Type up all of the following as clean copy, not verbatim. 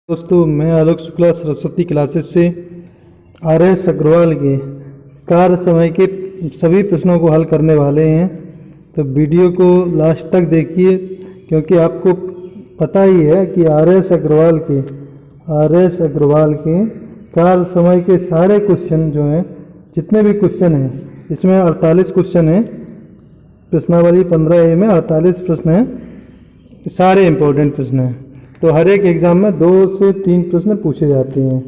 दोस्तों, मैं आलोक शुक्ला सरस्वती क्लासेस से RS अग्रवाल के कार्य समय के सभी प्रश्नों को हल करने वाले हैं। तो वीडियो को लास्ट तक देखिए, क्योंकि आपको पता ही है कि RS अग्रवाल के कार्य समय के सारे क्वेश्चन जो हैं, जितने भी क्वेश्चन हैं, इसमें 48 क्वेश्चन हैं। प्रश्नावली 15A में 48 प्रश्न हैं, सारे इम्पोर्टेंट प्रश्न हैं। तो हर एक एग्ज़ाम में 2 से 3 प्रश्न पूछे जाते हैं।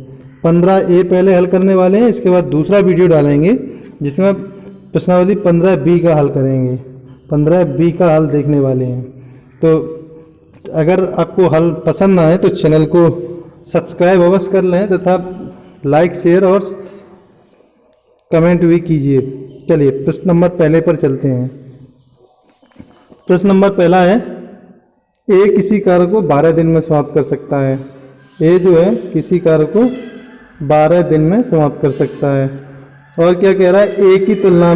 15A पहले हल करने वाले हैं, इसके बाद दूसरा वीडियो डालेंगे जिसमें प्रश्नावली 15B का हल करेंगे। 15B का हल देखने वाले हैं। तो अगर आपको हल पसंद ना आए तो चैनल को सब्सक्राइब अवश्य कर लें तथा लाइक, शेयर और कमेंट भी कीजिए। चलिए प्रश्न नंबर पहले पर चलते हैं। प्रश्न नंबर पहला है, ए किसी कार्य को 12 दिन में समाप्त कर सकता है। ए जो है किसी कार्य को 12 दिन में समाप्त कर सकता है। और क्या कह रहा है, ए की तुलना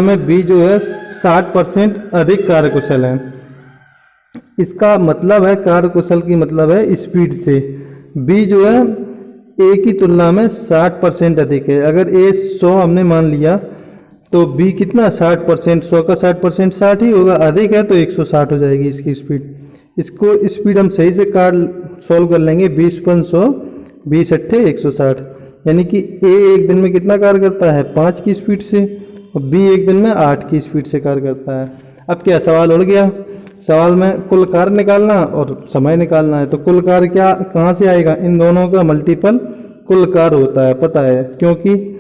में बी जो है 60% अधिक कार्यकुशल है। इसका मतलब है, कार्यकुशल की मतलब है स्पीड से। बी जो है ए की तुलना में 60% अधिक है। अगर ए 100 हमने मान लिया तो बी कितना 60%, 100 का 60% 60 ही होगा। अधिक है तो 160 हो जाएगी इसकी स्पीड। इसको स्पीड हम सही से सॉल्व कर लेंगे। 20/100, 20×8 160, यानी कि ए एक दिन में कितना कार्य करता है 5 की स्पीड से, और बी एक दिन में 8 की स्पीड से कार्य करता है। अब क्या सवाल उड़ गया। सवाल में कुल कार्य निकालना और समय निकालना है। तो कुल कार्य क्या कहाँ से आएगा, इन दोनों का मल्टीपल कुल कार्य होता है, पता है, क्योंकि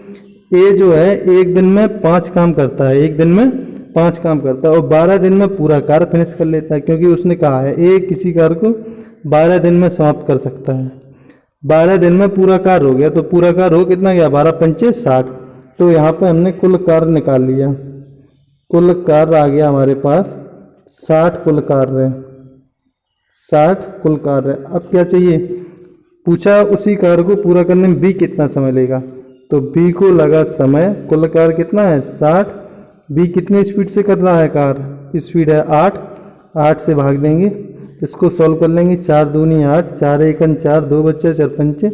ए जो है एक दिन में 5 काम करता है, एक दिन में 5 काम करता है और 12 दिन में पूरा कार्य फिनिश कर लेता है, क्योंकि उसने कहा है ए किसी कार्य को 12 दिन में समाप्त कर सकता है। 12 दिन में पूरा कार्य हो गया, तो पूरा कार्य हो कितना गया 12×5 = 60। तो यहाँ पे हमने कुल कार्य निकाल लिया। कुल कार्य आ गया हमारे पास 60 कुल कार्य, 60 कुल कार्य। अब क्या चाहिए, पूछा उसी कार्य को पूरा करने में बी कितना समय लेगा। तो बी को लगा समय, कुल कार्य कितना है 60। बी कितनी स्पीड से कर रहा है कार्य, स्पीड है 8, 8 से भाग देंगे, इसको सॉल्व कर लेंगे। 4 दूनी 8, 4 एकन 4, 2 बच्चे 4 पंचे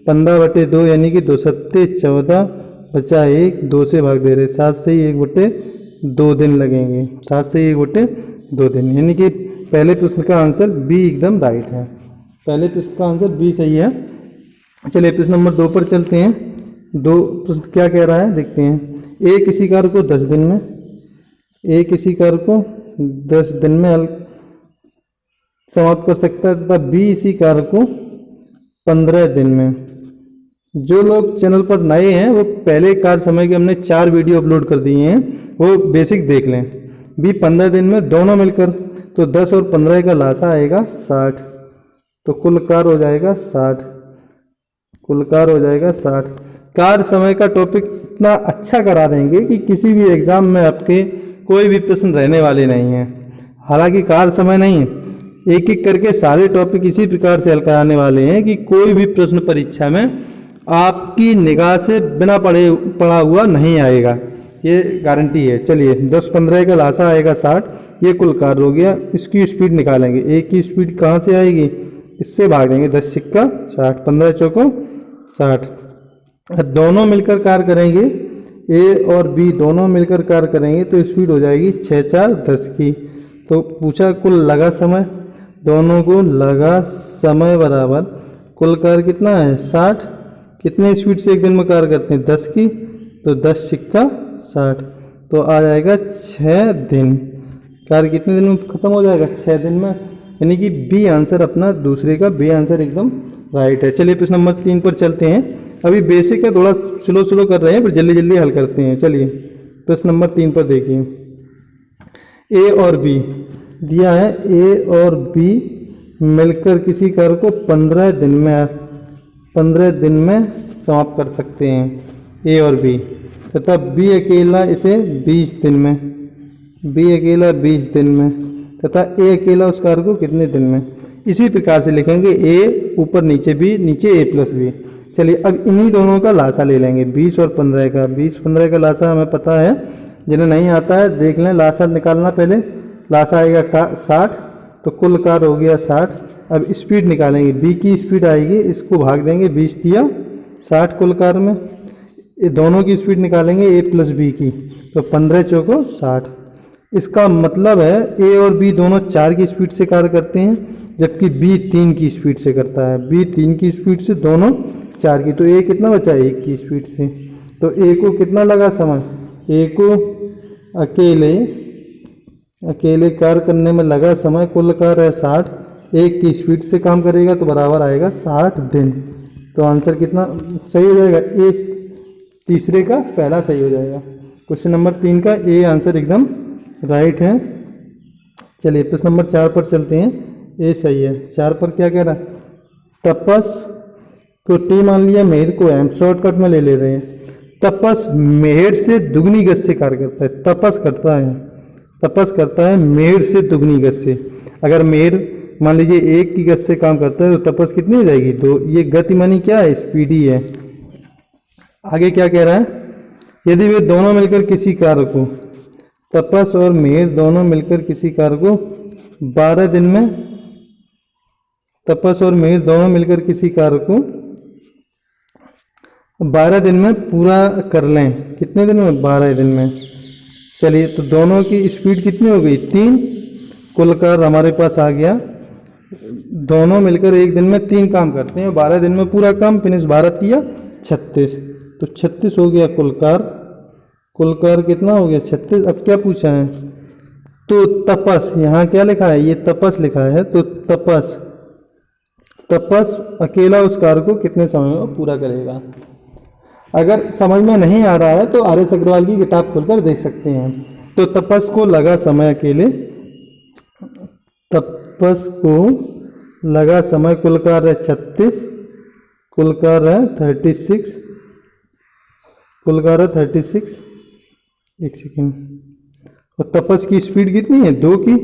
15/2, यानी कि 2 सत्ते 14, बचा 1, 2 से भाग दे रहे, 7 से 1/2 दिन लगेंगे, 7 से 1/2 दिन, यानी कि पहले प्रश्न का आंसर बी एकदम राइट है। पहले प्रश्न का आंसर बी सही है। चलिए प्रश्न नंबर 2 पर चलते हैं। 2 प्रश्न क्या कह रहा है देखते हैं। ए किसी कार्य को 10 दिन में, ए किसी कार्य को 10 दिन में हल समाप्त कर सकता है तथा बी इसी कार्य को 15 दिन में। जो लोग चैनल पर नए हैं वो पहले कार्य समय के हमने 4 वीडियो अपलोड कर दिए हैं, वो बेसिक देख लें। बी 15 दिन में दोनों मिलकर, तो 10 और 15 का लासा आएगा 60, तो कुल कार्य हो जाएगा 60, कुल कार्य हो जाएगा 60। कार्य समय का टॉपिक इतना अच्छा करा देंगे कि किसी भी एग्जाम में आपके कोई भी प्रश्न रहने वाले नहीं हैं। हालांकि कार्य समय नहीं, एक एक करके सारे टॉपिक इसी प्रकार से हल कराने वाले हैं कि कोई भी प्रश्न परीक्षा में आपकी निगाह से बिना पढ़ा हुआ नहीं आएगा, ये गारंटी है। चलिए 10-15 का लासा आएगा 60, ये कुल कार्य हो गया। इसकी स्पीड निकालेंगे। ए की स्पीड कहाँ से आएगी, इससे भाग देंगे, 10 सिक्का 60, 15 चौको 60। दोनों मिलकर कार्य करेंगे, ए और बी दोनों मिलकर कार्य करेंगे, तो स्पीड हो जाएगी 6×4=10 की। तो पूछा कुल लगा समय, दोनों को लगा समय बराबर कुल कार्य कितना है 60। कितने स्पीड से एक दिन में कार्य करते हैं 10 की, तो 10 सिक्का 60, तो आ जाएगा 6 दिन। कार्य कितने दिन में खत्म हो जाएगा 6 दिन में, यानी कि बी आंसर अपना दूसरे का बी आंसर एकदम राइट है। चलिए प्रश्न नंबर 3 पर चलते हैं। अभी बेसिक है, थोड़ा स्लो कर रहे हैं, फिर जल्दी जल्दी हल करते हैं। चलिए प्रश्न नंबर 3 पर देखिए। ए और बी दिया है, ए और बी मिलकर किसी कार्य को 15 दिन में समाप्त कर सकते हैं, ए और बी, तथा बी अकेला इसे 20 दिन में, बी अकेला 20 दिन में, तथा ए अकेला उस कार्य को कितने दिन में। इसी प्रकार से लिखेंगे, ए ऊपर नीचे बी, नीचे a+b। चलिए अब इन्हीं दोनों का लासा ले लेंगे, 20 और 15 का। 20-15 का लासा हमें पता है, जिन्हें नहीं आता है देख लें। लासा निकालना पहले, लासा आएगा 60, तो कुल कार्य हो गया 60। अब स्पीड निकालेंगे, बी की स्पीड आएगी, इसको भाग देंगे 20 दिया 60 कुल कार्य में, ये दोनों की स्पीड निकालेंगे ए प्लस बी की, तो 15 चौको 60। इसका मतलब है ए और बी दोनों 4 की स्पीड से कार्य करते हैं, जबकि बी 3 की स्पीड से करता है। बी 3 की स्पीड से, दोनों 4 की, तो ए कितना बचा 1 की स्पीड से। तो ए को कितना लगा समय, ए को अकेले कार्य करने में लगा समय कुल कार्य है 60, 1 की स्पीड से काम करेगा तो बराबर आएगा 60 दिन। तो आंसर कितना सही हो जाएगा, ए तीसरे का पहला सही हो जाएगा। क्वेश्चन नंबर 3 का ए आंसर एकदम राइट है। चलिए प्रश्न नंबर 4 पर चलते हैं, ए सही है। 4 पर क्या कह रहा है, तपस को टी मान लिया, मेहर को एम, शॉर्टकट में ले रहे हैं। तपस मेहर से दुगनी गति से कार्य करता है, तपस करता है मेहर से दुगनी गति से। अगर मेहर मान लीजिए 1 की गति से काम करता है तो तपस कितनी हो जाएगी 2। ये गति मानी क्या है, स्पीड ही है। आगे क्या कह रहा है, यदि वे दोनों मिलकर किसी कार्य को, तपस और मेहर दोनों मिलकर किसी कार्य को 12 दिन में, तपस और मेहर दोनों मिलकर किसी कार्य को 12 दिन में पूरा कर लें। कितने दिन में, 12 दिन में। चलिए तो दोनों की स्पीड कितनी हो गई 3, कुल कार्य हमारे पास आ गया। दोनों मिलकर एक दिन में 3 काम करते हैं, 12 दिन में पूरा काम फिनिश। 12 किया 36, तो 36 हो गया कुल कार्य कितना हो गया 36। अब क्या पूछा है, तो तपस, यहाँ क्या लिखा है, ये तपस लिखा है, तो तपस अकेला उस कार्य को कितने समय में पूरा करेगा। अगर समझ में नहीं आ रहा है तो आर एस अग्रवाल की किताब खोलकर देख सकते हैं। तो तपस को लगा समय अकेले, तपस को लगा समय कुल कार्य 36, कुल कार्य 36, कुल कार्य 36। एक सेकेंड, और तपस की स्पीड कितनी है 2 की,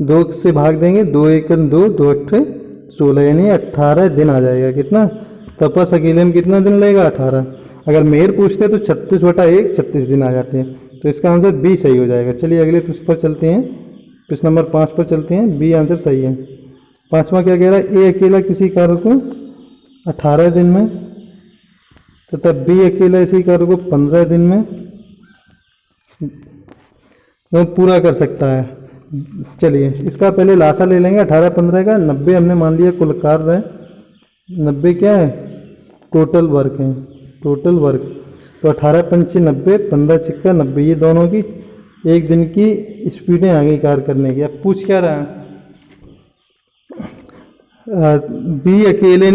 2 से भाग देंगे, 2 1 2, 2 8 16, यानी 18 दिन आ जाएगा। कितना, तपस अकेले में कितना दिन लगेगा 18। अगर मेहर पूछते तो 36/1 36 दिन आ जाते हैं। तो इसका आंसर बी सही हो जाएगा। चलिए अगले प्रश्न पर चलते हैं, प्रश्न नंबर 5 पर चलते हैं। बी आंसर सही है। 5वां क्या कह रहा है, ए अकेला किसी कार्य को 18 दिन में तथा बी अकेला इसी कार्य को 15 दिन में वो पूरा कर सकता है। चलिए इसका पहले लासा ले लेंगे, 18-15 का 90 हमने मान लिया कुल कार्य है, 90 क्या है टोटल वर्क है, टोटल वर्क। तो 18 पंचे 90, 15 छिक्का 90, ये दोनों की एक दिन की स्पीडें आ गई कार्य करने की। अब पूछ क्या रहा है, बी अकेले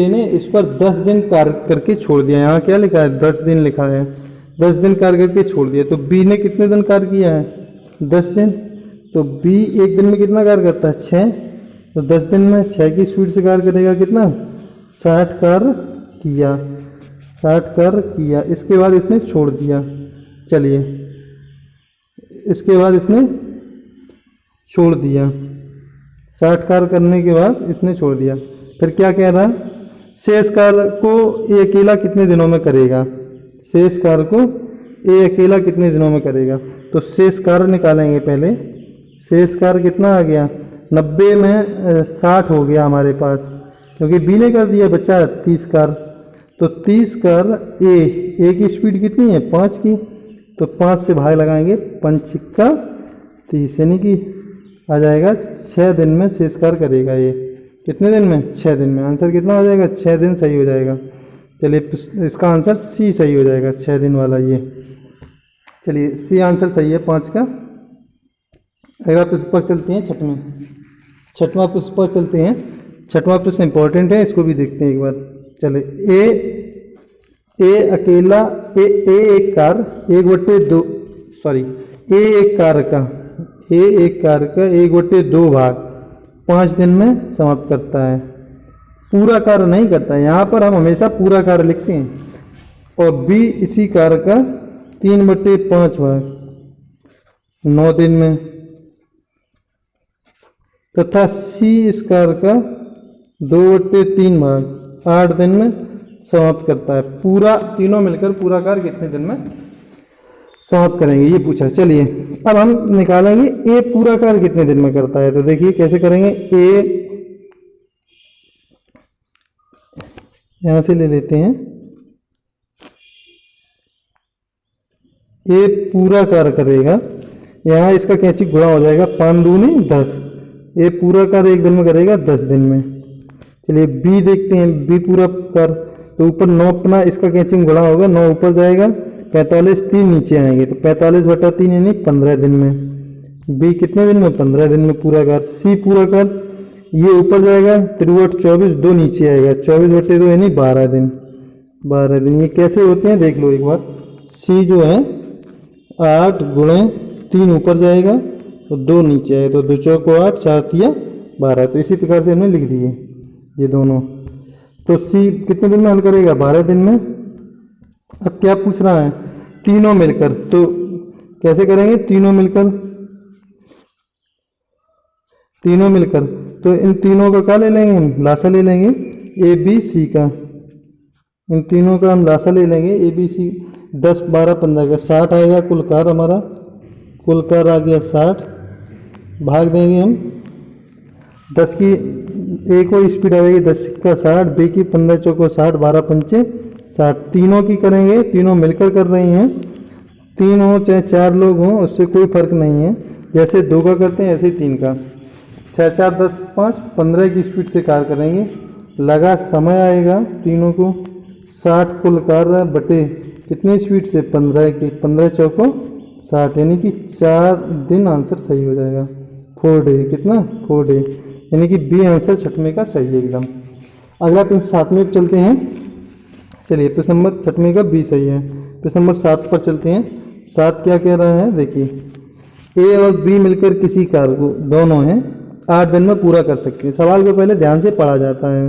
ने इस पर 10 दिन कार्य करके छोड़ दिया। यहाँ क्या लिखा है 10 दिन लिखा है, 10 दिन कार्य करके छोड़ दिया। तो बी ने कितने दिन कार्य किया है 10 दिन। तो बी एक दिन में कितना कार्य करता है 6, तो 10 दिन में 6 की स्पीड से कार्य करेगा कितना 60 कार्य किया, 60 कार्य किया। इसके बाद इसने छोड़ दिया। चलिए इसके बाद इसने छोड़ दिया, 60 कार्य करने के बाद इसने छोड़ दिया। फिर क्या कह रहा है, शेष कार्य को ये अकेला कितने दिनों में करेगा, शेष कार्य को ये अकेला कितने दिनों में करेगा। तो शेष कार्य निकालेंगे पहले। शेष कार्य कितना आ गया 90 में 60 हो गया हमारे पास, क्योंकि बी ने कर दिया, बचा 30 कार्य। तो 30 कार्य ए की स्पीड कितनी है 5 की, तो 5 से भाग लगाएंगे, 5 छिक्का 30, यानी कि आ जाएगा 6 दिन में शेष कार्य करेगा ये। कितने दिन में 6 दिन में। आंसर कितना हो जाएगा 6 दिन सही हो जाएगा। चलिए इसका आंसर सी सही हो जाएगा, 6 दिन वाला ये। चलिए सी आंसर सही है 5 का। अगला प्रश्न पर चलते हैं, छठवां प्रश्न पर चलते हैं। छठवां प्रश्न इंपॉर्टेंट है, इसको भी देखते हैं एक बार। चले ए अकेला एक कार्य 1/2 भाग 5 दिन में समाप्त करता है। पूरा कार्य नहीं करता है, यहाँ पर हम हमेशा पूरा कार्य लिखते हैं। और बी इसी कार्य का 3/5 भाग 9 दिन में, तथा सी इस कार्य का 2/3 भाग 8 दिन में समाप्त करता है। पूरा तीनों मिलकर पूरा कार्य कितने दिन में समाप्त करेंगे, ये पूछा। चलिए अब हम निकालेंगे ए पूरा कार्य कितने दिन में करता है। तो देखिए कैसे करेंगे, ए यहाँ से ले लेते हैं, ए पूरा कार्य करेगा, यहाँ इसका कैंची गुणा हो जाएगा, 5 दूनी 10, ए पूरा कार्य एक दिन में करेगा 10 दिन में। चलिए बी देखते हैं, बी पूरा कार्य, तो ऊपर 9 अपना इसका कैंची में गुणा होगा, 9 ऊपर जाएगा, 45 3 नीचे आएंगे, तो 45/3 यानी 15 दिन में। बी कितने दिन में, 15 दिन में पूरा कार्य। सी पूरा कार्य, ये ऊपर जाएगा, 63 24 2 नीचे आएगा, 24/2 यानी 12 दिन। 12 दिन ये कैसे होते हैं देख लो एक बार। सी जो है 8 गुणे 3 ऊपर जाएगा तो 2 नीचे आएगा, तो 2 चौको 8 4 तिया 12, तो इसी प्रकार से हमने लिख दिए ये दोनों। तो सी कितने दिन में हल करेगा, 12 दिन में। अब क्या पूछ रहा है, तीनों मिलकर, तो कैसे करेंगे, तीनों मिलकर, तीनों मिलकर, तो इन तीनों का क्या ले लेंगे हम, लासा ले लेंगे, ए बी सी का, इन तीनों का हम लासा ले लेंगे, ए बी सी। 10 12 15 का 60 आएगा कुल कार्य हमारा, कुल कार्य आ गया 60, भाग देंगे हम 10 की, ए को स्पीड आ जाएगी 10 का 60, बी की 15 चौको 60, 12 पंचे 60, तीनों की करेंगे, तीनों मिलकर कर रही हैं, 3 हो चाहे 4 लोग हों उससे कोई फर्क नहीं है, जैसे 2 का करते हैं ऐसे ही 3 का। 6 4 10 5 15 की स्पीड से कार्य करेंगे, लगा समय आएगा तीनों को, 60 कुल कार्य बटे कितनी स्पीड से, 15 की, 15 चौको 60, यानी कि 4 दिन आंसर सही हो जाएगा। 4 डे, कितना 4 डे, यानी कि बी आंसर 6वें का सही है एकदम। अगला प्रश्न 7वें पर चलते हैं। चलिए प्रश्न नंबर 6वें का बी सही है। प्रश्न नंबर 7 पर चलते हैं। 7 क्या कह रहा है, देखिए ए और बी मिलकर किसी कार्य को, दोनों हैं, 8 दिन में पूरा कर सकते हैं। सवाल को पहले ध्यान से पढ़ा जाता है।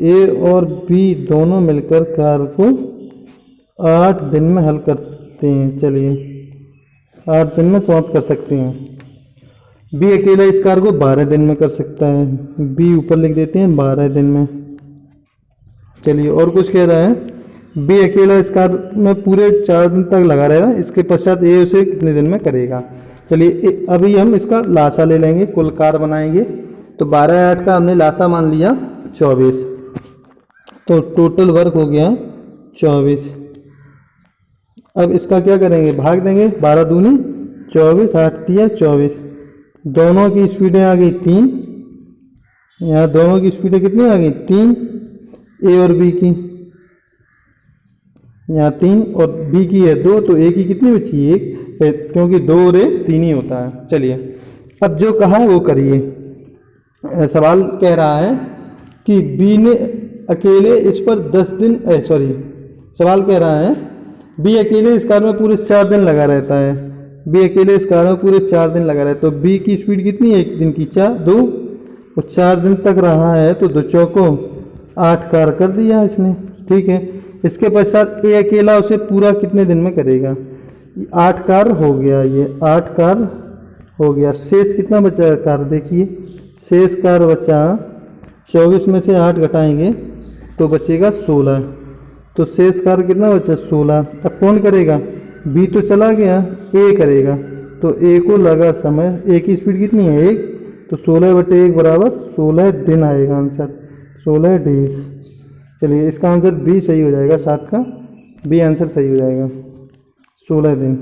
ए और बी दोनों मिलकर कार्य को 8 दिन में हल करते हैं। चलिए 8 दिन में समाप्त कर सकते हैं। बी अकेला इस कार्य को 12 दिन में कर सकता है, बी ऊपर लिख देते हैं 12 दिन में। चलिए और कुछ कह रहा है, बी अकेला इस कार्य में पूरे 4 दिन तक लगा रहेगा, इसके पश्चात ए उसे कितने दिन में करेगा। चलिए अभी हम इसका लासा ले लेंगे, कुल कार्य बनाएंगे, तो 12 8 का हमने लासा मान लिया 24, तो टोटल वर्क हो गया 24। अब इसका क्या करेंगे, भाग देंगे, 12 दूनी 24, 8 तिया 24, दोनों की स्पीडें आ गई 3, यहाँ दोनों की स्पीडें कितनी आ गई 3, ए और बी की, यहाँ 3 और बी की है 2, तो ए की कितनी बची 1, क्योंकि 2 और 3 ही होता है। चलिए अब जो कहा है वो करिए। सवाल कह रहा है कि बी ने अकेले इस पर 10 दिन, सवाल कह रहा है बी अकेले इस कार में पूरे 4 दिन लगा रहता है, बी अकेले इस कार में पूरे 4 दिन लगा रहता है, तो बी की स्पीड कितनी है, 1 दिन की 2, और 4 दिन तक रहा है, तो 2 चौको 8 कार कर दिया इसने, ठीक है। इसके पश्चात ए अकेला उसे पूरा कितने दिन में करेगा, 8 कार हो गया, ये 8 कार हो गया। शेष कितना बचा कार, देखिए शेष कार बचा 24 में से 8 घटाएंगे तो बचेगा 16, तो शेष कार कितना बचा 16। अब कौन करेगा, बी तो चला गया, ए करेगा, तो ए को लगा समय, ए की स्पीड कितनी है 1, तो 16/1 बराबर 16 दिन आएगा आंसर, 16 डेज। चलिए इसका आंसर बी सही हो जाएगा, 7 का बी आंसर सही हो जाएगा, 16 दिन।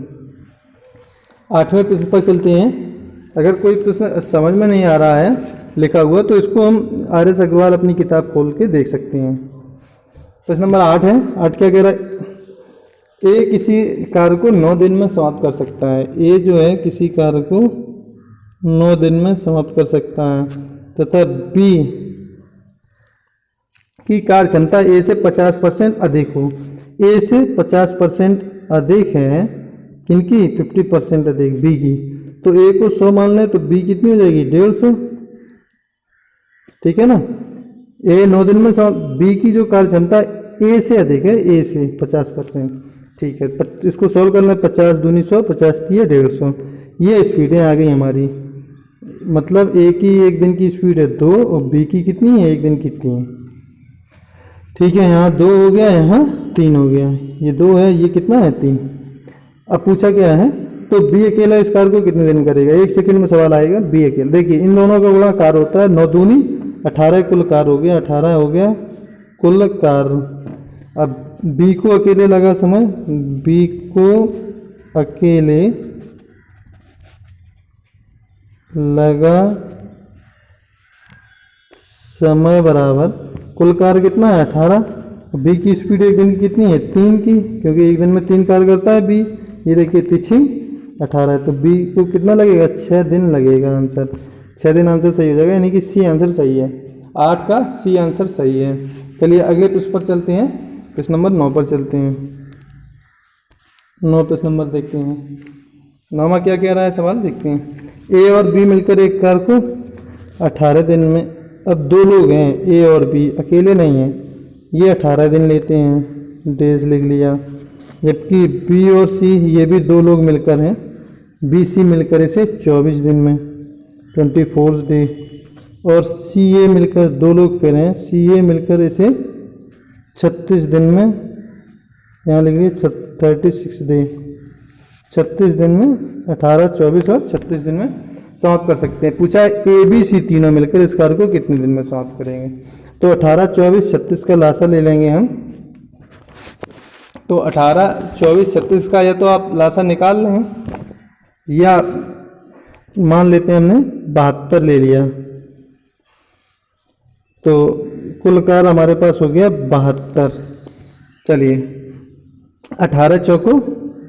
8वें प्रश्न पर चलते हैं। अगर कोई प्रश्न समझ में नहीं आ रहा है लिखा हुआ, तो इसको हम आर.एस. अग्रवाल अपनी किताब खोल के देख सकते हैं। प्रश्न नंबर 8 है। 8 क्या कह रहा है, ए किसी कार्य को 9 दिन में समाप्त कर सकता है। ए जो है किसी कार्य को 9 दिन में समाप्त कर सकता है, तथा बी की कार्य क्षमता ए से 50% अधिक हो। ए से 50% अधिक है, किनकी 50% अधिक, बी की, तो ए को 100 मान लें, तो बी कितनी हो जाएगी 150, ठीक है ना। ए 9 दिन में बी की जो कार्य क्षमता ए से अधिक है, ए से 50%, ठीक है। इसको सॉल्व करना है, 50 दूनी 100, 50 तिया 150, ये स्पीडें आ गई हमारी। मतलब ए की 1 दिन की स्पीड है 2 और बी की कितनी है 1 दिन की 3, ठीक है। यहाँ 2 हो गया, यहाँ 3 हो गया, ये 2 है, ये कितना है 3। अब पूछा क्या है, तो बी अकेला इस कार्य को कितने दिन करेगा, 1 सेकंड में सवाल आएगा। बी अकेला, देखिए इन दोनों का गुणा कार्य होता है, 9 दूनी 18 कुल कार्य हो गया, 18 हो गया कुल कार्य। अब बी को अकेले लगा समय, बी को अकेले लगा समय बराबर कुल कार्य कितना है 18। बी की स्पीड एक दिन की कितनी है 3 की, क्योंकि एक दिन में 3 कार्य करता है बी। ये देखिए तिरछी 18 है, तो बी को कितना लगेगा 6 दिन लगेगा। आंसर 6 दिन आंसर सही हो जाएगा, यानी कि सी आंसर सही है। 8 का सी आंसर सही है। चलिए अगले प्रश्न पर चलते हैं, प्रश्न नंबर 9 पर चलते हैं। 9 प्रश्न नंबर देखते हैं, 9वां क्या कह रहा है सवाल देखते हैं। ए और बी मिलकर एक कार को 18 दिन में, अब 2 लोग हैं ए और बी, अकेले नहीं हैं, ये 18 दिन लेते हैं, डेज लिख लिया। जबकि बी और सी ये भी 2 लोग मिलकर हैं, बी सी मिलकर इसे 24 दिन में 24 डे, और सी ए मिलकर 2 लोग फिर हैं, सी ए मिलकर इसे 36 दिन में, यहाँ लिखिए 36 डे, 36 दिन में 18, 24 और 36 दिन में समाप्त कर सकते हैं। पूछा ए बी सी तीनों मिलकर इस कार्य को कितने दिन में समाप्त करेंगे, तो 18, 24, 36 का लासा ले लेंगे हम। तो 18, 24, 36 का या तो आप लासा निकाल लें, या मान लेते हैं हमने 72 ले लिया, तो कुल कार्य हमारे पास हो गया 72। चलिए 18 चौको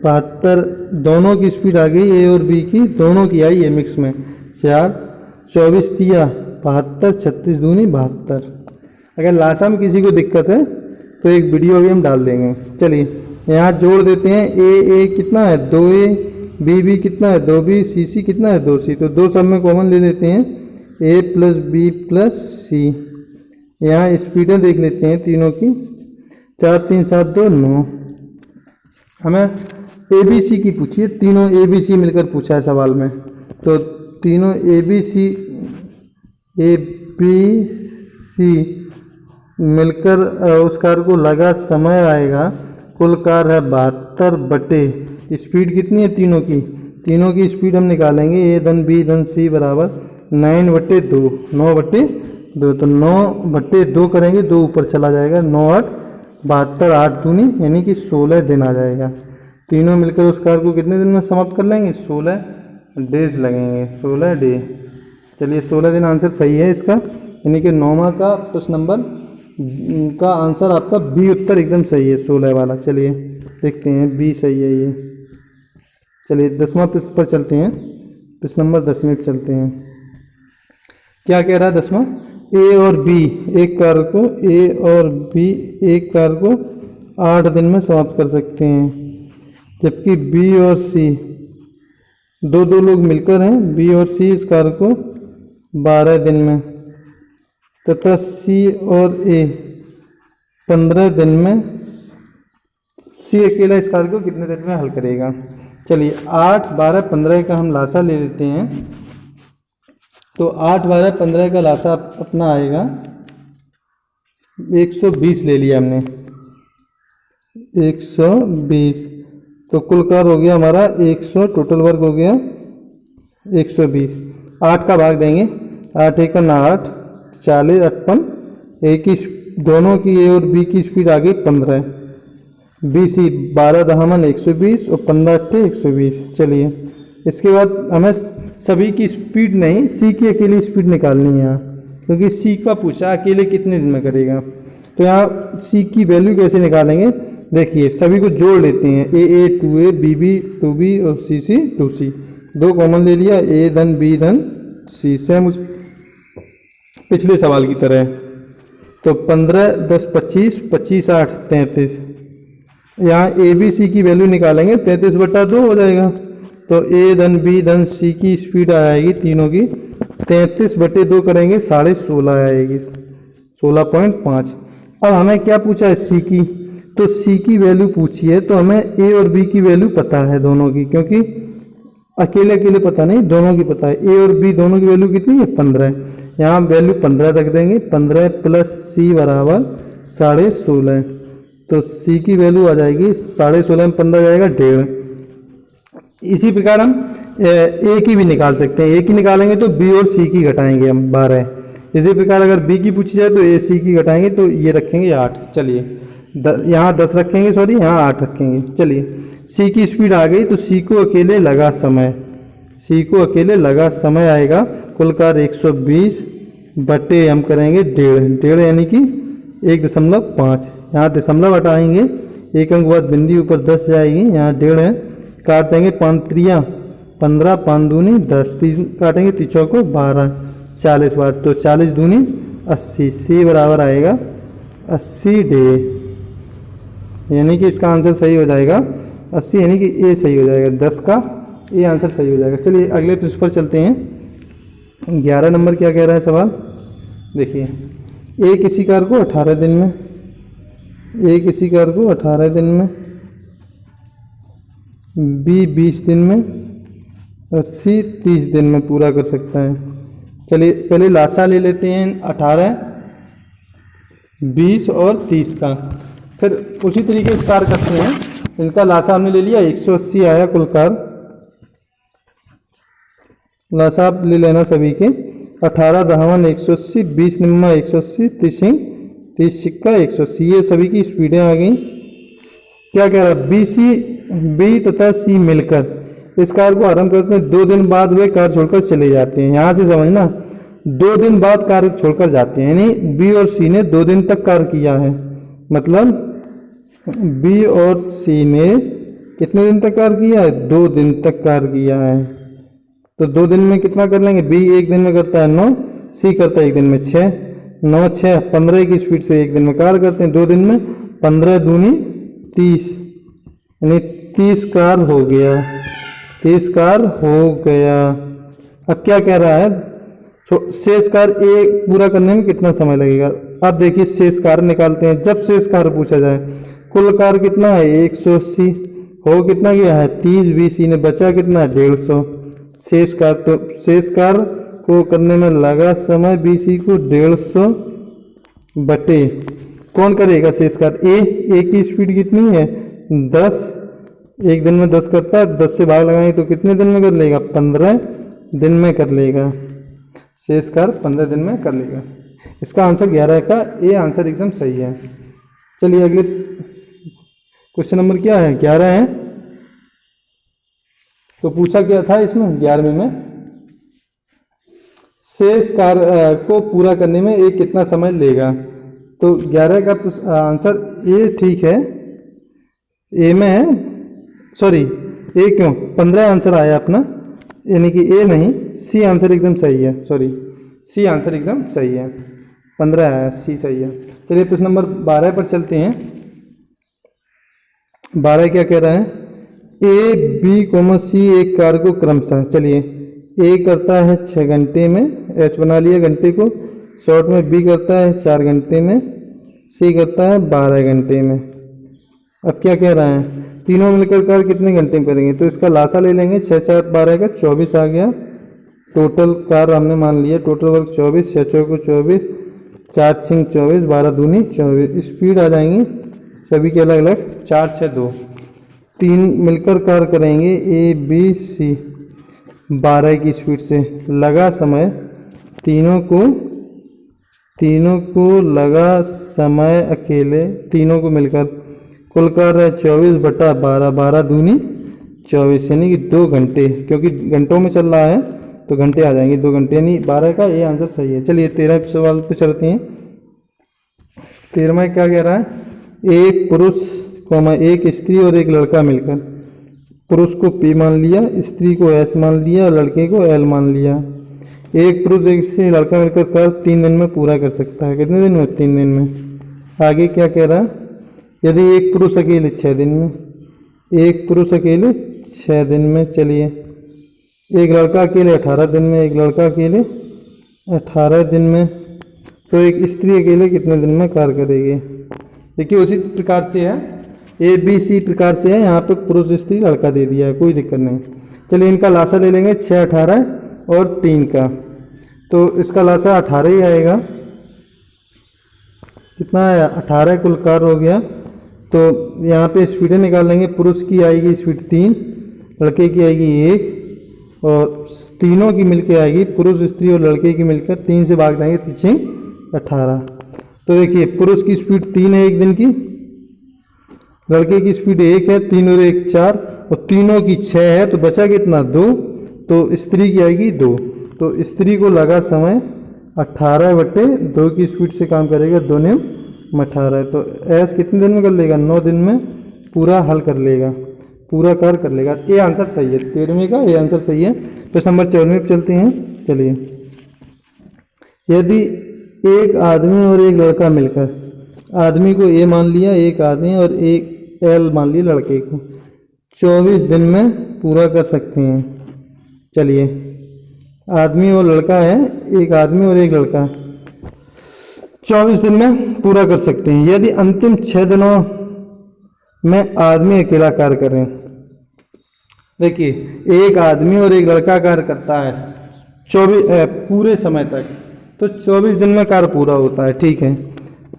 72, दोनों की स्पीड आ गई ए और बी की, दोनों की आई है मिक्स में 4, 24 तिया 72, 36 दूनी 72। अगर लासा में किसी को दिक्कत है तो एक वीडियो भी हम डाल देंगे। चलिए यहाँ जोड़ देते हैं, ए कितना है 2a, बी कितना है 2b, सी कितना है 2c, तो 2 सब में कॉमन ले लेते हैं, a प्लस बी प्लस सी। यहाँ स्पीडें देख लेते हैं तीनों की, 4, 3, 7, 2, 9। हमें ए बी सी की पूछिए, तीनों ए बी सी मिलकर पूछा है सवाल में, तो तीनों ए बी सी मिलकर उस कार को लगा समय आएगा, कुल कार है 72 बटे स्पीड कितनी है तीनों की स्पीड हम निकालेंगे, ए धन बी धन सी बराबर 9 बटे 2, 9 बटे 2, तो 9 बटे 2 करेंगे, 2 ऊपर चला जाएगा, 9, 8, 72, 8 दूनी यानी कि 16 दिन आ जाएगा। तीनों मिलकर उस कार को कितने दिन में समाप्त कर लेंगे, 16 डेज लगेंगे, 16 डे। चलिए 16 दिन आंसर सही है इसका, यानी कि 9वां का प्रश्न नंबर का आंसर आपका बी उत्तर एकदम सही है, 16 वाला। चलिए देखते हैं बी सही है ये। चलिए 10वां प्रश्न पर चलते हैं, प्रश्न नंबर 10वें पर चलते हैं। क्या कह रहा है 10वां, ए और बी एक कार्य को 8 दिन में समाप्त कर सकते हैं, जबकि बी और सी 2 लोग मिलकर हैं, बी और सी इस कार्य को 12 दिन में, तथा सी और ए 15 दिन में। सी अकेला इस कार्य को कितने दिन में हल करेगा। चलिए 8, 12, 15 का हम लासा ले लेते हैं, तो 8, 12, 15 का लासा अपना आएगा 120 ले लिया हमने, 120, तो कुल कार्य हो गया हमारा 100, टोटल वर्क हो गया 120। 8 का भाग देंगे, 8 1 8, 40, 58, एक ही दोनों की ए और बी की स्पीड आ गई 15, बी सी 12 दहामन 120 और 15 अट्ठे 120। चलिए इसके बाद हमें सभी की स्पीड नहीं, सी की अकेली स्पीड निकालनी है यहाँ, क्योंकि सी का पूछा अकेले कितने दिन में करेगा। तो यहाँ सी की वैल्यू कैसे निकालेंगे, देखिए सभी को जोड़ लेते हैं, ए 2a, बी 2b और सी 2c, 2 कॉमन ले लिया, ए धन बी धन सी, सेम उस पिछले सवाल की तरह। तो 15, 10, 25, 25, 8, 33, यहाँ ए बी सी की वैल्यू निकालेंगे, 33 बटा 2 हो जाएगा, तो ए धन बी धन सी की स्पीड आएगी तीनों की 33 बटे 2 करेंगे 16.5 आएगी, 16.5। अब हमें क्या पूछा है सी की, तो सी की वैल्यू पूछी है, तो हमें ए और बी की वैल्यू पता है दोनों की, क्योंकि अकेले पता नहीं, दोनों की पता है। ए और बी दोनों की वैल्यू कितनी है 15, यहाँ वैल्यू 15 रख देंगे, 15 प्लस सी बराबर 16.5, तो सी की वैल्यू आ जाएगी 16.5 में 15 जाएगा 1.5, इसी प्रकार हम ए की भी निकाल सकते हैं। ए की निकालेंगे तो बी और सी की घटाएंगे हम 12। इसी प्रकार अगर बी की पूछी जाए तो ए सी की घटाएंगे तो ये रखेंगे 8। चलिए यहाँ 10 रखेंगे, सॉरी यहाँ 8 रखेंगे। चलिए सी की स्पीड आ गई तो सी को अकेले लगा समय, सी को अकेले लगा समय आएगा कुल कार 120 बटे हम करेंगे 1.5 यानी कि 1.5। यहाँ दशमलव हटाएंगे, एक अंक बाद बिंदी ऊपर 10 जाएगी, यहाँ 1.5 है। काट देंगे 5 त्रिया 15, 5 दूनी 10, 3 काटेंगे 3 चौको 12, 40 बार तो 40 दूनी 80। सी बराबर आएगा 80 डे, यानी कि इसका आंसर सही हो जाएगा 80, यानी कि ए सही हो जाएगा, 10 का ए आंसर सही हो जाएगा। चलिए अगले प्रश्न पर चलते हैं। 11 नंबर क्या कह रहा है सवाल, देखिए ए किसी कार को 18 दिन में, ए किसी कार को 18 दिन में, बी 20 दिन में और सी 30 दिन में पूरा कर सकता है। चलिए पहले लासा ले लेते हैं 18, 20 और 30 का, फिर उसी तरीके से कार करते हैं। इनका लासा हमने ले लिया 180 आया कुल कार, लासा आप ले लेना सभी के। 18 दहावन 180, 20 निम्मा 180, 30 सिक्का 180, ये सभी की स्पीडें आ गई। क्या कह रहा है, बी तथा सी मिलकर इस कार को आरंभ करते हैं। 2 दिन बाद वे कार छोड़कर चले जाते हैं। यहाँ से समझना 2 दिन बाद कार छोड़कर जाते हैं, यानी बी और सी ने 2 दिन तक कार किया है, मतलब बी और सी ने कितने दिन तक कार किया है, 2 दिन तक कार किया है। तो 2 दिन में कितना कर लेंगे, बी 1 दिन में करता है 9, सी करता है 1 दिन में 6, 9 6 15 की स्पीड से 1 दिन में कार करते हैं। 2 दिन में 15 दूनी 30, यानी 30 कार हो गया, 30 कार हो गया। अब क्या कह रहा है, तो शेष कार ए पूरा करने में कितना समय लगेगा। अब देखिए शेष कार निकालते हैं। जब शेष कार पूछा जाए, कुल कार कितना है 180, हो कितना गया है 30, बी सी ने बचा कितना है 150। शेष कार, तो शेष कार को करने में लगा समय बी सी को 150 बटे कौन करेगा शेष कार, ए की स्पीड कितनी है 10, 1 दिन में 10 करता है, 10 से भाग लगाएंगे तो कितने दिन में कर लेगा, 15 दिन में कर लेगा। शेष कार 15 दिन में कर लेगा। इसका आंसर 11 का ए आंसर एकदम सही है। चलिए अगले क्वेश्चन नंबर क्या है, 11 है। तो पूछा क्या था इसमें 11वें में, शेष कार को पूरा करने में ए कितना समय लेगा। तो 11 का आंसर ए ठीक है, ए में है, सॉरी ए क्यों 15 आंसर आया अपना, यानी कि ए नहीं, सी आंसर एकदम सही है, सॉरी सी आंसर एकदम सही है, 15 आया, सी सही है। चलिए प्रश्न नंबर 12 पर चलते हैं। 12 क्या कह रहा है, ए बी सी एक कार को क्रमशः, चलिए ए करता है 6 घंटे में, एच बना लिया घंटे को, शॉर्ट में बी करता है 4 घंटे में, सी करता है 12 घंटे में। अब क्या कह रहा है, तीनों मिलकर कार कितने घंटे में करेंगे। तो इसका लासा ले लेंगे, 6 4 12 का 24 आ गया। टोटल कार हमने मान लिया, टोटल वर्क 24, 6 चौको 24, 4 6 24, 12 दूनी 24। स्पीड आ जाएंगी सभी के अलग अलग, 4 6 2। 3 मिलकर कार करेंगे ए बी सी 12 की स्पीड से, लगा समय तीनों को लगा समय अकेले, तीनों को मिलकर कुल कार है 24 बटा 12, 12 दूनी 24, यानी कि 2 घंटे, क्योंकि घंटों में चल रहा है तो घंटे आ जाएंगे, 2 घंटे, यानी 12 का ये आंसर सही है। चलिए 13 सवाल पे चलते हैं। 13वां क्या कह रहा है, एक पुरुष एक स्त्री और एक लड़का मिलकर, पुरुष को P मान लिया, स्त्री को S मान लिया, लड़के को L मान लिया। एक पुरुष एक स्त्री लड़का मिलकर कर 3 दिन में पूरा कर सकता है। कितने दिन में, 3 दिन में। आगे क्या कह रहा है, यदि एक पुरुष अकेले 6 दिन में, एक पुरुष अकेले 6 दिन में, चलिए एक लड़का अकेले 18 दिन में, एक लड़का अकेले 18 दिन में, तो एक स्त्री अकेले कितने दिन में कार्य करेगी। देखिए उसी प्रकार से है, ए बी सी प्रकार से है, यहाँ पे पुरुष स्त्री लड़का दे दिया है, कोई दिक्कत नहीं। चलिए इनका लासा ले लेंगे 6 18 और 3 का, तो इसका लासा 18 ही आएगा। कितना आया, 18 कुल कार हो गया। तो यहाँ पे स्पीडें निकाल लेंगे, पुरुष की आएगी स्पीड 3, लड़के की आएगी 1 और तीनों की मिलके आएगी, पुरुष स्त्री और लड़के की मिलकर 3 से भाग देंगे 3 18। तो देखिए पुरुष की स्पीड 3 है एक दिन की, लड़के की स्पीड 1 है, 3 और 1 4 और तीनों की 6 है, तो बचा कितना 2। तो स्त्री की आएगी 2। तो स्त्री को लगा समय 18/2 की स्पीड से काम करेगा, 2 9 18। तो ऐस कितने दिन में कर लेगा, 9 दिन में पूरा हल कर लेगा, पूरा कार्य कर लेगा। ये आंसर सही है 13वें का, ये आंसर सही है। प्रश्न नंबर 54 पे चलते हैं। चलिए, यदि एक आदमी और एक लड़का मिलकर, आदमी को ए मान लिया एक आदमी और एक एल मान लिया लड़के को, 24 दिन में पूरा कर सकते हैं। चलिए, आदमी और लड़का है, एक आदमी और एक लड़का 24 दिन में पूरा कर सकते हैं यदि अंतिम 6 दिनों में आदमी अकेला कार्य करें। देखिए, एक आदमी और एक लड़का कार्य करता है 24 पूरे समय तक, तो 24 दिन में कार्य पूरा होता है। ठीक है,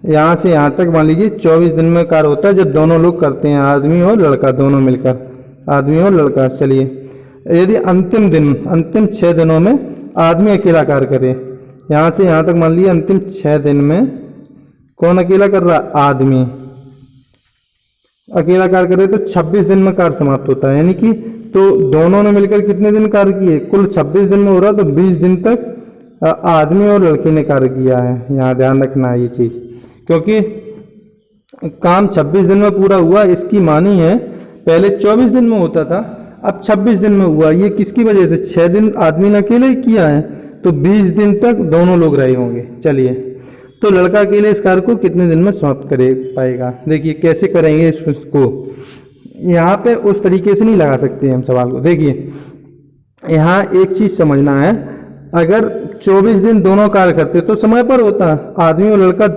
यहाँ से यहाँ तक मान लीजिए 24 दिन में कार्य होता है जब दोनों लोग करते हैं, आदमी और लड़का दोनों मिलकर, आदमी और लड़का। चलिए, यदि अंतिम 6 दिनों में आदमी अकेला कार्य करे, यहाँ से यहाँ तक मान लीजिए अंतिम 6 दिन में कौन अकेला कर रहा है, आदमी अकेला कार्य करे, तो 26 दिन में कार्य समाप्त होता है। यानी कि तो दोनों ने मिलकर कितने दिन कार्य किए, कुल 26 दिन में हो रहा, तो 20 दिन तक आदमी और लड़के ने कार्य किया है। यहाँ ध्यान रखना है ये चीज़, क्योंकि काम 26 दिन में पूरा हुआ। इसकी मानी है पहले 24 दिन में होता था, अब 26 दिन में हुआ। ये किसकी वजह से, 6 दिन आदमी ने अकेले ही किया है, तो 20 दिन तक दोनों लोग रहे होंगे। चलिए, तो लड़का अकेले इस कार्य को कितने दिन में समाप्त कर पाएगा। देखिए कैसे करेंगे इसको, यहाँ पे उस तरीके से नहीं लगा सकते हम सवाल को। देखिए, यहाँ एक चीज़ समझना है, अगर 24 दिन दोनों कार्य करते तो समय पर होता, आदमी और लड़का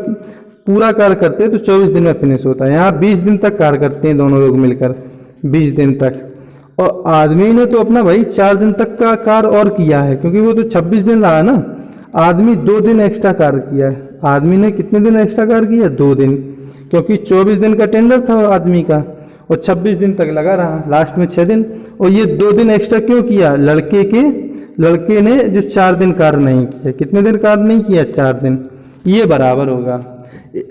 पूरा कार्य करते तो 24 दिन में फिनिश होता है। यहाँ 20 दिन तक कार्य करते हैं दोनों लोग मिलकर, 20 दिन तक। और आदमी ने तो अपना भाई 4 दिन तक का कार्य और किया है, क्योंकि वो तो 26 दिन रहा है ना। आदमी 2 दिन एक्स्ट्रा कार्य किया है। आदमी ने कितने दिन एक्स्ट्रा कार्य किया, 2 दिन, क्योंकि 24 दिन का टेंडर था आदमी का और 26 दिन तक लगा रहा, लास्ट में 6 दिन। और ये 2 दिन एक्स्ट्रा क्यों किया, लड़के ने जो 4 दिन कार्य नहीं किया। कितने दिन कार्य नहीं किया, 4 दिन। ये बराबर होगा,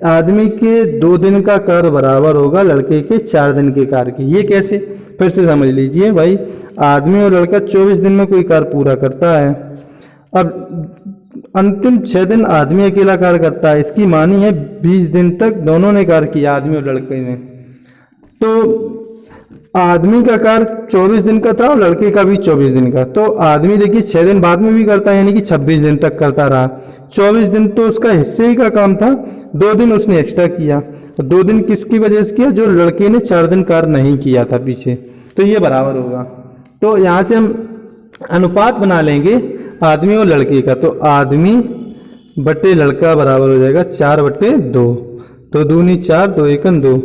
आदमी के 2 दिन का कार्य बराबर होगा लड़के के 4 दिन के कार्य की। ये कैसे, फिर से समझ लीजिए भाई, आदमी और लड़का 24 दिन में कोई कार्य पूरा करता है। अब अंतिम 6 दिन आदमी अकेला कार्य करता है, इसकी मानी है 20 दिन तक दोनों ने कार्य किया, आदमी और लड़के ने। तो आदमी का कार्य 24 दिन का था और लड़के का भी 24 दिन का। तो आदमी देखिए 6 दिन बाद में भी करता है, यानी कि 26 दिन तक करता रहा। 24 दिन तो उसका हिस्से ही का काम था, 2 दिन उसने एक्स्ट्रा किया। तो 2 दिन किसकी वजह से किया, जो लड़के ने 4 दिन कार्य नहीं किया था पीछे। तो ये बराबर होगा। तो यहाँ से हम अनुपात बना लेंगे आदमी और लड़के का। तो आदमी बटे लड़का बराबर हो जाएगा 4/2। तो 2 दूनी 4, 2 एकम 2।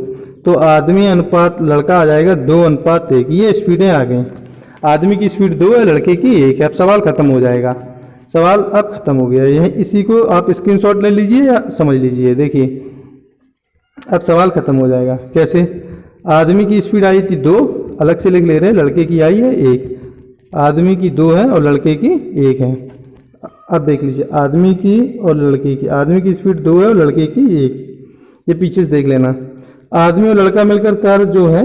तो आदमी अनुपात लड़का आ जाएगा 2:1। ये स्पीडें आ गई, आदमी की स्पीड 2 है, लड़के की 1 है। अब सवाल खत्म हो जाएगा, सवाल अब खत्म हो गया। यही इसी को आप स्क्रीनशॉट ले लीजिए या समझ लीजिए। देखिए, अब सवाल खत्म हो जाएगा। कैसे, आदमी की स्पीड आई थी 2, अलग से लिख ले रहे हैं, लड़के की आई है 1। आदमी की 2 है और लड़के की 1 है। अब देख लीजिए, आदमी की और लड़के की, आदमी की स्पीड 2 है और लड़के की 1। ये पीछे से देख लेना। आदमी और लड़का मिलकर कार्य जो है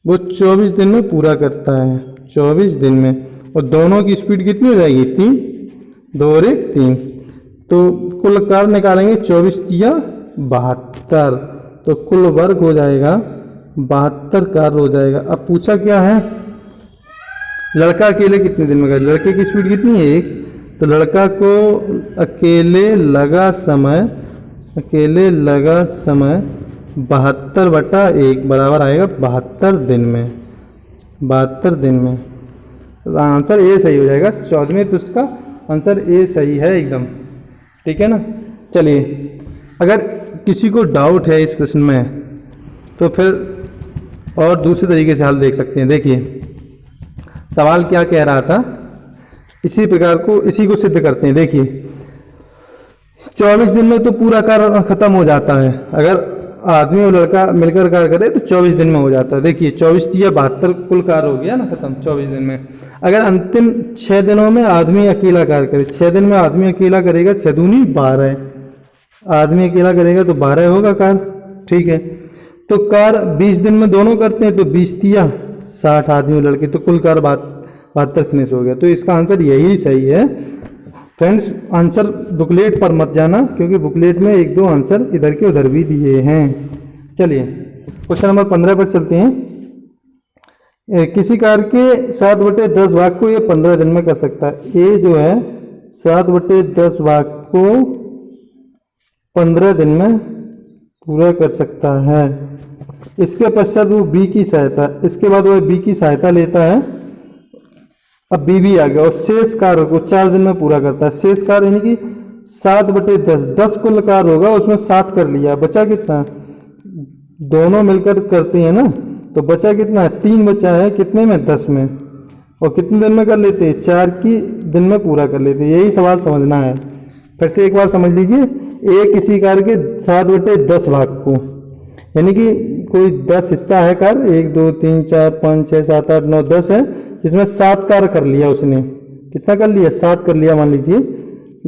वो 24 दिन में पूरा करता है, 24 दिन में। और दोनों की स्पीड कितनी हो जाएगी, 3, 2 और 1 3। तो कुल कार्य निकालेंगे, 24 तिया 72। तो कुल वर्ग हो जाएगा 72 कार्य हो जाएगा। अब पूछा क्या है, लड़का अकेले कितने दिन में कर, लड़के की स्पीड कितनी है 1। तो लड़का को अकेले लगा समय 72/1 बराबर आएगा 72 दिन में। 72 दिन में आंसर ए सही हो जाएगा। 14वें पृष्ठ का आंसर ए सही है एकदम, ठीक है ना। चलिए, अगर किसी को डाउट है इस प्रश्न में तो फिर और दूसरे तरीके से हल देख सकते हैं। देखिए, सवाल क्या कह रहा था, इसी प्रकार को इसी को सिद्ध करते हैं। देखिए, 24 दिन में तो पूरा कार्य खत्म हो जाता है। अगर आदमी और लड़का मिलकर कार्य करे तो 24 दिन में हो जाता है। देखिए 24 या 72 कुल कार्य हो गया ना खत्म 24 दिन में। अगर अंतिम 6 दिनों में आदमी अकेला कार्य करे, 6 दिन में आदमी अकेला करेगा, 6 दूनी 12, आदमी अकेला करेगा तो 12 होगा कार्य। ठीक है, तो कार्य 20 दिन में दोनों करते हैं तो 20 या 60 आदमी और लड़के, तो कुल कार्य 72 फिनिश हो गया। तो इसका आंसर यही सही है। फ्रेंड्स आंसर बुकलेट पर मत जाना, क्योंकि बुकलेट में 1-2 आंसर इधर के उधर भी दिए हैं। चलिए क्वेश्चन नंबर 15 पर चलते हैं। किसी कार्य के 7/10 भाग को ये 15 दिन में कर सकता है। ए जो है 7/10 भाग को 15 दिन में पूरा कर सकता है। इसके पश्चात वो बी की सहायता, इसके बाद वह बी की सहायता लेता है। अब बी भी आ गया और शेष कार्य को 4 दिन में पूरा करता है। शेष कार्य यानी कि 7/10, 10 कुल कार्य होगा, उसमें 7 कर लिया, बचा कितना, दोनों मिलकर करते हैं ना, तो बचा कितना है, 3 बचा है, कितने में, 10 में। और कितने दिन में कर लेते हैं, 4 की दिन में पूरा कर लेते हैं। यही सवाल समझना है। फिर से एक बार समझ लीजिए, ए किसी कार्य के 7/10 भाग को, यानी कि कोई 10 हिस्सा है कार्य, 1 2 3 4 5 6 7 8 9 10 है, जिसमें 7 कार्य कर लिया उसने। कितना कर लिया, 7 कर लिया, मान लीजिए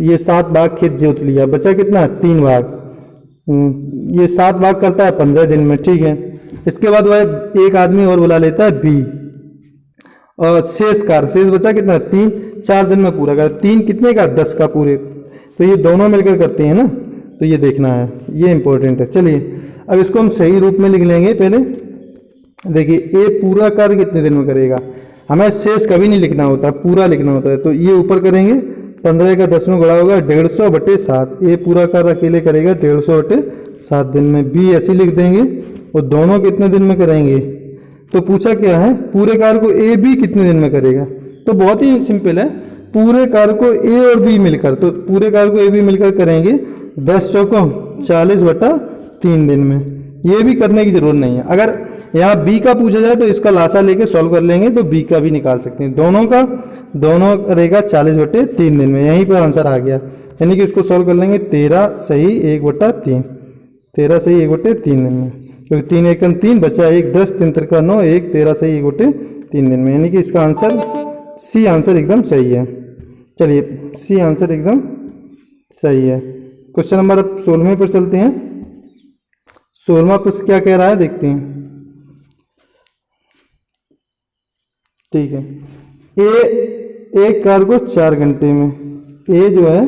ये 7 भाग खेत जोत लिया, बचा कितना, 3 भाग। ये 7 भाग करता है 15 दिन में। ठीक है, इसके बाद वह एक आदमी और बुला लेता है बी, और शेष कार्य, शेष बचा कितना, 3, 4 दिन में पूरा कर। 3 कितने का, 10 का पूरे। तो ये दोनों मिलकर करते हैं ना, तो ये देखना है, ये इंपॉर्टेंट है। चलिए अब इसको हम सही रूप में लिख लेंगे। पहले देखिए ए पूरा कार्य कितने दिन में करेगा, हमें शेष कभी नहीं लिखना होता, पूरा लिखना होता है। तो ये ऊपर करेंगे, 15 का 10 में गुणा होगा 150/7। ए पूरा कार्य अकेले करेगा 150/7 दिन में। बी ऐसे लिख देंगे, और दोनों कितने दिन में करेंगे। तो पूछा क्या है, पूरे कार्य को ए बी कितने दिन में करेगा। तो बहुत ही सिंपल है, पूरे कार्य को ए और बी मिलकर, तो पूरे कार्य को ए बी मिलकर करेंगे 10 चौको 40/3 दिन में। ये भी करने की जरूरत नहीं है। अगर यहाँ बी का पूछा जाए तो इसका लासा लेके सॉल्व कर लेंगे, तो बी का भी निकाल सकते हैं। दोनों करेगा 40/3 दिन में। यहीं पर आंसर आ गया, यानी कि इसको सॉल्व कर लेंगे 13 सही 1/3, 13 सही 1/3 दिन में, क्योंकि 3 एकम 3 बचा 1, 10 3 3 9 1, 13 सही 1/3 दिन में। यानी कि इसका आंसर सी आंसर एकदम सही है। चलिए सी आंसर एकदम सही है। क्वेश्चन नंबर 16 पर चलते हैं। 16वां प्रश्न क्या कह रहा है, देखते हैं। ठीक है, ए एक कार्य को 4 घंटे में, ए जो है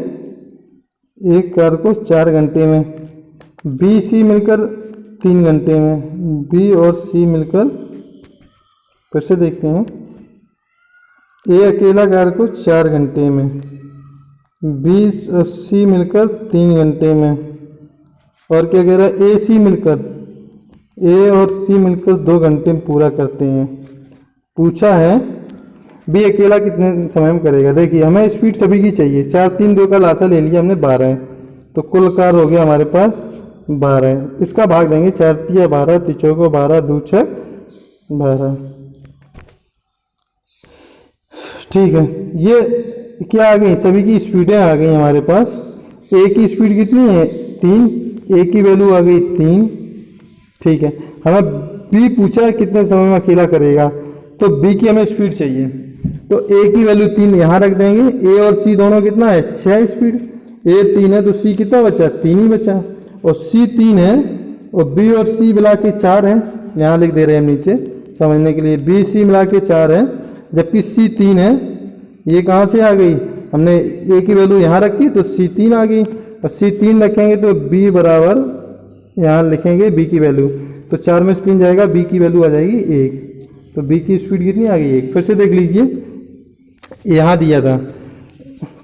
एक कार्य को 4 घंटे में, बी सी मिलकर 3 घंटे में, बी और सी मिलकर, फिर से देखते हैं, ए अकेला कार्य को 4 घंटे में, बी और सी मिलकर 3 घंटे में, और क्या कह रहा है, ए सी मिलकर, ए और सी मिलकर 2 घंटे में पूरा करते हैं। पूछा है बी अकेला कितने समय में करेगा। देखिए हमें स्पीड सभी की चाहिए। 4 3 2 का लासा ले लिया हमने 12 है, तो कुल कार्य हो गया हमारे पास 12 है। इसका भाग देंगे 4 3 12, 3 4 12, 2 6 12। ठीक है, ये क्या आ गई, सभी की स्पीडें आ गई हमारे पास। ए की स्पीड कितनी है, 3, ए की वैल्यू आ गई 3। ठीक है, हमें बी पूछा है कितने समय में अकेला करेगा, तो बी की हमें स्पीड चाहिए, तो ए की वैल्यू 3 यहाँ रख देंगे। ए और सी दोनों कितना है, 6 स्पीड। ए 3 है तो सी कितना बचा, 3 ही बचा, और सी 3 है, और बी और सी मिला के 4 है। यहाँ लिख दे रहे हैं हम नीचे समझने के लिए, बी सी मिला के 4 है, जबकि सी 3 है। ये कहाँ से आ गई, हमने ए की वैल्यू यहाँ रखी तो सी 3 आ गई, और सी 3 रखेंगे तो बी बराबर यहाँ लिखेंगे बी की वैल्यू, तो 4 में से 3 जाएगा, बी की वैल्यू आ जाएगी 1। तो बी की स्पीड कितनी आ गई, 1। फिर से देख लीजिए, यहाँ दिया था,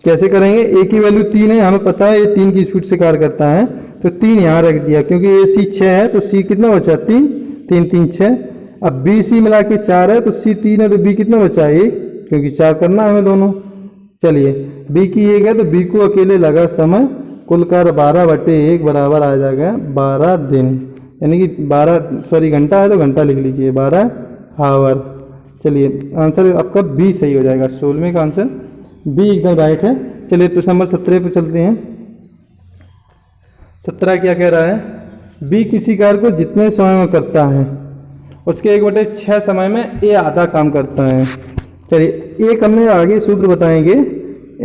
कैसे करेंगे, ए की वैल्यू 3 है, हमें पता है ये 3 की स्पीड से कार्य करता है, तो 3 यहाँ रख दिया, क्योंकि ए सी 6 है तो सी कितना बचा, 3 3 3 6। अब बी सी मिला के 4 है, तो सी 3 है तो बी कितना बचा, 1, क्योंकि 4 करना है हमें दोनों। चलिए बी की 1 है तो बी को अकेले लगा समय, कुल कार्य 12/1 बराबर आ जाएगा 12 दिन, यानी कि 12 घंटा है तो घंटा लिख लीजिए, 12 आवर। चलिए आंसर आपका बी सही हो जाएगा। 16वें का आंसर बी एकदम राइट है। चलिए प्रश्न नंबर 17 पे चलते हैं। 17 क्या कह रहा है, बी किसी कार्य को जितने समय में करता है उसके 1/6 समय में ए आधा काम करता है। चलिए एक हमने आगे सूत्र बताएंगे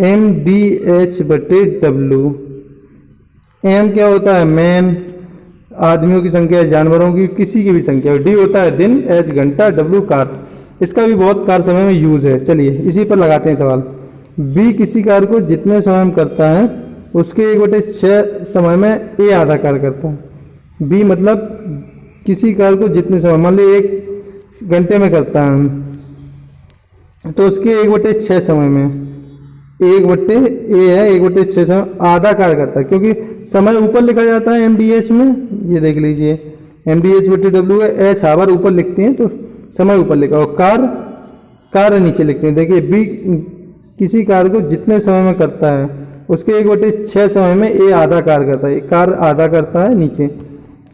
MDH/W। एम क्या होता है? मैन, आदमियों की संख्या, जानवरों की, किसी की भी संख्या। डी होता है दिन, एच घंटा, डब्ल्यू कार। इसका भी बहुत कार समय में यूज है। चलिए इसी पर लगाते हैं सवाल। बी किसी कार्य को जितने समय में करता है उसके 1/6 समय में ए आधा कार्य करता है। बी मतलब किसी कार्य को जितने समय, मान लीजिए 1 घंटे में करता है तो उसके 1/6 समय में 1/ए है, 1/6 समय आधा कार्य करता है, क्योंकि समय ऊपर लिखा जाता है MDH में। ये देख लीजिए MDH/W है, एच हावर ऊपर लिखते हैं तो समय ऊपर लिखा, और कार्य नीचे लिखते हैं। देखिए बी किसी कार्य को जितने समय में करता है उसके 1/6 समय में ए आधा कार्य करता है। कार्य आधा करता है नीचे।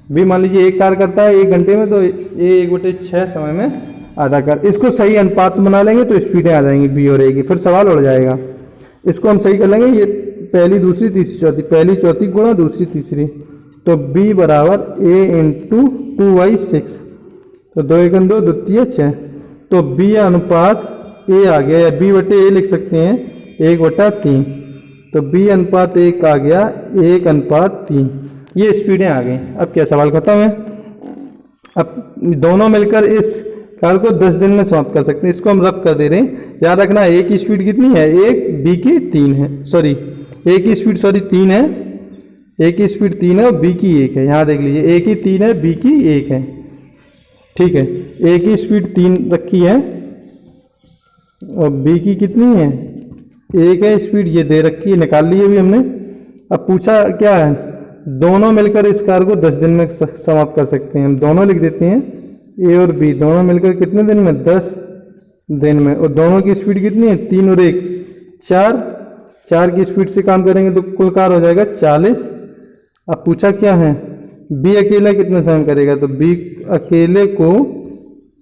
बी मान लीजिए एक कार्य करता है 1 घंटे में तो ए 1/6 समय में आधा कार्य। इसको सही अनुपात बना लेंगे तो स्पीडें आ जाएंगी बी और ए की, फिर सवाल उड़ जाएगा। इसको हम सही कर लेंगे, ये पहली, दूसरी, तीसरी, चौथी, पहली चौथी गुणा दूसरी तीसरी, तो b बराबर a इंटू 2/6, तो 2 × 2 द्वितीय 6, तो b अनुपात a आ गया, या b/a लिख सकते हैं 1/3, तो b अनुपात 1 आ गया 1/3। ये स्पीडें आ गई। अब क्या सवाल खत्म है। अब दोनों मिलकर इस कार्य को 10 दिन में समाप्त कर सकते हैं। इसको हम रब कर दे रहे हैं। याद रखना ए की स्पीड कितनी है? 1, बी की 3 है, सॉरी ए की स्पीड 3 है, ए की स्पीड 3 है और बी की 1 है। यहाँ देख लीजिए ए की 3 है, बी की 1 है। ठीक है, ए की स्पीड 3 रखी है और बी की कितनी है? 1 है स्पीड, ये दे रखी है, निकाल ली अभी हमने। अब पूछा क्या है? दोनों मिलकर इस कार्य को 10 दिन में समाप्त कर सकते हैं। हम दोनों लिख देते हैं, ए और बी दोनों मिलकर कितने दिन में? 10 दिन में। और दोनों की स्पीड कितनी है? 3 और 1 4, 4 की स्पीड से काम करेंगे तो कुल कार्य हो जाएगा 40। अब पूछा क्या है? बी अकेला कितने समय करेगा? तो बी अकेले को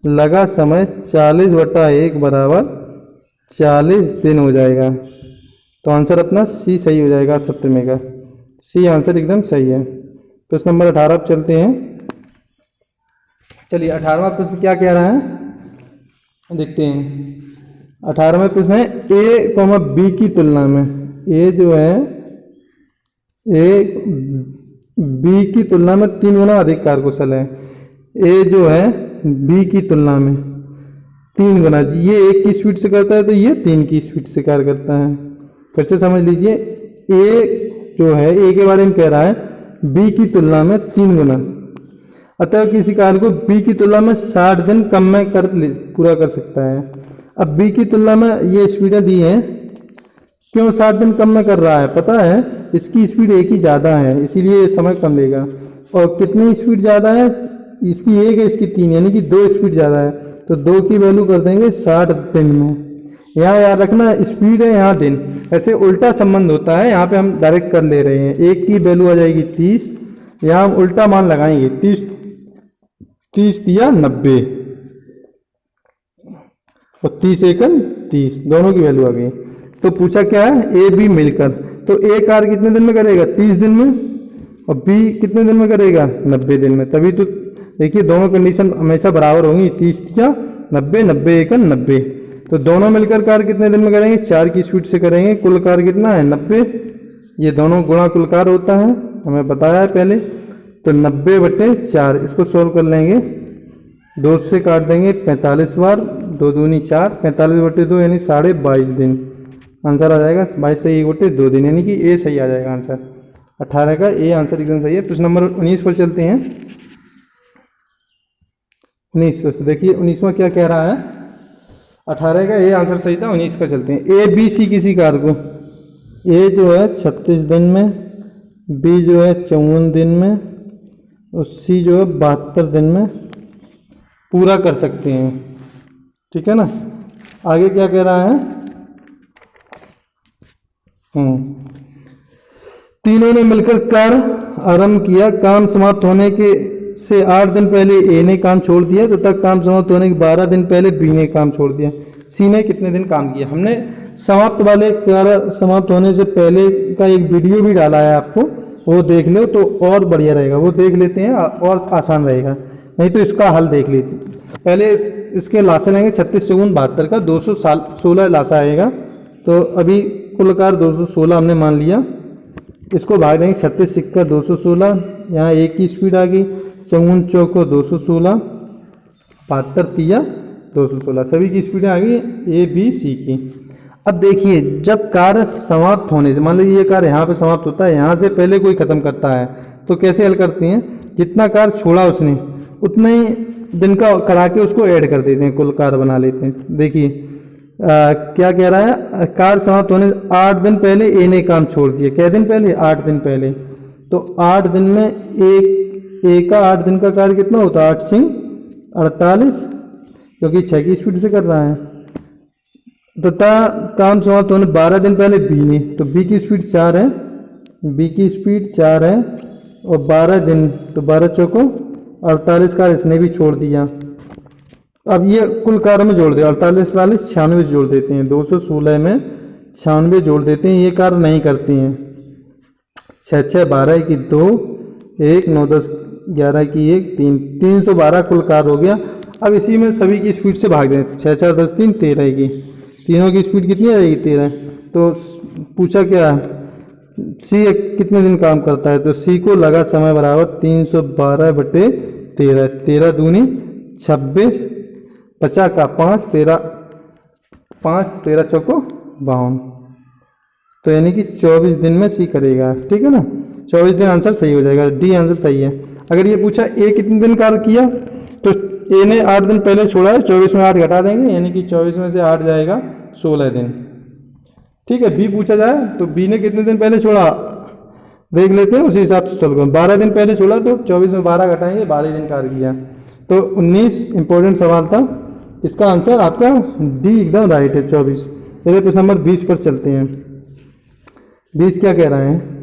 लगा समय 40/1 बराबर 40 दिन हो जाएगा। तो आंसर अपना सी सही हो जाएगा 70 का। सी आंसर एकदम सही है। प्रश्न नंबर 18 पर चलते हैं। चलिए 18वां प्रश्न क्या कह रहा है देखते हैं। 18वां प्रश्न है a, b की तुलना में। ए जो है ए बी की तुलना में 3 गुना अधिक कार्यकुशल है। ए जो है बी की तुलना में 3 गुना, ये 1 की स्पीड से करता है तो ये 3 की स्पीड से कार्य करता है। फिर से समझ लीजिए, ए जो है ए के बारे में कह रहा है बी की तुलना में 3 गुना, अतः किसी कार्य को बी की तुलना में 60 दिन कम में पूरा कर सकता है। अब बी की तुलना में ये स्पीडें दी हैं, क्यों 60 दिन कम में कर रहा है? पता है इसकी स्पीड 1 ही ज़्यादा है, इसीलिए समय कम लेगा। और कितनी स्पीड ज़्यादा है? इसकी 1 है, इसकी 3, यानी कि 2 स्पीड ज़्यादा है, तो 2 की वैल्यू कर देंगे 60 दिन में। यहाँ याद रखना स्पीड है, यहाँ दिन, ऐसे उल्टा संबंध होता है। यहाँ पे हम डायरेक्ट कर ले रहे हैं। 1 की वैल्यू आ जाएगी 30, यहाँ हम उल्टा मान लगाएंगे 30 दिया 90 और 30 एकम 30, दोनों की वैल्यू आ गई। तो पूछा क्या है? ए बी मिलकर, तो ए कार्य कितने दिन में करेगा? 30 दिन में, और बी कितने दिन में करेगा? 90 दिन में। तभी तो देखिए दोनों कंडीशन हमेशा बराबर होंगी, 30 या 90, 90 एकम 90। तो दोनों मिलकर कार्य कितने दिन में करेंगे? 4 की स्पीड से करेंगे। कुल कार्य कितना है? 90। ये दोनों गुणा कुल कार्य होता है, हमें बताया है पहले। तो 90/4, इसको सोल्व कर लेंगे, 2 से काट देंगे 45 बार, 2 दूनी 4, 45/2 यानी 22.5 दिन। आंसर आ जाएगा 22 से 1/2 दिन, यानी कि ए सही आ जाएगा आंसर। 18 का ए आंसर एकदम सही है। प्रश्न नंबर 19 पर चलते हैं। 19 पर देखिए 19वां क्या कह रहा है। 18 का ए आंसर सही था, 19 का चलते हैं। ए बी सी किसी कार्य को, ए जो है 36 दिन में, बी जो है 54 दिन में और सी जो है 72 दिन में पूरा कर सकते हैं। ठीक है ना। आगे क्या कह रहा है? तीनों ने मिलकर कार्य आरंभ किया। काम समाप्त होने के से 8 दिन पहले ए ने काम छोड़ दिया, तो तक काम समाप्त होने के 12 दिन पहले बी ने काम छोड़ दिया। सी ने कितने दिन काम किया? हमने समाप्त वाले कार्य समाप्त होने से पहले का एक वीडियो भी डाला है आपको, वो देख लो तो और बढ़िया रहेगा, वो देख लेते हैं और आसान रहेगा। नहीं तो इसका हल देख लेते हैं। पहले इसके लासा लेंगे 36 चौगुन 72 का 216 लासा आएगा। तो अभी कुल कार 216 हमने मान लिया, इसको भाग देंगे 36 सिक्का 216, यहाँ एक की स्पीड आ गई, चौगुन चौको 216, 72 तिया 216, सभी की स्पीडें आ गई ए बी सी की। अब देखिए जब कार्य समाप्त होने से, मान लीजिए ये कार्य यहाँ पे समाप्त होता है, यहाँ से पहले कोई ख़त्म करता है, तो कैसे हल करते हैं, जितना कार्य छोड़ा उसने उतना ही दिन का करा के उसको ऐड कर देते हैं, कुल कार्य बना लेते हैं। देखिए क्या कह रहा है, कार्य समाप्त होने से 8 दिन पहले ए ने काम छोड़ दिया। कै दिन पहले, 8 दिन पहले। तो 8 दिन में ए का 8 दिन का कार्य कितना होता है, 8 सिंह 48, क्योंकि 6 की स्पीड से कर रहा है। तथा काम समाप्त होने 12 दिन पहले बी ने, तो बी की स्पीड 4 है, बी की स्पीड 4 है, और 12 दिन तो 12 चौको 48 का इसने भी छोड़ दिया। अब ये कुल कार्य में जोड़ दिया, 48 48 96 जोड़ देते हैं, 216 में 96 जोड़ देते हैं, ये कार्य नहीं करती हैं। 6 6 12 की 2, 1 9 10 11 की 1 3, 312 कुल कार्य हो गया। अब इसी में सभी की स्पीड से भाग दें, 6 4 10 3 13 की, तीनों की स्पीड कितनी आएगी 13। तो पूछा क्या सी कितने दिन काम करता है, तो सी को लगा समय बराबर 312/13, 13 दूनी 26, 50 का 5, 13 चौको 52, तो यानी कि 24 दिन में सी करेगा। ठीक है ना, 24 दिन आंसर सही हो जाएगा, डी आंसर सही है। अगर ये पूछा ए कितने दिन कार्य किया, तो ए ने 8 दिन पहले छोड़ा है, 24 में 8 घटा देंगे, यानी कि 24 में से 8 जाएगा 16 दिन। ठीक है, बी पूछा जाए तो बी ने कितने दिन पहले छोड़ा देख लेते हैं, उसी हिसाब से सोल्व करें। 12 दिन पहले छोड़ा तो 24 में 12 घटाएंगे, 12 दिन कार्य किया। तो 19 इंपॉर्टेंट सवाल था, इसका आंसर आपका डी एकदम राइट है, 24। चलिए प्रश्न नंबर 20 पर चलते हैं। 20 क्या कह रहा है,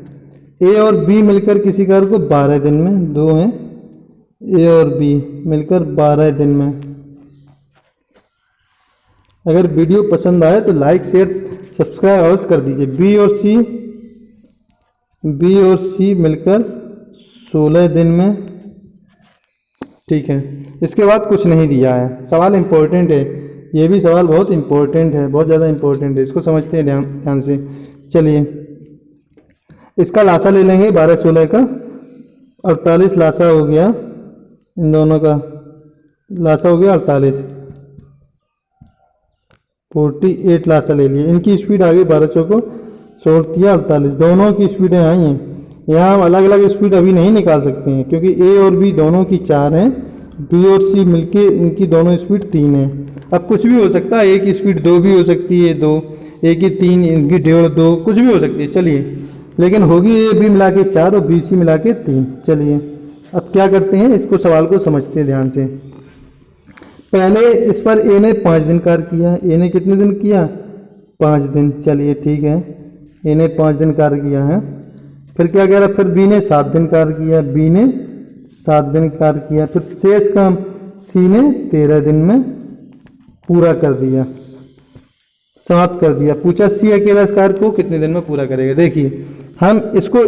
ए और बी मिलकर किसी कार्य को 12 दिन में, दो हैं ए और बी मिलकर 12 दिन में। अगर वीडियो पसंद आए तो लाइक शेयर सब्सक्राइब अवश्य कर दीजिए। बी और सी मिलकर 16 दिन में। ठीक है, इसके बाद कुछ नहीं दिया है। सवाल इम्पोर्टेंट है, ये भी सवाल बहुत इम्पोर्टेंट है, बहुत ज़्यादा इम्पोर्टेंट है, इसको समझते हैं ध्यान से। चलिए इसका लासा ले लेंगे, 12 16 का 48 लासा हो गया, इन दोनों का लासा हो गया 48, 48 लासा ले लिए। इनकी स्पीड आ गई 12 चौको 48, दोनों की स्पीडें आई हैं। यहाँ हम अलग अलग स्पीड अभी नहीं निकाल सकते हैं, क्योंकि ए और बी दोनों की 4 हैं, बी और सी मिलके इनकी दोनों स्पीड 3 है। अब कुछ भी हो सकता है, ए की स्पीड 2 भी हो सकती है, 2, ए की 3, इनकी 1.5 2, कुछ भी हो सकती है। चलिए, लेकिन होगी ए बी मिला के 4 और बी सी मिला के 3। चलिए अब क्या करते हैं, इसको सवाल को समझते हैं ध्यान से। पहले इस पर ए ने 5 दिन कार्य किया, ए ने कितने दिन किया 5 दिन। चलिए ठीक है, ए ने 5 दिन कार्य किया है। फिर क्या कह रहा, फिर बी ने 7 दिन कार्य किया, बी ने 7 दिन कार्य किया। फिर शेष काम सी ने 13 दिन में पूरा कर दिया, समाप्त कर दिया। पूछा सी अकेला इस कार्य को कितने दिन में पूरा करेगा। देखिए हम इसको,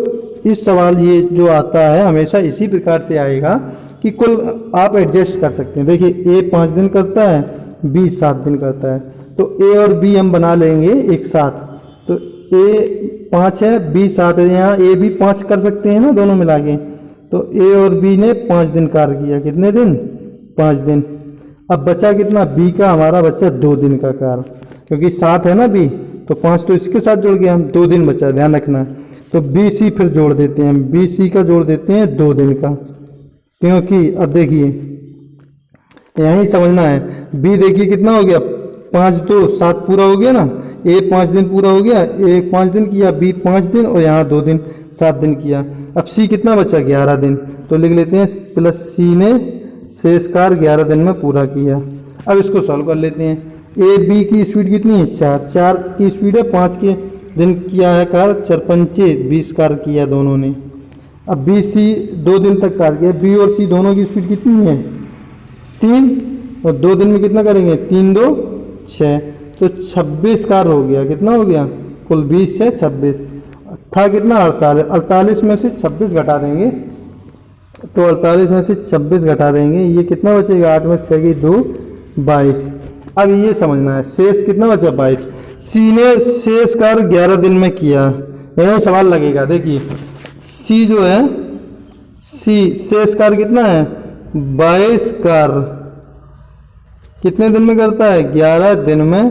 इस सवाल ये जो आता है हमेशा इसी प्रकार से आएगा कि कुल आप एडजस्ट कर सकते हैं। देखिए ए 5 दिन करता है, बी 7 दिन करता है, तो ए और बी हम बना लेंगे एक साथ। तो ए 5 है, बी 7 है, यहाँ ए भी 5 कर सकते हैं ना दोनों मिला के। तो ए और बी ने 5 दिन कार्य किया, कितने दिन 5 दिन। अब बचा कितना, बी का हमारा बचा 2 दिन का कार्य, क्योंकि 7 है ना बी, तो 5 तो इसके साथ जुड़ गया, हम 2 दिन बचा, ध्यान रखना। तो बी सी फिर जोड़ देते हैं, बी सी का जोड़ देते हैं 2 दिन का, क्योंकि अब देखिए यहीं समझना है। बी देखिए कितना हो गया, 5 2 7 पूरा हो गया ना, ए 5 दिन पूरा हो गया, ए 5 दिन किया, बी 5 दिन और यहाँ 2 दिन 7 दिन किया। अब सी कितना बचा 11 दिन, तो लिख लेते हैं प्लस सी ने शेष कार्य 11 दिन में पूरा किया। अब इसको सॉल्व कर लेते हैं। ए बी की स्पीड कितनी है 4 की स्पीड है, 5 के दिन किया है कार्य, 4 पंचे 20 कार्य किया दोनों ने। अब बी सी 2 दिन तक कार्य किया, बी और सी दोनों की स्पीड कितनी है 3, और 2 दिन में कितना करेंगे 3 2 6, तो 26 कार्य हो गया। कितना हो गया, कुल 20 से 26। था कितना 48, 48 में से 26 घटा देंगे तो 48 में से 26 घटा देंगे, ये कितना बचेगा, 8 में 6 की 2 22। अब ये समझना है शेष कितना बचा 22। सी ने शेष कार्य 11 दिन में किया, यही सवाल लगेगा। देखिए सी जो है, सी शेष कार्य कितना है 22 कार्य कितने दिन में करता है, 11 दिन में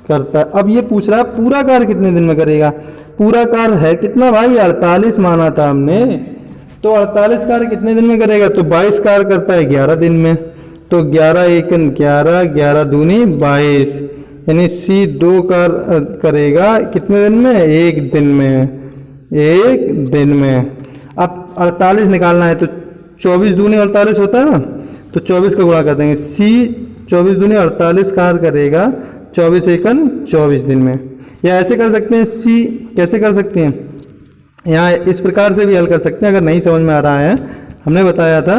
करता है। अब ये पूछ रहा है पूरा कार्य कितने दिन में करेगा। पूरा कार्य है कितना भाई 48 माना था हमने, तो 48 कार्य कितने दिन में करेगा, तो 22 कार्य करता है 11 दिन में। तो 11 एकन 11, 11 दूनी 22, यानी सी 2 कार्य करेगा कितने दिन में, 1 दिन में, 1 दिन में। अब 48 निकालना है तो 24 दूनी 48 होता है ना, तो 24 का गुणा कर देंगे। सी 24 दूनी 48 कार्य करेगा 24 एकन 24 दिन में। या ऐसे कर सकते हैं, सी कैसे कर सकते हैं, यहाँ इस प्रकार से भी हल कर सकते हैं। अगर नहीं समझ में आ रहा है, हमने बताया था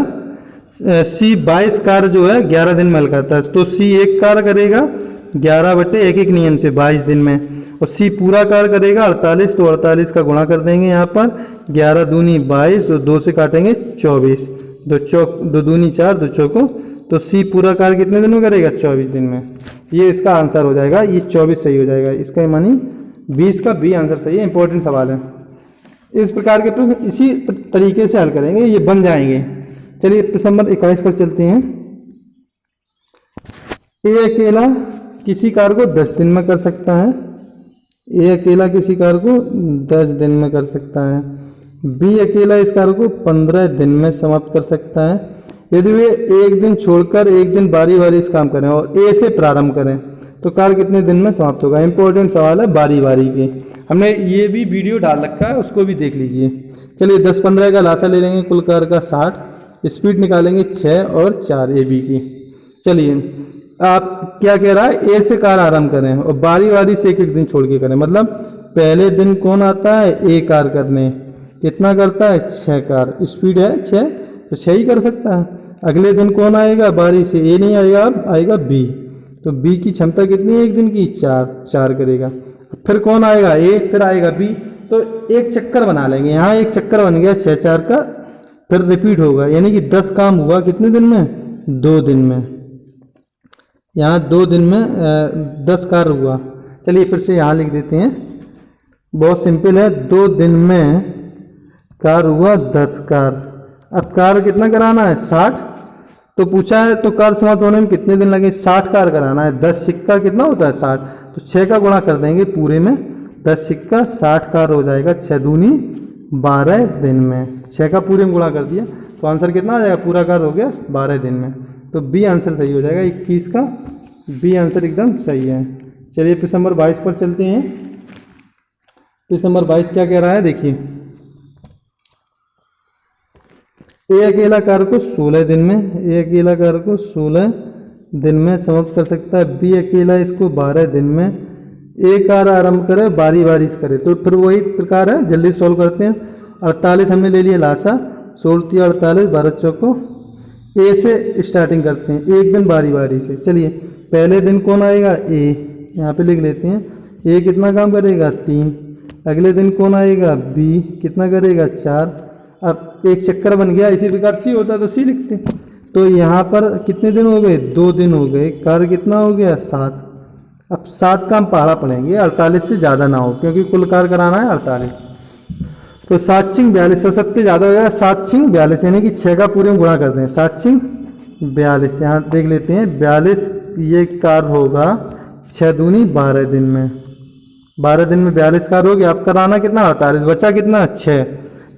सी 22 कार्य जो है 11 दिन में हल करता है, तो सी 1 कार्य करेगा 11/1 नियम से 22 दिन में, और सी पूरा कार्य करेगा 48, तो 48 का गुणा कर देंगे यहाँ पर, 11 दूनी 22 और 2 से काटेंगे 24, 2 दूनी 4, 2 चौको, तो सी पूरा कार्य कितने दिन में करेगा 24 दिन में। ये इसका आंसर हो जाएगा, ये 24 सही हो जाएगा, इसका मानी 20 का बी आंसर सही है। इंपॉर्टेंट सवाल है। इस प्रकार के प्रश्न इसी तरीके से हल करेंगे, ये बन जाएंगे। चलिए प्रश्न नंबर 21 पर चलते हैं। ए अकेला किसी कार्य को 10 दिन में कर सकता है, ए अकेला किसी कार्य को 10 दिन में कर सकता है, बी अकेला इस कार्य को 15 दिन में समाप्त कर सकता है। यदि वे एक दिन छोड़कर एक दिन बारी बारी इस काम करें और ए से प्रारंभ करें तो कार्य कितने दिन में समाप्त होगा। इंपॉर्टेंट सवाल है बारी बारी के, हमने ये भी वीडियो डाल रखा है, उसको भी देख लीजिए। चलिए 10-15 का लासा ले लेंगे, कुल कार्य का 60, स्पीड निकालेंगे 6 और 4 ए बी की। चलिए आप क्या कह रहा है, ए से कार्य आरंभ करें और बारी बारी से एक दिन छोड़ के करें, मतलब पहले दिन कौन आता है ए कार्य करने, कितना करता है 6 कार्य, स्पीड है 6 तो 6 ही कर सकता है। अगले दिन कौन आएगा बारी से, ए नहीं आएगा, अब आएगा बी, तो बी की क्षमता कितनी है एक दिन की 4 करेगा। फिर कौन आएगा ए, फिर आएगा बी, तो एक चक्कर बना लेंगे, यहाँ एक चक्कर बन गया 6-4 का, फिर रिपीट होगा, यानी कि 10 काम हुआ कितने दिन में, 2 दिन में। यहाँ 2 दिन में 10 कार्य हुआ। चलिए फिर से यहाँ लिख देते हैं, बहुत सिंपल है, 2 दिन में कार्य हुआ 10 कार्य। अब कार्य कितना कराना है 60, तो पूछा है तो कार्य समाप्त होने में कितने दिन लगे, 60 कार्य कराना है। 10 सिक्का कितना होता है 60, तो 6 का गुणा कर देंगे पूरे में, 10 सिक्का 60 कार्य हो जाएगा, 6 दूनी 12 दिन में। 6 का पूरे में गुणा कर दिया तो आंसर कितना आ जाएगा, पूरा कार्य हो गया 12 दिन में। तो बी आंसर सही हो जाएगा, 21 का बी आंसर एकदम सही है। चलिए प्रश्न नंबर 22 पर चलते हैं। प्रश्न नंबर 22 क्या कह रहा है, देखिए ए अकेला कार्य को 16 दिन में, ए अकेला कार्य को 16 दिन में समाप्त कर सकता है, बी अकेला इसको 12 दिन में। ए कार्य आरंभ करे बारी बारी से करे, तो फिर वही प्रकार है, जल्दी सॉल्व करते हैं। 48 हमने ले लिया लासा, 16 48, 12 चौको, ए से स्टार्टिंग करते हैं, एक दिन बारी बारी से। चलिए पहले दिन कौन आएगा ए, यहाँ पे लिख लेते हैं, ए कितना काम करेगा 3। अगले दिन कौन आएगा बी, कितना करेगा 4। अब एक चक्कर बन गया, इसी प्रकार सी होता तो सी लिखते। तो यहाँ पर कितने दिन हो गए, 2 दिन हो गए, कार्य कितना हो गया 7। अब 7 का हम पहाड़ा पढ़ेंगे, 48 से ज़्यादा ना हो, क्योंकि कुल कार्य कराना है 48। तो 7 छिंग 42, 7 पे ज़्यादा हो जाएगा, 7 छिंग 42, यानी कि 6 का पूरे में गुणा करते हैं, 7 छिंग 42। यहाँ देख लेते हैं 42, ये कार्य होगा 6 दूनी 12 दिन में, 12 दिन में 42 कार्य हो गया। अब कराना कितना 48, बचा कितना 6।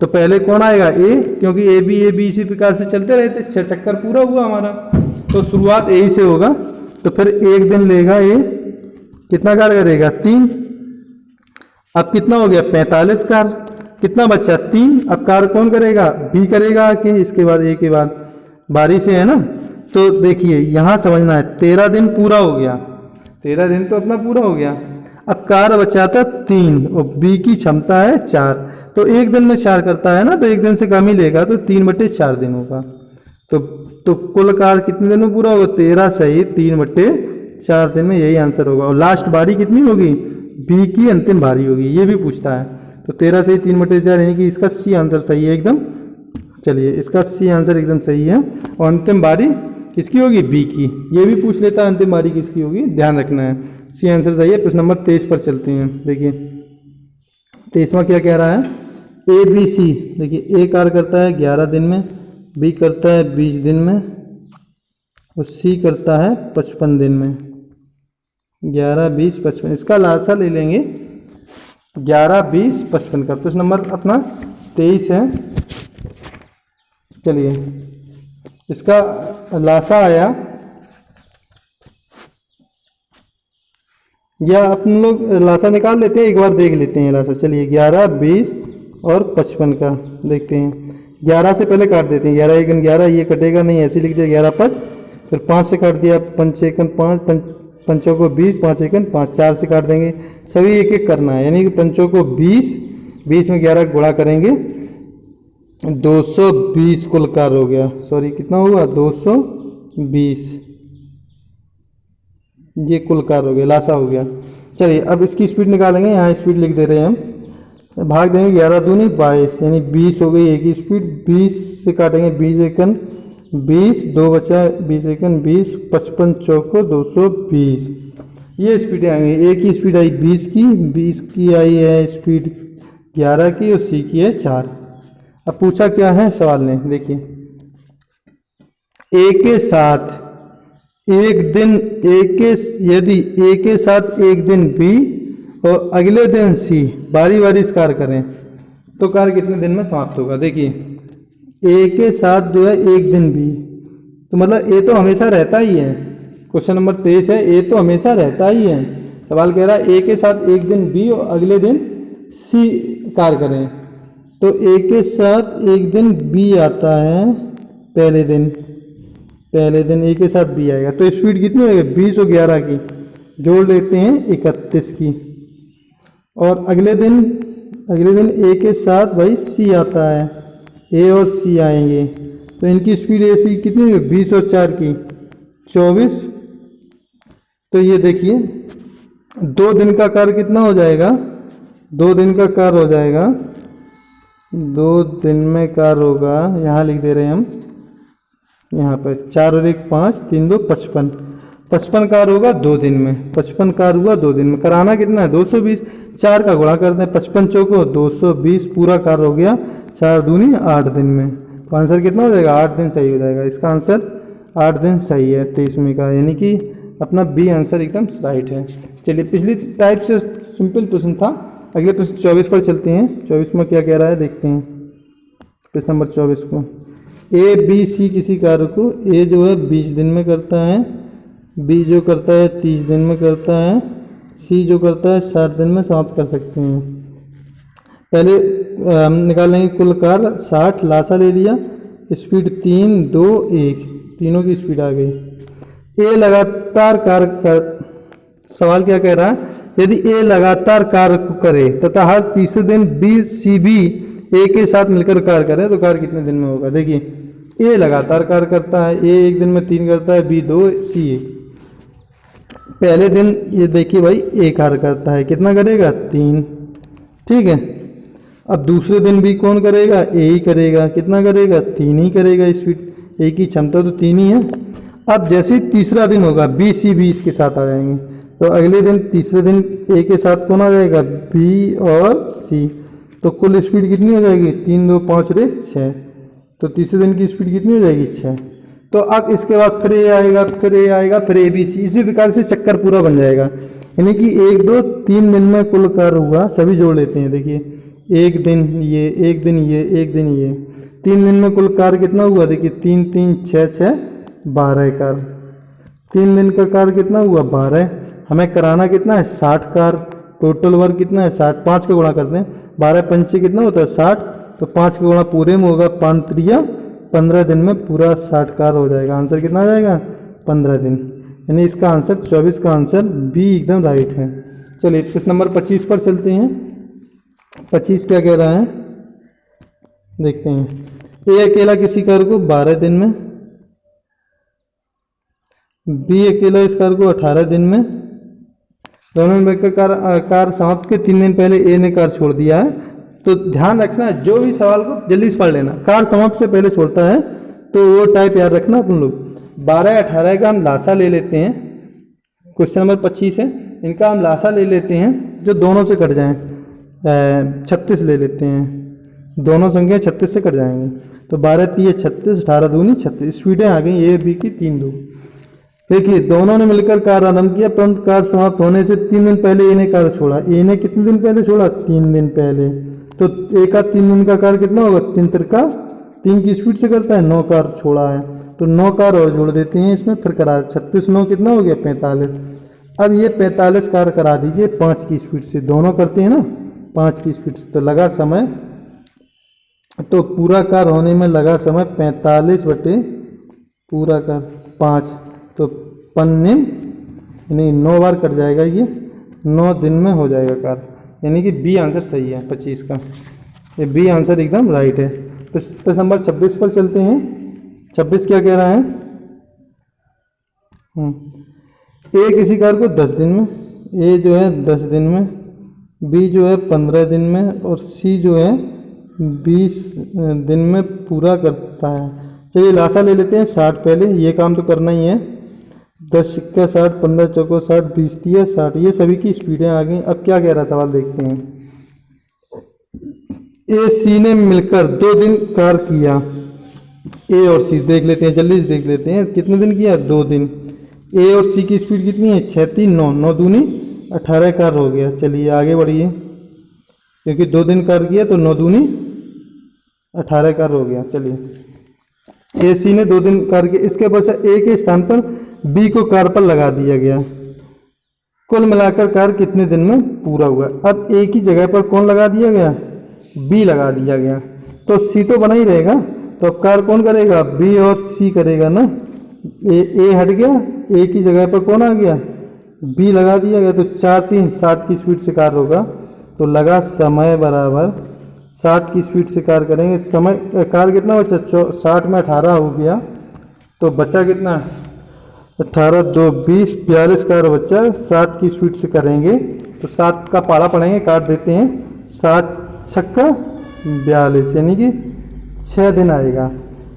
तो पहले कौन आएगा ए, क्योंकि ए बी इसी प्रकार से चलते रहते, 6 चक्कर पूरा हुआ हमारा, तो शुरुआत ए ही से होगा। तो फिर एक दिन लेगा ए, कितना कार्य करेगा 3। अब कितना हो गया 45 कार्य, कितना बचा 3। अब कार्य कौन करेगा, बी करेगा आके, इसके बाद ए के बाद बारी से है ना। तो देखिए यहाँ समझना है, 13 दिन पूरा हो गया, 13 दिन तो अपना पूरा हो गया। अब कार्य बचा था 3 और बी की क्षमता है 4, तो एक दिन में 4 करता है ना, तो एक दिन से कम ही लेगा, तो 3/4 दिन होगा। तो कुल कार्य कितने दिन में पूरा होगा, 13 सही 3/4 दिन में, यही आंसर होगा। और लास्ट बारी कितनी होगी, बी की अंतिम बारी होगी, ये भी पूछता है। तो 13 से 3 बटे 4 यानी कि इसका सी आंसर सही है एकदम। चलिए इसका सी आंसर एकदम सही है। और अंतिम बारी किसकी होगी? बी की। ये भी पूछ लेता है अंतिम बारी किसकी होगी, ध्यान रखना है। सी आंसर सही है। प्रश्न नंबर 23 पर चलते हैं। देखिए 23वां क्या कह रहा है? A b c. देखिए ए कार्य करता है 11 दिन में, बी करता है 20 दिन में और सी करता है 55 दिन में। 11, 20, 55, इसका लासा ले लेंगे 11, 20, 55 का। प्रश्न नंबर अपना 23 है। चलिए इसका लासा आया, या अपन लोग लासा निकाल लेते हैं, एक बार देख लेते हैं लासा। चलिए 11, 20 और 55 का देखते हैं। 11 से पहले काट देते हैं, 11 एकन 11, ये कटेगा नहीं, ऐसे लिख दिया 11 5, फिर 5 से काट दिया, 5 एकन 5, पंचों को 20, 5 एकन 5, 4 से काट देंगे। सभी एक एक करना है, यानी कि पंचों को 20, 20 में 11 गुणा करेंगे, 220 कुल कार्य हो गया। सॉरी कितना होगा? 220, ये कुल कार्य हो गया, लासा हो गया। चलिए अब इसकी स्पीड निकालेंगे, यहाँ स्पीड लिख दे रहे हैं हम। भाग देंगे 11 दूनी 22, यानी 20 हो गई एक ही स्पीड। 20 से काटेंगे 20 एकन 20, 2 बचा 20 एकन 20, 55 चौको 220, ये स्पीडें आएंगी। एक ही स्पीड आई 20 की, 20 की आई है स्पीड 11 की और सी की है 4। अब पूछा क्या है सवाल ने? देखिए ए के साथ एक दिन यदि ए के साथ एक दिन बी और अगले दिन सी बारी बारी इस कार्य करें तो कार्य कितने दिन में समाप्त होगा? देखिए ए के साथ जो है एक दिन बी, तो मतलब ए तो हमेशा रहता ही है। क्वेश्चन नंबर 23 है, ए तो हमेशा रहता ही है। सवाल कह रहा है ए के साथ एक दिन बी और अगले दिन सी कार्य करें, तो ए के साथ एक दिन बी आता है पहले दिन ए के साथ बी आएगा, तो स्पीड कितनी होगी? 20 और 11 की जोड़ लेते हैं 31 की। और अगले दिन ए के साथ भाई सी आता है, ए और सी आएंगे, तो इनकी स्पीड ऐसी कितनी होगी? 20 और 4 की 24। तो ये देखिए 2 दिन का कार्य कितना हो जाएगा? 2 दिन का कार्य हो जाएगा, 2 दिन में कार्य होगा, यहाँ लिख दे रहे हैं हम, यहाँ पर 4 और 1 5, 3 2 55, 55 कार्य होगा 2 दिन में। 55 कार्य हुआ 2 दिन में। कराना कितना है? 220, 4 का गुणा करते हैं, 55 चौको 220, पूरा कार्य हो गया 4 दूनी 8 दिन में। तो आंसर कितना हो जाएगा? 8 दिन सही हो जाएगा। इसका आंसर 8 दिन सही है 23वें का, यानी कि अपना बी आंसर एकदम राइट है। चलिए पिछली टाइप से सिंपल प्रश्न था, अगले प्रश्न 24 पर चलते हैं। 24 में क्या कह रहा है देखते हैं। प्रश्न नंबर 24 को, ए बी सी किसी कार्य को ए जो है 20 दिन में करता है, बी जो करता है 30 दिन में करता है, सी जो करता है 60 दिन में समाप्त कर सकते हैं। पहले हम निकालेंगे कुल कार्य 60, लासा ले लिया, स्पीड 3 2 1, तीनों की स्पीड आ गई। ए लगातार कार्य कर, सवाल क्या कह रहा है? यदि ए लगातार कार्य करे तथा हर तीसरे दिन बी सी भी ए के साथ मिलकर कार्य करे तो कार्य कितने दिन में होगा? देखिए ए लगातार कार्य करता है, ए एक दिन में 3 करता है, बी 2, सी 1। पहले दिन ये देखिए भाई ए कार्य करता है, कितना करेगा? 3, ठीक है। अब दूसरे दिन भी कौन करेगा? ए ही करेगा, कितना करेगा? 3 ही करेगा। स्पीड ए की क्षमता तो 3 ही है। अब जैसे ही तीसरा दिन होगा बी सी भी इसके साथ आ जाएंगे, तो अगले दिन तीसरे दिन ए के साथ कौन आ जाएगा? बी और सी, तो कुल स्पीड कितनी हो जाएगी? 3 2 5 और 1 6, तो तीसरे दिन की स्पीड कितनी हो जाएगी? 6। तो अब इसके बाद फिर ए आएगा, फिर ए आएगा, फिर ए बी सी, इसी प्रकार से चक्कर पूरा बन जाएगा। यानी कि 1 2 3 दिन में कुल कार्य हुआ, सभी जोड़ लेते हैं। देखिए एक दिन ये, एक दिन ये, एक दिन ये, 3 दिन में कुल कार्य कितना हुआ? देखिए 3 3 6 6 12 कार्य, 3 दिन का कार्य कितना हुआ? 12। हमें कराना कितना है? 60 कार्य। टोटल वर्क कितना है? 60। 5 का गुणा करते हैं, 12 पंचे कितना होता है? 60, तो 5 का गुणा पूरे में होगा 5 3 15 दिन में पूरा 60 कार्य हो जाएगा। आंसर कितना आ जाएगा? 15 दिन, यानी इसका आंसर 24 का आंसर बी एकदम राइट है। चलिए प्रश्न नंबर 25 पर चलते हैं। 25 क्या कह रहा है देखते हैं। ए अकेला किसी कार्य को 12 दिन में, बी अकेला इस कार्य को 18 दिन में, दोनों ने मिलकर कार समाप्त के 3 दिन पहले ए ने कार छोड़ दिया है। तो ध्यान रखना, जो भी सवाल को जल्दी से पढ़ लेना। कार समाप्त से पहले छोड़ता है तो वो टाइप याद रखना अपन लोग। 12 18 का हम लासा ले लेते हैं, क्वेश्चन नंबर 25 है, इनका हम लासा ले लेते हैं जो दोनों से कट जाएं। 36 ले लेते हैं, दोनों संख्या 36 से कट जाएंगे। तो 12 3 36, 18 दूनी 36, स्पीडें आ गई ए बी की 3 2। देखिए दोनों ने मिलकर कार आरंभ किया, परंतु कार समाप्त होने से 3 दिन पहले ए ने कार छोड़ा। ए ने कितने दिन पहले छोड़ा? 3 दिन पहले। तो ए का 3 दिन का कार कितना होगा? 3 तिरका 3 की स्पीड से करता है, 9 कार छोड़ा है तो 9 कार और जोड़ देते हैं इसमें, फिर करा 36 9 कितना हो गया? 45। अब ये 45 कार करा दीजिए 5 की स्पीड से, दोनों करते हैं ना 5 की स्पीड से। तो लगा समय, तो पूरा कार होने में लगा समय 45 बटे पूरा कार 5, तो 5 यानी 9 बार कट जाएगा, ये 9 दिन में हो जाएगा कार, यानी कि बी आंसर सही है 25 का। ये बी आंसर एकदम राइट है। प्रश्न नंबर 26 पर चलते हैं। 26 क्या कह रहा है? ए किसी कार को 10 दिन में, ए जो है 10 दिन में, बी जो है 15 दिन में और सी जो है 20 दिन में पूरा करता है। चलिए लासा ले लेते हैं 60 पहले, ये काम तो करना ही है। 10 सिक्का 60, 15 चौको 60, 20 दिया 60, ये सभी की स्पीडें आ गई। अब क्या कह रहा है सवाल देखते हैं। ए सी ने मिलकर 2 दिन कार किया, ए और सी देख लेते हैं, जल्दी से देख लेते हैं कितने दिन किया? 2 दिन। ए और सी की स्पीड कितनी है? 6 3 9, 9 दूनी 18 कार हो गया। चलिए आगे बढ़िए, क्योंकि 2 दिन कार किया तो 9 दूनी 18 कार हो गया। चलिए ए सी ने 2 दिन कार किया, इसके बाद से ए के स्थान पर बी को कार पर लगा दिया गया। कुल मिलाकर कार कितने दिन में पूरा हुआ? अब ए की जगह पर कौन लगा दिया गया? बी लगा दिया गया, तो सी तो बना ही रहेगा। तो अब कार कौन करेगा? बी और सी करेगा ना। ए हट गया, ए की जगह पर कौन आ गया? बी लगा दिया गया, तो 4 3 7 की स्पीड से कार होगा। तो लगा समय बराबर 7 की स्पीड से कार करेंगे। समय कार कितना बचा? 60 में 18 हो गया, तो बचा कितना? 18 2 20, 42 कार बचा। 7 की स्पीड से करेंगे तो 7 का पाला पड़ेंगे, काट देते हैं। 7 छक्का 42, यानी कि 6 दिन आएगा।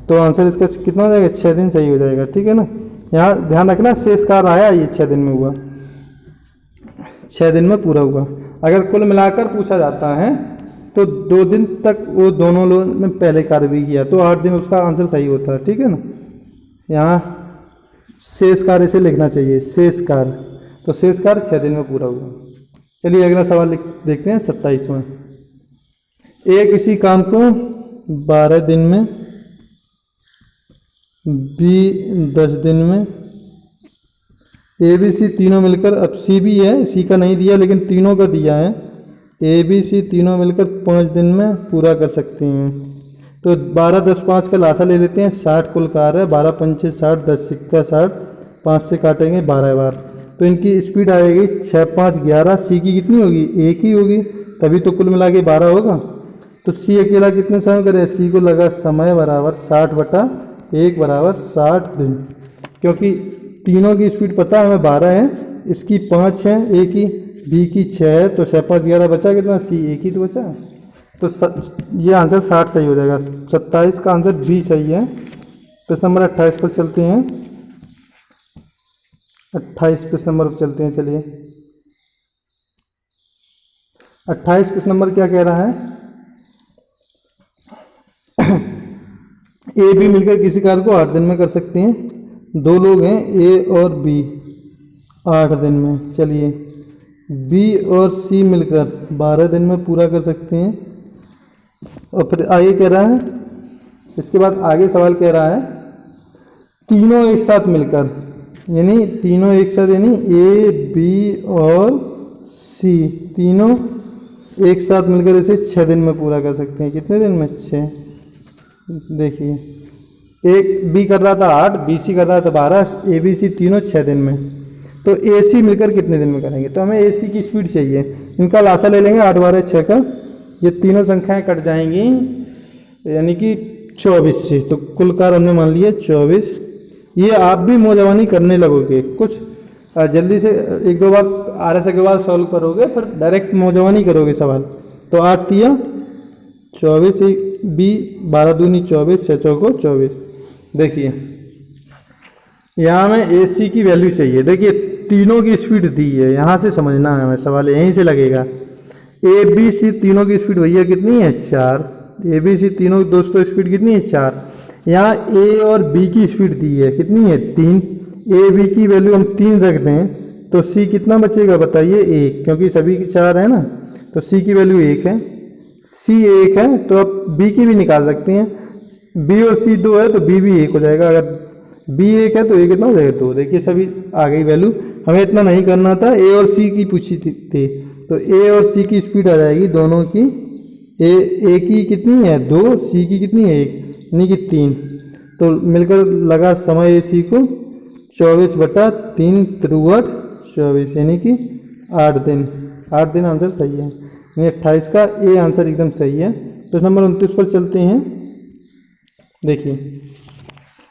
तो आंसर इसका कितना हो जाएगा? 6 दिन सही हो जाएगा, ठीक है ना। यहाँ ध्यान रखना शेष कार आया, ये 6 दिन में हुआ, 6 दिन में पूरा हुआ। अगर कुल मिलाकर पूछा जाता है तो 2 दिन तक वो दोनों लोगों ने पहले कार्य भी किया, तो 8 दिन उसका आंसर सही होता है, ठीक है ना। यहाँ शेष कार्य से लिखना चाहिए, शेष कार्य, तो शेष कार्य 6 दिन में पूरा हुआ। चलिए अगला सवाल देखते हैं 27वां। ए किसी काम को 12 दिन में, बी 10 दिन में, ए बी सी तीनों मिलकर, अब सी भी है, सी का नहीं दिया लेकिन तीनों का दिया है, ए बी सी तीनों मिलकर 5 दिन में पूरा कर सकते हैं। तो 12 10 5 का लासा ले लेते हैं। 60 कुल कार है, 12 पंचे 60, 10 सिक्का 60, 5 से काटेंगे 12 बार, तो इनकी स्पीड आएगी 6 5 11। सी की कितनी होगी? एक ही होगी, तभी तो कुल मिला के 12 होगा। तो सी अकेला कितने समय करे? सी को लगा समय बराबर 60 बटा 1 बराबर 60 दिन, क्योंकि तीनों की स्पीड पता है हमें 12 है, इसकी 5 है, ए की, बी की 6 है, तो 6 5 11 बचा कितना? सी एक ही तो बचा, तो ये आंसर 60 सही हो जाएगा। 27 का आंसर बी सही है। प्रश्न नंबर 28 पर चलते हैं। 28 प्रश्न नंबर पर चलते हैं। चलिए 28 प्रश्न नंबर क्या कह रहा है? ए बी मिलकर किसी कार्य को 8 दिन में कर सकते हैं। 2 लोग हैं, ए और बी, 8 दिन में। चलिए बी और सी मिलकर 12 दिन में पूरा कर सकते हैं। और फिर आगे कह रहा है, इसके बाद आगे सवाल कह रहा है तीनों एक साथ मिलकर, यानी तीनों एक साथ, यानी ए बी और सी तीनों एक साथ मिलकर इसे 6 दिन में पूरा कर सकते हैं। कितने दिन में? 6। देखिए एक बी कर रहा था 8, बी सी कर रहा था 12, ए बी सी तीनों 6 दिन में। तो ए सी मिलकर कितने दिन में करेंगे? तो हमें ए सी की स्पीड चाहिए। इनका लासा ले लेंगे 8 12 6 का, ये तीनों संख्याएं कट जाएंगी, यानी कि 24 से। तो कुल कार हमने मान लिया 24। ये आप भी मौजवानी करने लगोगे, कुछ जल्दी से एक दो बार RS अग्रवाल सॉल्व करोगे, फिर डायरेक्ट मौजवा नहीं करोगे सवाल। तो 8 तिया 24, बी 12 दूनी 24, 6 चौको 24। देखिए यहाँ हमें AC की वैल्यू चाहिए। देखिए तीनों की स्पीड दी है, यहाँ से समझना है हमें, सवाल यहीं से लगेगा। ABC तीनों की स्पीड भैया कितनी है 4। ABC तीनों दोस्तों स्पीड कितनी है 4। यहाँ A और B की स्पीड दी है कितनी है 3। AB की वैल्यू हम 3 रख दें तो C कितना बचेगा बताइए 1, क्योंकि सभी की 4 है ना, तो C की वैल्यू 1 है। C 1 है तो अब B की भी निकाल सकते हैं। B और C 2 है तो B भी 1 हो जाएगा। अगर B 1 है तो A कितना हो जाएगा 2। देखिए सभी आ गई वैल्यू। हमें इतना नहीं करना था, A और C की पूछी थी तो A और C की स्पीड आ जाएगी दोनों की। A की कितनी है 2, C की कितनी है 1, यानी कि 3। तो मिलकर लगा समय AC को 24/3 × 24 यानी कि 8 दिन। 8 दिन आंसर सही है, यानी 28 का A आंसर एकदम सही है। प्रश्न नंबर 29 पर चलते हैं। देखिए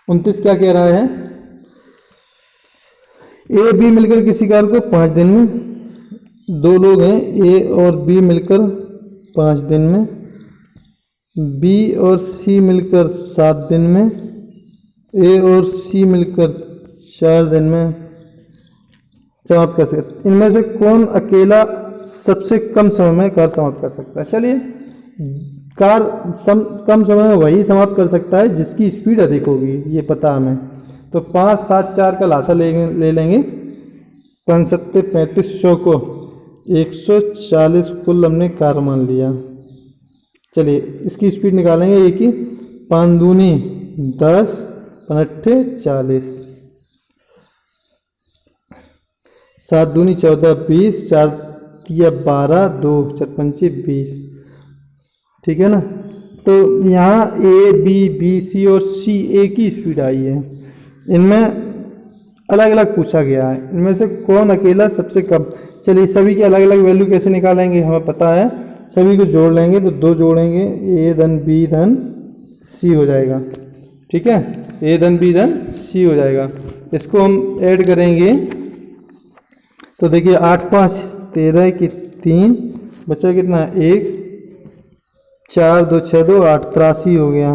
29 क्या कह रहा है, A B मिलकर किसी कार को 5 दिन में, 2 लोग हैं A और B मिलकर 5 दिन में, B और C मिलकर 7 दिन में, A और C मिलकर 4 दिन में समाप्त कर सकते। इनमें से कौन अकेला सबसे कम समय में कार समाप्त कर सकता है? चलिए कार कम समय में वही समाप्त कर सकता है जिसकी स्पीड अधिक होगी, ये पता हमें। तो 5 7 4 का लासा ले लेंगे। 5 7 35 100 को 140 कुल हमने कार मान लिया। चलिए इसकी स्पीड निकालेंगे। एक ही 5 दूनी 10, 5 40, 7 दूनी 14, 20, 4 तिया 12, 2 4 पंचे 20। ठीक है ना। तो यहाँ A B B C और C एक ही स्पीड आई है। इनमें अलग अलग पूछा गया है, इनमें से कौन अकेला सबसे कम। चलिए सभी की अलग अलग वैल्यू कैसे निकालेंगे हमें पता है। सभी को जोड़ लेंगे तो 2 जोड़ेंगे A धन B धन C हो जाएगा। ठीक है, A धन B धन C हो जाएगा। इसको हम ऐड करेंगे तो देखिए 8 5 13 की 3 बचा कितना 1, 4 2 6 2 8 83 हो गया।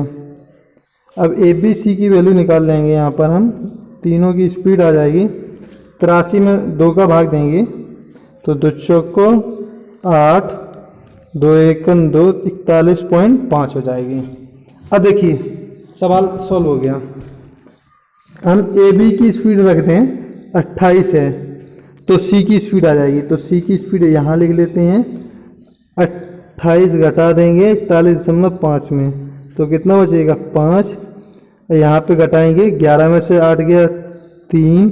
अब ABC की वैल्यू निकाल लेंगे। यहाँ पर हम तीनों की स्पीड आ जाएगी। 83 में 2 का भाग देंगे तो 2 चौको 8, 2 एकन 2, 41.5 हो जाएगी। अब देखिए सवाल सॉल्व हो गया। हम AB की स्पीड रख दें 28 है तो C की स्पीड आ जाएगी। तो C की स्पीड यहाँ लिख लेते हैं। 28 घटा देंगे 41.5 में तो कितना बचेगा 5। यहाँ पे घटाएंगे 11 में से 8 गया 3,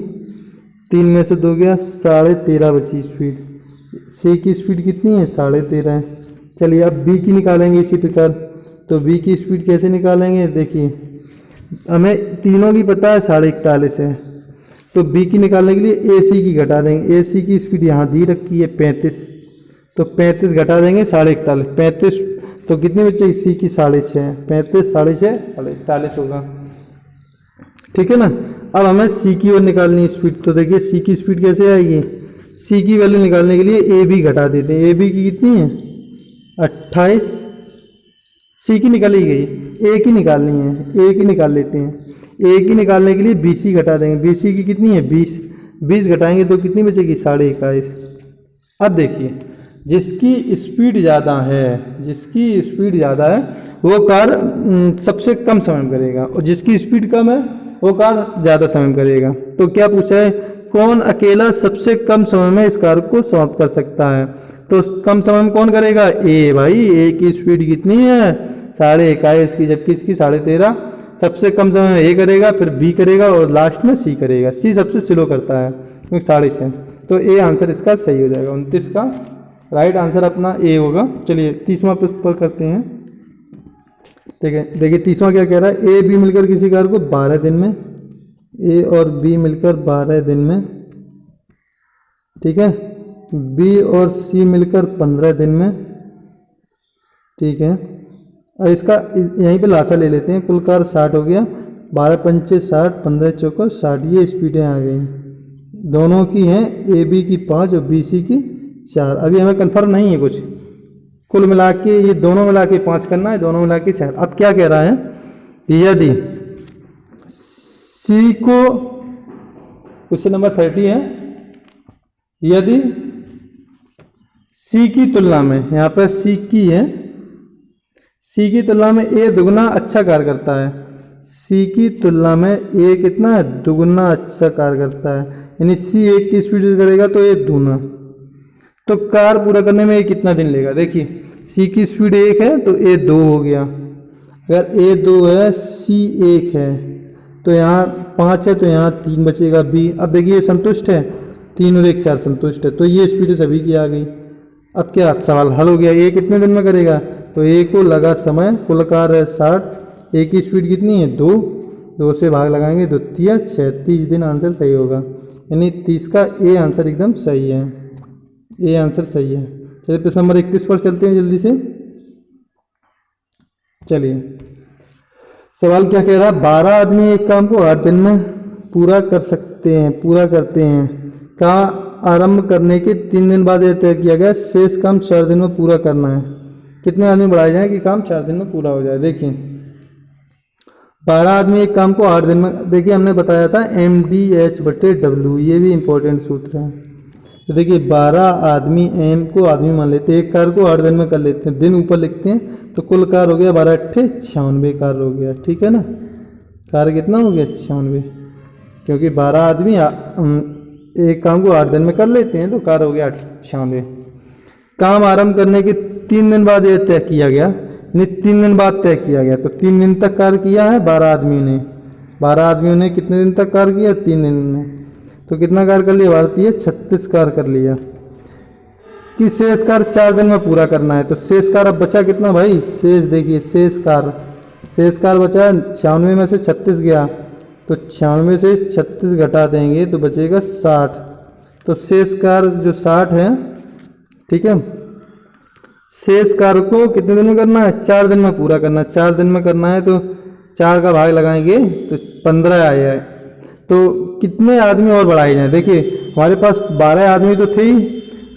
3 में से 2 गया 13.5 बची स्पीड। C की स्पीड कितनी है 13.5 है। चलिए अब B की निकालेंगे इसी प्रकार। तो B की स्पीड कैसे निकालेंगे? देखिए हमें तीनों की पता है 41.5 है तो B की निकालने के लिए AC की घटा देंगे। AC की स्पीड यहाँ दी रखी है 35, तो 35 घटा देंगे 41.5, 35 तो कितनी बचेगी C की 6.5, 35 6.5 41 होगा। ठीक है ना। अब हमें C की ओर निकालनी है स्पीड। तो देखिए C की स्पीड कैसे आएगी। C की वैल्यू निकालने के लिए AB घटा देते हैं। AB की कितनी है 28, C की निकाली गई, A की निकालनी है, A की निकाल लेते हैं। A की निकालने के लिए BC घटा देंगे। BC की कितनी है 20, 20 घटाएंगे तो कितनी बचेगी 21.5। अब देखिए जिसकी स्पीड ज़्यादा है, जिसकी स्पीड ज़्यादा है वो कार सबसे कम समय में करेगा और जिसकी स्पीड कम है वो कार ज़्यादा समय में करेगा। तो क्या पूछा है, कौन अकेला सबसे कम समय में इस कार को समाप्त कर सकता है। तो कम समय में कौन करेगा A। भाई A की स्पीड कितनी है 21.5 की, जबकि इसकी 13.5। सबसे कम समय में A करेगा, फिर B करेगा और लास्ट में C करेगा। C सबसे स्लो करता है क्योंकि 6.5। तो A आंसर इसका सही हो जाएगा। 29 का राइट आंसर अपना A होगा। चलिए 30वां प्रश्न पर करते हैं। देखिए 30वां क्या कह रहा है। A B मिलकर किसी कार को 12 दिन में, A और B मिलकर 12 दिन में, ठीक है, B और C मिलकर 15 दिन में, ठीक है। और इसका यहीं पे लासा ले लेते हैं। कुल कार 60 हो गया। 12 पंचे 60, 15 चौको 60, ये स्पीडें आ गई। दोनों की हैं, ए बी की 5 और बी सी की 4। अभी हमें कन्फर्म नहीं है कुछ, कुल मिला के ये दोनों मिला के 5 करना है, दोनों मिला के 4। अब क्या कह रहा है कि यदि सी को, क्वेश्चन नंबर 30 है, यदि सी की तुलना में, यहाँ पर सी की है, सी की तुलना में ए दुगना अच्छा कार्य करता है, सी की तुलना में ए कितना है, दुगना अच्छा कार्य करता है, यानी सी 1 की स्पीड से करेगा तो ए दूना, तो कार्य पूरा करने में ये कितना दिन लेगा। देखिए सी की स्पीड 1 है तो ए 2 हो गया, अगर ए 2 है सी 1 है तो यहाँ 5 है तो यहाँ 3 बचेगा बी। अब देखिए संतुष्ट है, 3 और 1 4 संतुष्ट है, तो ये स्पीड सभी की आ गई। अब क्या सवाल हल हो गया, ए कितने दिन में करेगा, तो ए को लगा समय, कुल कार्य है 60, ए की स्पीड कितनी है 2, 2 से भाग लगाएंगे तो 30 दिन आंसर सही होगा, यानी 30 का ए आंसर एकदम सही है, ए आंसर सही है। चलिए प्रश्न नंबर 31 पर चलते हैं जल्दी से। चलिए सवाल क्या कह रहा है, 12 आदमी एक काम को 8 दिन में पूरा करते हैं का आरंभ करने के 3 दिन बाद यह तय किया गया शेष काम 4 दिन में पूरा करना है। कितने आदमी बढ़ाए जाएं कि काम 4 दिन में पूरा हो जाए। देखिए 12 आदमी एक काम को 8 दिन में, देखिए हमने बताया था MDH/W, ये भी इंपॉर्टेंट सूत्र है। तो देखिए 12 आदमी, एम को आदमी मान लेते हैं, एक कार्य को 8 दिन में कर लेते हैं, दिन ऊपर लिखते हैं तो कुल कार्य हो गया 12 8 96 कार्य हो गया, ठीक है ना। कार्य कितना हो गया 96, क्योंकि 12 आदमी एक काम को 8 दिन में कर लेते हैं तो कार्य हो गया 96। काम आरंभ करने के 3 दिन बाद यह तय किया गया, यानी 3 दिन बाद तय किया गया, तो 3 दिन तक कार्य किया है 12 आदमियों ने। 12 आदमियों ने कितने दिन तक कार्य किया, 3 दिन में, तो कितना कार्य कर लिया, भारतीय 36 कार्य कर लिया। कि शेष कार्य 4 दिन में पूरा करना है, तो शेष कार्य अब बचा कितना भाई, शेष देखिए शेष कार्य बचा 96 में से 36 गया, तो 96 से 36 घटा देंगे तो बचेगा 60, तो शेष कार्य जो 60 है, ठीक है, शेष कार्य को कितने दिन में करना है, 4 दिन में पूरा करना है। 4 दिन में करना है तो 4 का भाग लगाएंगे तो 15 आया है, तो कितने आदमी और बढ़ाए जाएं। देखिए हमारे पास 12 आदमी तो थे ही,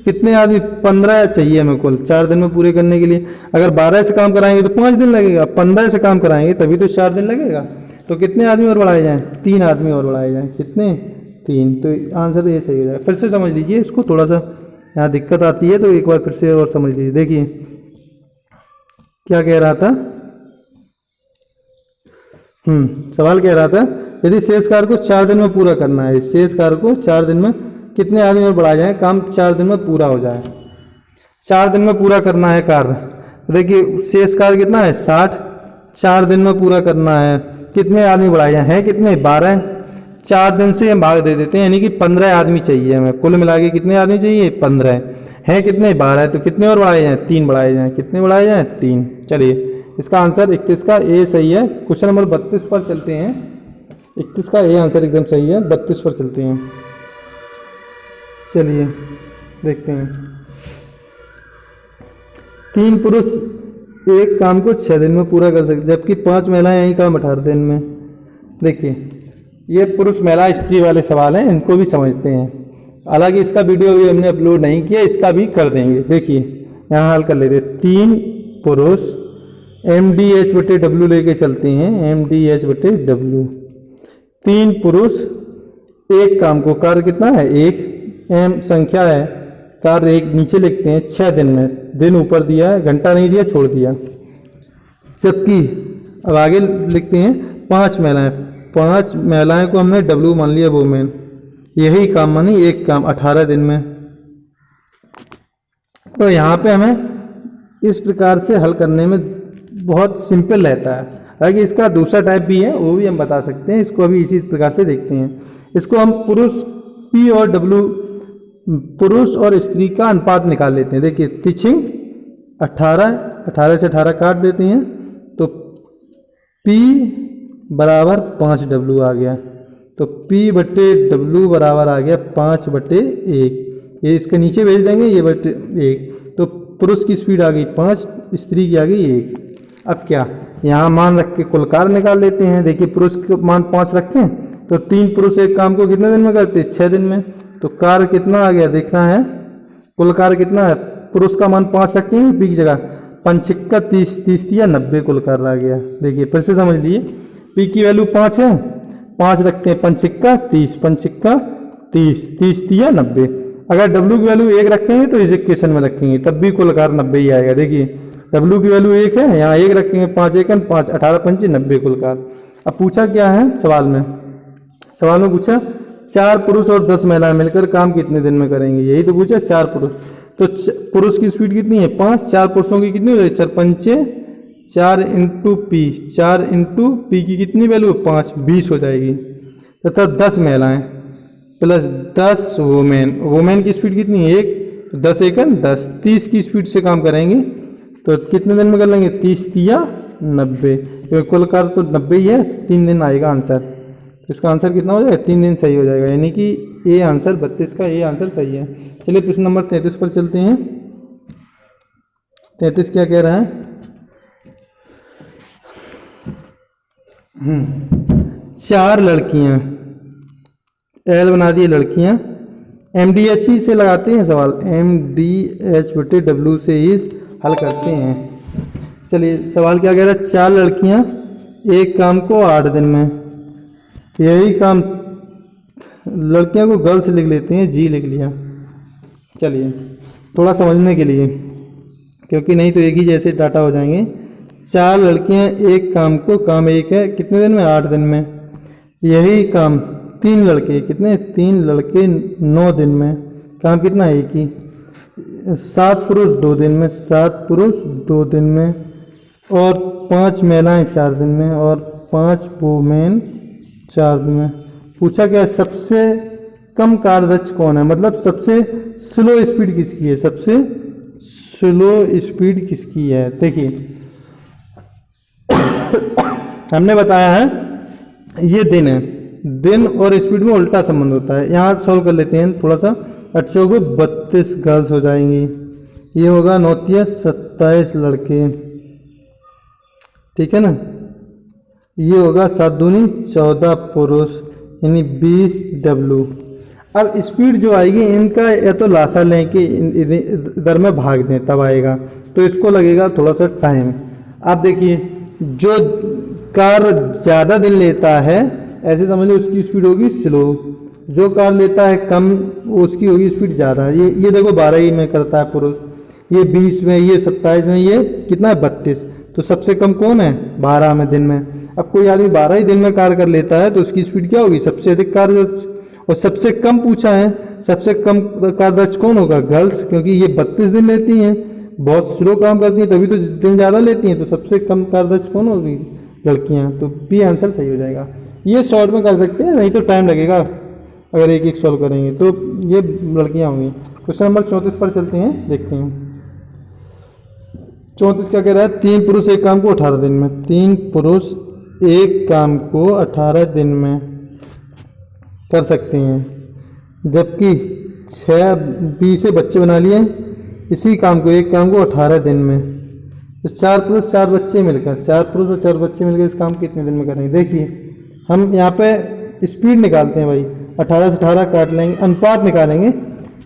कितने आदमी 15 चाहिए हमें कुल 4 दिन में पूरे करने के लिए। अगर 12 से काम कराएंगे तो 5 दिन लगेगा, 15 से काम कराएंगे तभी तो 4 दिन लगेगा, तो कितने आदमी और बढ़ाए जाएं, 3 आदमी और बढ़ाए जाएं, कितने 3, तो आंसर ये सही हो जाएगा। फिर से समझ लीजिए इसको, थोड़ा सा यहाँ दिक्कत आती है तो एक बार फिर से और समझ लीजिए। देखिए क्या कह रहा था, सवाल कह रहा था यदि शेष कार्य को 4 दिन में पूरा करना है, शेष कार्य को 4 दिन में कितने आदमी और बढ़ाए जाए, काम 4 दिन में पूरा हो जाए। 4 दिन में पूरा करना है कार्य, देखिए शेष कार्य कितना है 60, 4 दिन में पूरा करना है, कितने आदमी बढ़ाए जाए, हैं कितने 12, 4 दिन से हम भाग दे देते हैं, यानी कि 15 आदमी चाहिए हमें, कुल मिला के कितने आदमी चाहिए 15, हैं कितने 12, तो कितने और बढ़ाए जाएँ, 3 बढ़ाए जाएँ, कितने बढ़ाए जाएँ 3। चलिए इसका आंसर 31 का ए सही है। क्वेश्चन नंबर 32 पर चलते हैं, 31 का ए आंसर एकदम सही है, 32 पर चलते हैं। चलिए देखते हैं, 3 पुरुष एक काम को 6 दिन में पूरा कर सकते, जबकि 5 महिलाएं यही काम 18 दिन में। देखिए ये पुरुष महिला स्त्री वाले सवाल हैं, इनको भी समझते हैं, हालांकि इसका वीडियो भी हमने अपलोड नहीं किया, इसका भी कर देंगे। देखिए यहाँ हल कर लेते, 3 पुरुष MDH/W लेके चलते हैं, MDH/W, 3 पुरुष एक काम को, कार्य कितना है 1, एम संख्या है, कार्य 1 नीचे लिखते हैं 6 दिन में, दिन ऊपर दिया है, घंटा नहीं दिया, छोड़ दिया। जबकि अब आगे लिखते हैं 5 महिलाएं को हमने W मान लिया, वुमेन, यही काम मानी एक काम 18 दिन में। तो यहाँ पे हमें इस प्रकार से हल करने में बहुत सिंपल रहता है। हालांकि इसका दूसरा टाइप भी है, वो भी हम बता सकते हैं, इसको अभी इसी प्रकार से देखते हैं। इसको हम पुरुष P और W, पुरुष और स्त्री का अनुपात निकाल लेते हैं। देखिए तिछिंग 18 से 18 काट देते हैं तो P बराबर 5W आ गया, तो P/W बराबर आ गया 5/1, ये इसके नीचे भेज देंगे, ये बटे 1, तो पुरुष की स्पीड आ गई 5, स्त्री की आ गई 1। अब क्या यहाँ मान रख के कुल कार्य निकाल लेते हैं। देखिए पुरुष के मान 5 रखें तो 3 पुरुष एक काम को कितने दिन में करते हैं, 6 दिन में। तो कार्य कितना आ गया देखना है, कुल कार्य कितना है, पुरुष का मान 5 रखेंगे पी की जगह, 5 का 30, 30 दिया 90 कुल कार्य आ गया। देखिए फिर से समझ लिए, पी की वैल्यू 5 है, 5 रखते हैं, 5 का 30, 5 का 30, 30 दिया 90। अगर डब्ल्यू की वैल्यू 1 रखेंगे तो इस इक्वेशन में रखेंगे तब भी कुल कार्य 90 ही आएगा। देखिए डब्ल्यू की वैल्यू 1 है, यहाँ 1 रखेंगे, 5 एकन 5, 18 पंचे 90 कुल कार्य। अब पूछा क्या है सवाल में पूछा 4 पुरुष और 10 महिलाएं मिलकर काम कितने दिन में करेंगे, यही तो पूछा 4 पुरुष। तो पुरुष की स्पीड कितनी है 5, 4 पुरुषों की कितनी हो जाएगी 4 पंचे 4 इंटू पी, 4 इंटू पी की कितनी वैल्यू 5, 20 हो जाएगी। तथा 10 महिलाएं प्लस 10 वुमेन की स्पीड कितनी है 1, तो 10 एकन 10, 30 की स्पीड से काम करेंगे तो कितने दिन में कर लेंगे, 30 या 90, क्योंकि कुल कार्य तो 90 ही है, 3 दिन आएगा आंसर। तो इसका आंसर कितना हो जाएगा, 3 दिन सही हो जाएगा, यानी कि ए आंसर 32 का ए आंसर सही है। चलिए प्रश्न नंबर 33 पर चलते हैं। 33 क्या कह रहा है, 4 लड़कियां, एल बना दिए लड़कियां, MDH से लगाते हैं सवाल, MDH/W से ही हल करते हैं। चलिए सवाल क्या कह रहा है, 4 लड़कियां एक काम को 8 दिन में, यही काम लड़कियां को गर्ल्स लिख लेते हैं, जी लिख लिया। चलिए थोड़ा समझने के लिए, क्योंकि नहीं तो एक ही जैसे डाटा हो जाएंगे। 4 लड़कियां एक काम को, काम एक है कितने दिन में 8 दिन में, यही काम 3 लड़के, कितने 3 लड़के 9 दिन में, काम कितना है एक ही। 7 पुरुष 2 दिन में, 7 पुरुष 2 दिन में, और 5 महिलाएं 4 दिन में, और 5 वुमेन 4 दिन में। पूछा क्या है, सबसे कम कार्यदक्ष कौन है, मतलब सबसे स्लो स्पीड किसकी है, सबसे स्लो स्पीड किसकी है। देखिए हमने बताया है ये दिन है, दिन और स्पीड में उल्टा संबंध होता है। यहाँ सॉल्व कर लेते हैं थोड़ा सा, 8 चौके 32 गर्ल्स हो जाएंगी, ये होगा 9 तिया 27 लड़के, ठीक है ना, ये होगा 7 दूनी 14 पुरुष, यानी 20 W। अब स्पीड जो आएगी इनका या तो लासा लें कि इधर में भाग दें तब आएगा, तो इसको लगेगा थोड़ा सा टाइम। आप देखिए जो कार ज़्यादा दिन लेता है ऐसे समझ लो उसकी स्पीड होगी स्लो, जो कार लेता है कम उसकी होगी स्पीड ज़्यादा। ये देखो 12 ही में करता है पुरुष, ये 20 में, ये 27 में, ये कितना है 32, तो सबसे कम कौन है 12 में दिन में। अब कोई आदमी 12 ही दिन में कार्य कर लेता है तो उसकी स्पीड क्या होगी, सबसे अधिक कार्य। और सबसे कम पूछा है, सबसे कम कार्यदक्ष कौन होगा, गर्ल्स, क्योंकि ये 32 दिन लेती हैं, बहुत स्लो काम करती हैं तभी तो दिन ज़्यादा लेती हैं, तो सबसे कम कार्यदक्ष कौन होगी, लड़कियाँ। तो बी आंसर सही हो जाएगा। ये शॉर्ट में कर सकते हैं, नहीं तो टाइम लगेगा अगर एक एक सॉल्व करेंगे, तो ये लड़कियाँ होंगी। क्वेश्चन नंबर 34 पर चलते हैं, देखते हैं 34 क्या कह रहा है, 3 पुरुष एक काम को 18 दिन में, 3 पुरुष एक काम को 18 दिन में कर सकते हैं, जबकि 6 बी से बच्चे बना लिए इसी काम को, एक काम को 18 दिन में। तो 4 पुरुष 4 बच्चे मिलकर, 4 पुरुष और 4 बच्चे मिलकर इस काम कितने दिन में करेंगे। देखिए हम यहाँ पे स्पीड निकालते हैं भाई, 18 से 18 काट लेंगे, अनुपात निकालेंगे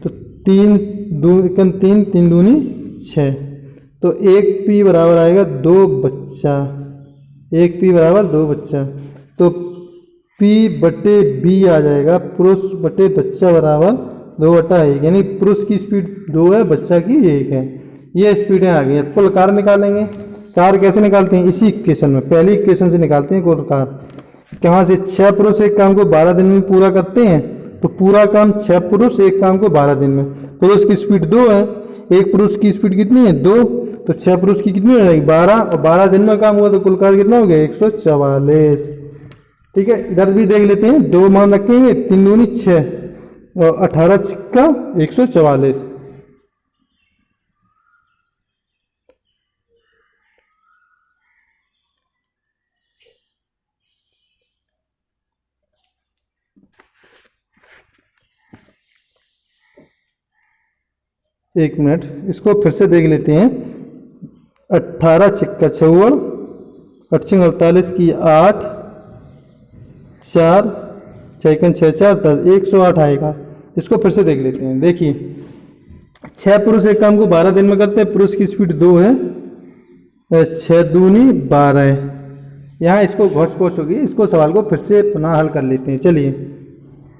तो 3 3 3 दूनी 6, तो 1 पी बराबर आएगा 2 बच्चा, 1 पी बराबर 2 बच्चा, तो P बटे B आ जाएगा, पुरुष बटे बच्चा बराबर 2/1, यानी पुरुष की स्पीड 2 है, बच्चा की 1 है। ये स्पीडें आ गई। कुल कार्य निकालेंगे, कार्य कैसे निकालते हैं, इसी इक्वेशन में, पहली इक्वेशन से निकालते हैं कुल कार्य। कहाँ से, 6 पुरुष एक काम को 12 दिन में पूरा करते हैं, तो पूरा काम 6 पुरुष एक काम को 12 दिन में, पुरुष की स्पीड 2 है, एक पुरुष की स्पीड कितनी है 2, तो 6 पुरुष की कितनी हो जाएगी 12, और 12 दिन में काम हुआ तो कुल कार्य कितना हो गया 144। ठीक है, इधर भी देख लेते हैं, 2 मान रखेंगे, 3 दूनी 6 और 18 छिक्का 144। एक मिनट, इसको फिर से देख लेते हैं। 18 छिक्का 56, 8×48 की 8, 4, 6×6 4 10, 108 आएगा। इसको फिर से देख लेते हैं। देखिए 6 पुरुष एक काम को 12 दिन में करते हैं, पुरुष की स्पीड 2 है, 6 दूनी 12 है। यहाँ इसको घोष पोष होगी, इसको सवाल को फिर से पुनः हल कर लेते हैं। चलिए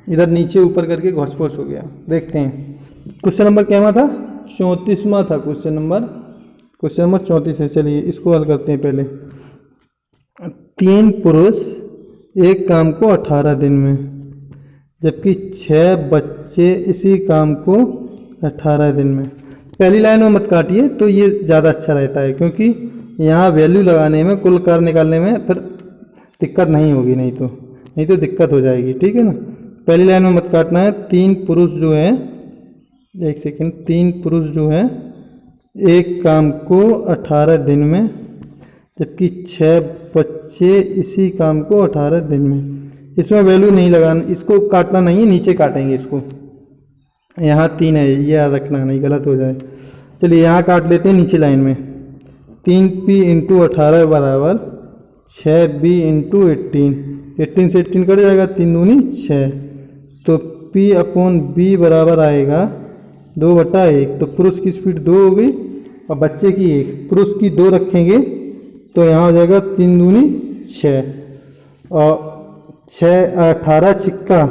इधर नीचे ऊपर करके घोष पोष हो गया। देखते हैं क्वेश्चन नंबर क्या था, 34वां था क्वेश्चन नंबर 34 है। चलिए इसको हल करते हैं। पहले 3 पुरुष एक काम को 18 दिन में, जबकि 6 बच्चे इसी काम को 18 दिन में। पहली लाइन में मत काटिए तो ये ज़्यादा अच्छा रहता है, क्योंकि यहाँ वैल्यू लगाने में, कुल कार्य निकालने में फिर दिक्कत नहीं होगी, नहीं तो दिक्कत हो जाएगी। ठीक है ना। पहली लाइन में मत काटना है। 3 पुरुष जो है, एक सेकंड, 3 पुरुष जो है एक काम को 18 दिन में, जबकि 6 बच्चे इसी काम को 18 दिन में। इसमें वैल्यू नहीं लगाना, इसको काटना नहीं है, नीचे काटेंगे इसको। यहाँ 3 है, ये याद रखना नहीं गलत हो जाए। चलिए यहाँ काट लेते हैं नीचे लाइन में। 3p × 18 बराबर 6b × 18 से 18 कट जाएगा, 3 दूनी 6, तो p/b बराबर आएगा 2/1। तो पुरुष की स्पीड 2 हो गई और बच्चे की 1, पुरुष की 2 रखेंगे तो यहाँ हो जाएगा 3 दूनी 6 और 6 18 छिक्का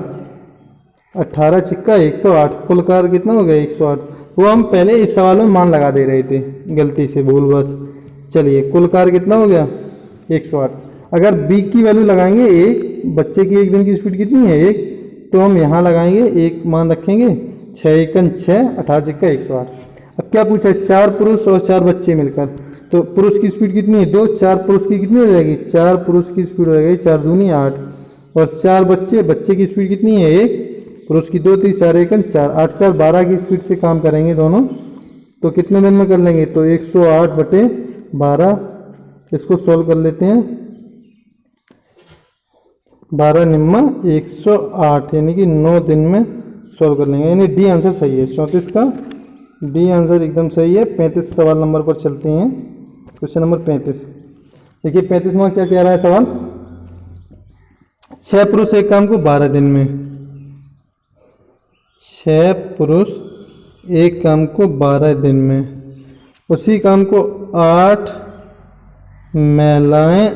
108। कुल कार्य कितना हो गया 108। वो हम पहले इस सवाल में मान लगा दे रहे थे गलती से, भूल बस। चलिए कुल कार्य कितना हो गया 108। अगर b की वैल्यू लगाएंगे 1, बच्चे की 1 दिन की स्पीड कितनी है 1, तो हम यहाँ लगाएंगे 1 मान रखेंगे, 6 × 6 18 × 108। अब क्या पूछा है, 4 पुरुष और 4 बच्चे मिलकर, तो पुरुष की स्पीड कितनी है 2, 4 पुरुष की कितनी हो जाएगी 4 पुरुष की स्पीड हो जाएगी 4 दूनी 8, और 4 बच्चे की स्पीड कितनी है 1, पुरुष की 2 3 4 1 4 8 4 12 की स्पीड से काम करेंगे दोनों, तो कितने दिन में कर लेंगे, तो 108/12। इसको सॉल्व कर लेते हैं। 12 निम्मा 108, यानी कि 9 दिन में सॉल्व कर लेंगे, यानी डी आंसर सही है। 34 का डी आंसर एकदम सही है। 35 सवाल नंबर पर चलते हैं। Question number 35। देखिए 35 में क्या कह रहा है सवाल, 6 पुरुष एक काम को 12 दिन में, 6 पुरुष एक काम को 12 दिन में, उसी काम को 8 महिलाएं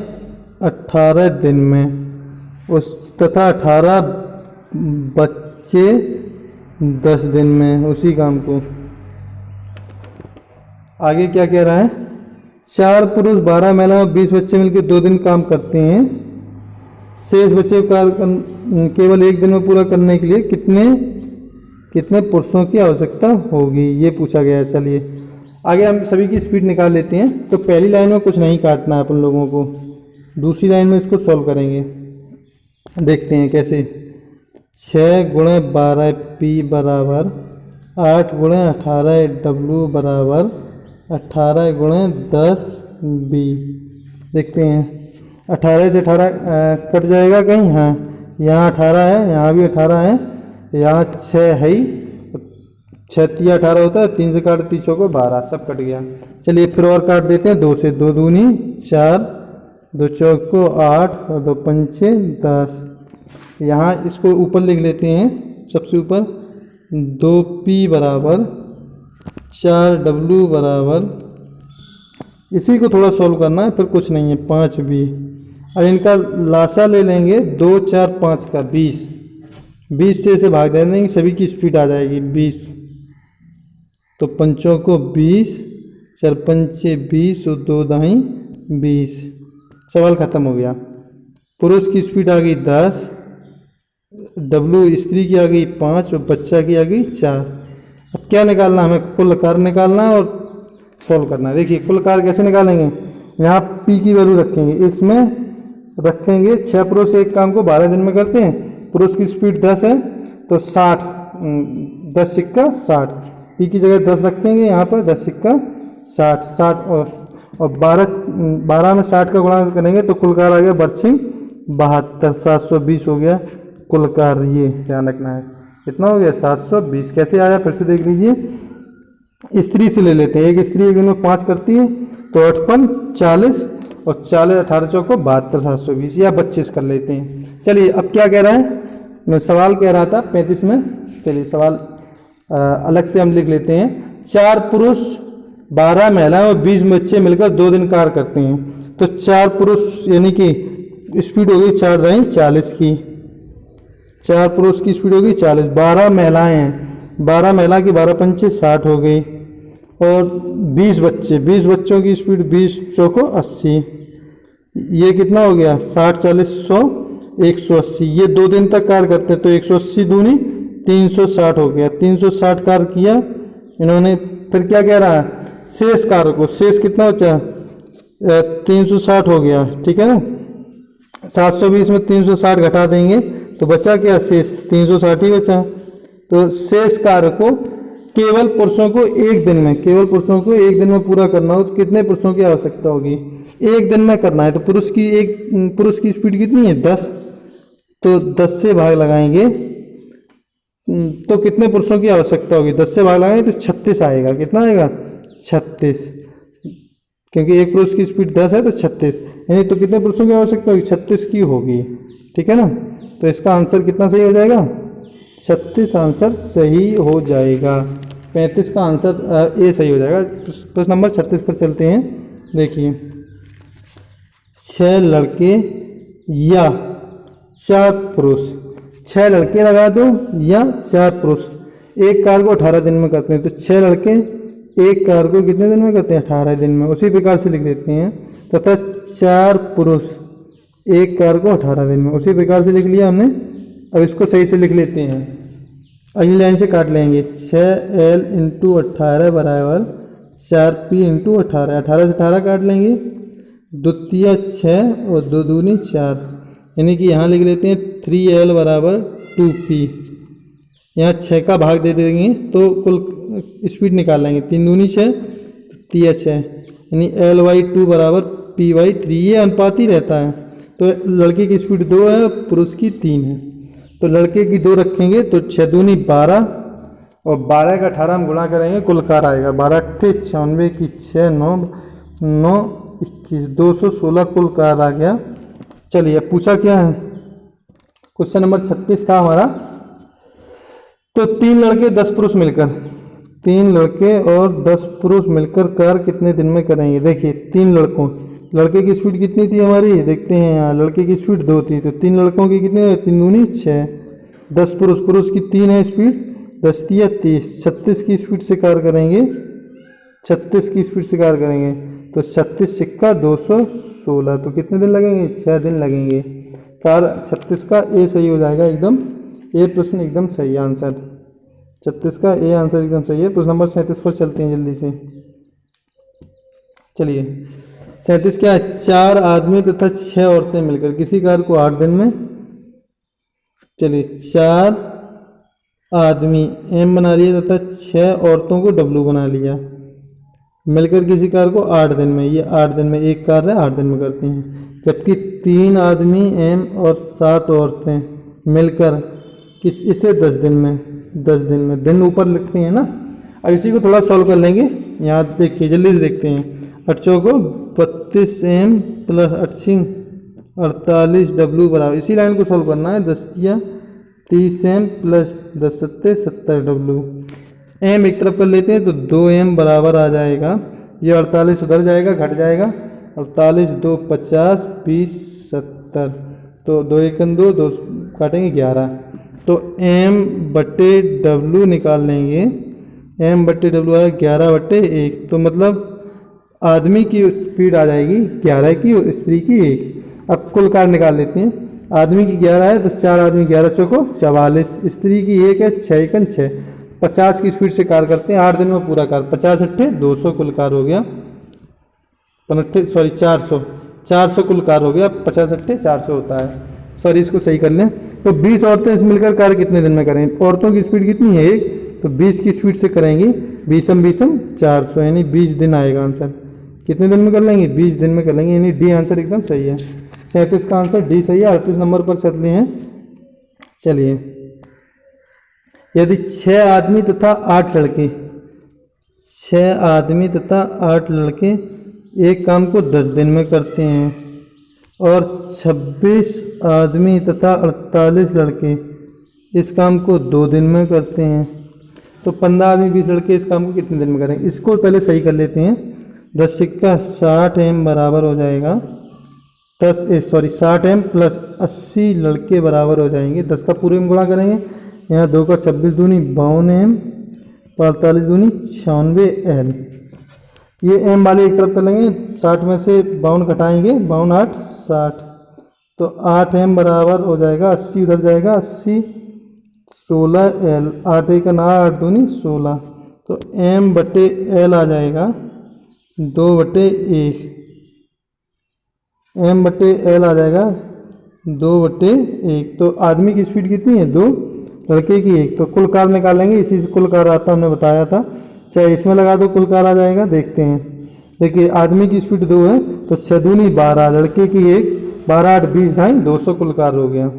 18 दिन में, उस तथा 18 बच्चे 10 दिन में उसी काम को। आगे क्या कह रहा है, 4 पुरुष 12 महिलाएं 20 बच्चे मिलकर 2 दिन काम करते हैं, शेष बचे कार्य केवल 1 दिन में पूरा करने के लिए कितने पुरुषों की आवश्यकता होगी, ये पूछा गया है। चलिए आगे हम सभी की स्पीड निकाल लेते हैं। तो पहली लाइन में कुछ नहीं काटना है अपन लोगों को, दूसरी लाइन में इसको सॉल्व करेंगे। देखते हैं कैसे। 6 × 12 p बराबर 8 × 18 w बराबर 18 × 10 b। देखते हैं 18 से 18 कट जाएगा कहीं, हाँ यहाँ 18 है, यहाँ भी 18 है, यहाँ 6 है ही, 6 3 18 होता है, 3 से काट 3 चौको 12, सब कट गया। चलिए फिर और काट देते हैं 2 से, 2 दूनी 4, 2 चौको 8 और 2 पंचे 10। यहाँ इसको ऊपर लिख लेते हैं, सबसे ऊपर 2p बराबर 4w बराबर, इसी को थोड़ा सॉल्व करना है, फिर कुछ नहीं है, 5b। अब इनका लासा ले लेंगे 2 4 5 का 20, 20 से इसे भाग दे देंगे, सभी की स्पीड आ जाएगी 20, तो पंचों को 20, 4 पंचे 20 और 2 दाई 20। सवाल ख़त्म हो गया। पुरुष की स्पीड आ गई 10, डब्लू स्त्री की आ गई 5 और बच्चा की आ गई 4। अब क्या निकालना, हमें कुल कार्य निकालना है और सॉल्व करना है। देखिए कुल कार्य कैसे निकालेंगे, यहाँ p की वैल्यू रखेंगे, इसमें रखेंगे 6 पुरुष एक काम को 12 दिन में करते हैं, पुरुष की स्पीड 10 है तो 60, 10 सिक्का 60, p की जगह 10 रखेंगे, यहाँ पर 10 सिक्का 60, 60 और 12 में 60 का गुणा करेंगे तो कुल कार्य आ गया बर्छिंग 72, 720 हो गया कुल कार्य। ये ध्यान रखना है, कितना हो गया 720। कैसे आया फिर से देख लीजिए। स्त्री से ले लेते हैं, एक स्त्री एक दिन में 5 करती है तो 8 × 5 = 40 और 40 18 चौको 72 720 या 25 कर लेते हैं। चलिए अब क्या कह रहा है, मैं सवाल कह रहा था 35 में। चलिए सवाल अलग से हम लिख लेते हैं। 4 पुरुष 12 महिलाएं और 20 बच्चे मिलकर 2 दिन कार्य करते हैं। तो 4 पुरुष यानी कि स्पीड होगी 4 दाई 40 की, 4 पुरुष की स्पीड होगी 40, 12 महिलाएं हैं, 12 महिला की 12 पंचे 60 हो गई, और 20 बच्चे, 20 बच्चों की स्पीड 20 चौको 80, ये कितना हो गया 60 40 100 180, ये 2 दिन तक कार्य करते हैं तो 180 दूनी 360 हो गया, 360 कार्य किया इन्होंने। फिर क्या कह रहा है, शेष कार्य को, शेष कितना बचा 360 हो गया, ठीक है ना। 720 में 360 घटा देंगे तो बचा क्या, शेष 360 ही बचा। तो शेष कार्य को केवल पुरुषों को एक दिन में, केवल पुरुषों को एक दिन में पूरा करना हो तो कितने पुरुषों की आवश्यकता होगी, एक दिन में करना है। तो पुरुष की स्पीड कितनी है 10, तो 10 से भाग लगाएंगे तो कितने पुरुषों की आवश्यकता होगी, 10 से भाग लगाएंगे तो 36 आएगा। कितना आएगा 36, क्योंकि एक पुरुष की स्पीड 10 है तो 36, यानी तो कितने पुरुषों की आवश्यकता होगी 36 की होगी, ठीक है ना। तो इसका आंसर कितना सही हो जाएगा, 36 आंसर सही हो जाएगा। 35 का आंसर ए सही हो जाएगा। प्रश्न नंबर 36 पर चलते हैं। देखिए 6 लड़के या 4 पुरुष, 6 लड़के लगा दो या 4 पुरुष एक कार्य को 18 दिन में करते हैं। तो 6 लड़के एक कार्य को कितने दिन में करते हैं 18 दिन में, उसी प्रकार से लिख देते हैं। तथा 4 पुरुष एक कार्य को 18 दिन में, उसी प्रकार से लिख लिया हमने। अब इसको सही से लिख लेते हैं, अगली लाइन से काट लेंगे। 6L × 18 बराबर 4P × 18, 18 से 18 काट लेंगे, द्वितीय 6 और 2 दूनी 4, यानी कि यहाँ लिख लेते हैं 3L बराबर 2P। यहाँ 6 का भाग दे देंगे तो कुल स्पीड निकाल लेंगे, 3 दूनी 6 द्वितीय 6, यानी L/2 बराबर P/3, ये अनुपात ही रहता है। तो लड़के की स्पीड 2 है, पुरुष की 3 है, तो लड़के की 2 रखेंगे तो 6 दूनी 12 और 12 का 18 हम गुणा करेंगे, कुल कार आएगा 12 × 8 = 96 की 6 9 9 21 216 कुल कार आ गया। चलिए अब पूछा क्या है, क्वेश्चन नंबर 36 था हमारा। तो 3 लड़के 10 पुरुष मिलकर, 3 लड़के और 10 पुरुष मिलकर कार्य कितने दिन में करेंगे। देखिए 3 लड़के की स्पीड कितनी थी हमारी, देखते हैं यहाँ, लड़के की स्पीड 2 थी, तो 3 लड़कों की कितनी है 3 दूनी 6, 10 पुरुष की 3 है स्पीड, 10 × 30, 36 की स्पीड से कार्य करेंगे, 36 की स्पीड से कार्य करेंगे तो 36 सिक्का 216, तो कितने दिन लगेंगे 6 दिन लगेंगे। कार्य 36 का ए सही हो जाएगा, एकदम ए प्रश्न एकदम सही आंसर, 36 का ए आंसर एकदम सही है। प्रश्न नंबर 37 पर चलते हैं जल्दी से। चलिए 37 क्या है, 4 आदमी तथा 6 औरतें मिलकर किसी कार्य को 8 दिन में, चलिए 4 आदमी एम बना लिया तथा 6 औरतों को डब्लू बना लिया, मिलकर किसी कार्य को 8 दिन में, ये 8 दिन में एक कार्य 8 दिन में करते हैं। जबकि 3 आदमी एम और 7 औरतें मिलकर इसे 10 दिन में, 10 दिन में, दिन ऊपर लिखते हैं ना। अब इसी को थोड़ा सॉल्व कर लेंगे, यहाँ देखिए जल्दी से देखते हैं। 8 चौको 32 एम प्लस 8 48 डब्लू बराबर, इसी लाइन को सॉल्व करना है, 10 × 30 एम प्लस 10 × 70 डब्लू। एम एक तरफ कर लेते हैं तो 2 एम बराबर आ जाएगा, ये 48 उधर जाएगा घट जाएगा, 48 2 50 20 70, तो 2 1 2 2 काटेंगे 11, तो एम बटे डब्लू निकाल लेंगे, एम बटे डब्लू आएगा 11/1, तो मतलब आदमी की स्पीड आ जाएगी 11 की, स्त्री की 1। अब कुल कार्य निकाल लेते हैं, आदमी की 11 है तो 4 आदमी 11 चौको 44, स्त्री की 1 है 6 × 6, 50 की स्पीड से कार्य करते हैं 8 दिन में पूरा कार्य, 50 × 8 200 कुल कार्य हो गया, 400 कुल कार्य हो गया, 50 × 8 400 होता है। सॉरी इसको सही कर लें। तो 20 औरतें मिलकर कार्य कितने दिन में करेंगे, औरतों की स्पीड कितनी है 1, तो 20 की स्पीड से करेंगे, 20 400, यानी 20 दिन आएगा आंसर। कितने दिन में कर लेंगे 20 दिन में कर लेंगे, यानी डी आंसर एकदम सही है। 37 का आंसर डी सही है। 38 नंबर पर चलते हैं। चलिए यदि 6 आदमी तथा 8 लड़के, 6 आदमी तथा 8 लड़के एक काम को 10 दिन में करते हैं और 26 आदमी तथा 48 लड़के इस काम को 2 दिन में करते हैं, तो 15 आदमी 20 लड़के इस काम को कितने दिन में करेंगे। इसको पहले सही कर लेते हैं। 10 सिक्का 60 एम बराबर हो जाएगा 60 एम प्लस 80 लड़के बराबर हो जाएंगे। 10 का पूरे में गुणा करेंगे, यहाँ 2 का 26 दूनी 52 एम, 45 दूनी 96 एल। ये एम वाले एक तरफ कर लेंगे, 60 में से 52 घटाएंगे, 52 8 60, तो 8 एम बराबर हो जाएगा 80, उधर जाएगा 80 16 एल, 8 एक 8 दूनी 16, तो एम बटे एल आ जाएगा 2/1, एम बटे एल आ जाएगा 2/1। तो आदमी की स्पीड कितनी है 2, लड़के की 1, तो कुल कार निकालेंगे, इसी से कुल कार आता हमने बताया था, चाहे इसमें लगा दो कुल कार आ जाएगा। देखते हैं, देखिए आदमी की स्पीड 2 है तो 6 दूनी 12, लड़के की 1, 12 8 20 ढाई 200 कुल कार हो गया।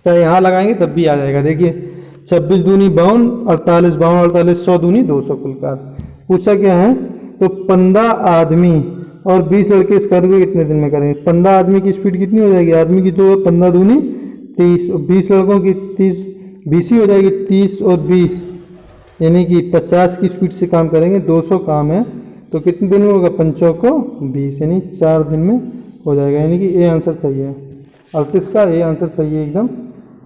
चाहे यहाँ लगाएंगे तब भी आ जाएगा। देखिए 26 दूनी 52, 48 52 48 100 दूनी 200 कुल कार। पूछा क्या है, तो 15 आदमी और 20 लड़के इस कार्य को कितने दिन में करेंगे। 15 आदमी की स्पीड कितनी हो जाएगी, आदमी की 2 15 दूनी 30, और 20 लड़कों की 30 20 ही हो जाएगी, 30 और 20 यानी कि 50 की स्पीड से काम करेंगे। 200 काम है तो कितने दिन में होगा, 5 को 20 यानी 4 दिन में हो जाएगा, यानी कि ए आंसर सही है। 38 का ए आंसर सही है एकदम।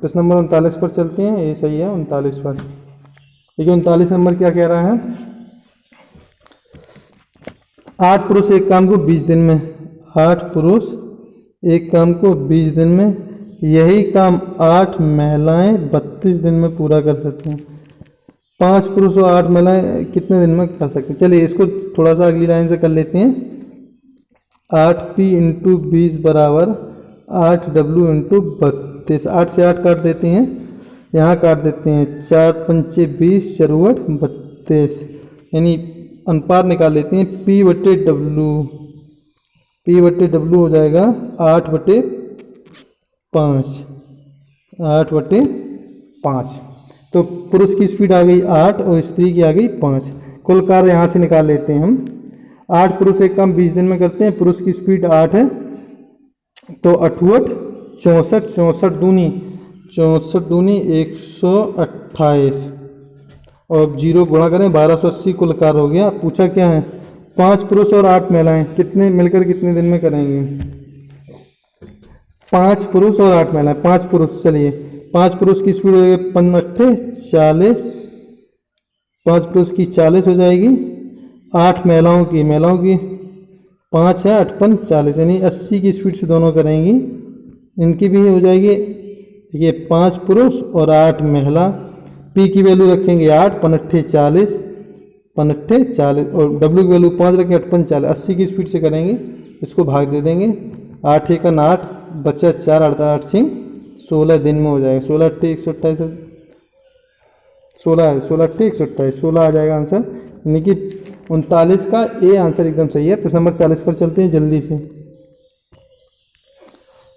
प्रश्न नंबर 39 पर चलते हैं, ए सही है 39 पर। देखिए 39 नंबर क्या कह रहा है, 8 पुरुष एक काम को 20 दिन में, 8 पुरुष एक काम को 20 दिन में, यही काम 8 महिलाएं 32 दिन में पूरा कर सकते हैं। 5 पुरुष और 8 महिलाएं कितने दिन में कर सकते हैं। चलिए इसको थोड़ा सा अगली लाइन से कर लेते हैं। 8p इंटू 20 बराबर 8w इंटू 32, 8 से 8 काट देते हैं, यहाँ काट देते हैं, 4 पंचे 20 चरवट 32, यानी अनुपात निकाल लेते हैं। p/w, p/w हो जाएगा 8/5, 8/5। तो पुरुष की स्पीड आ गई 8 और स्त्री की आ गई 5। कुल कार्य यहाँ से निकाल लेते हैं हम। 8 पुरुष एक काम 20 दिन में करते हैं, पुरुष की स्पीड 8 है तो 8 64, 64 दूनी 128 और 0 गुणा करें 1280 कुल कार्य हो गया। पूछा क्या है, 5 पुरुष और 8 महिलाएं कितने मिलकर कितने दिन में करेंगे। 5 पुरुष और 8 महिलाएं, 5 पुरुष, चलिए 5 पुरुष की स्पीड हो जाएगी 5 40, 5 पुरुष की 40 हो जाएगी। 8 महिलाओं की 5 है 8 5 40, यानी 80 की स्पीड से दोनों करेंगी, इनकी भी हो जाएगी। ये 5 पुरुष और 8 महिला, पी की वैल्यू रखेंगे 8 5 40, 5 40 और डब्ल्यू की वैल्यू 5 रखेंगे 8 5 40, 80 की स्पीड से करेंगे, इसको भाग दे देंगे। 8 एक 8 बचा 4 8 सिंह 16 दिन में हो जाएगा। 16 8 128, 16 है 16 8 128, 16 आ जाएगा आंसर, यानी कि 39 का ए आंसर एकदम सही है। प्रश्न नंबर 40 पर चलते हैं जल्दी से।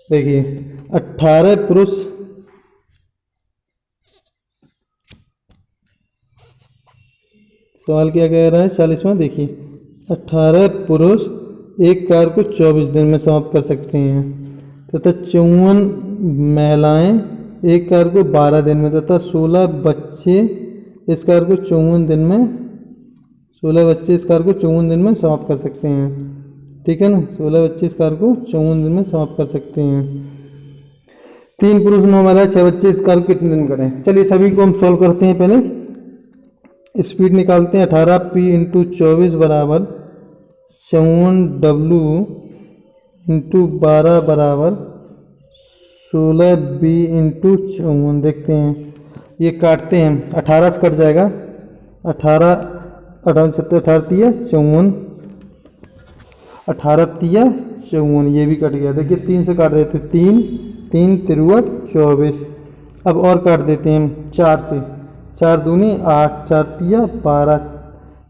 देखिए 18 पुरुष सवाल क्या कह रहा है 40वां, देखिए 18 पुरुष एक कार्य को 24 दिन में समाप्त कर सकते हैं तथा 54 महिलाएं एक कार्य को 12 दिन में तथा 16 बच्चे इस कार्य को 54 दिन में, 16 बच्चे इस कार्य को 54 दिन में समाप्त कर सकते हैं। ठीक है ना, 16 बच्चे इस कार्य को 54 दिन में समाप्त कर सकते हैं। 3 पुरुष 9 महिलाएं 6 बच्चे इस कार्य को कितने दिन करें। चलिए सभी को हम सॉल्व करते हैं। पहले स्पीड निकालते हैं। 18p इंटू 24 बराबर 54w इंटू 12 बराबर 16b इंटू 54। देखते हैं, ये काटते हैं, 18 से कट जाएगा, 18 18 70 18 तिया 54, 18 तिया 54, ये भी कट गया। देखिए 3 से काट देते, 3 3 तिरवट 24। अब और काट देते हैं 4 से, 4 दूनी 8, 4 तिया 12,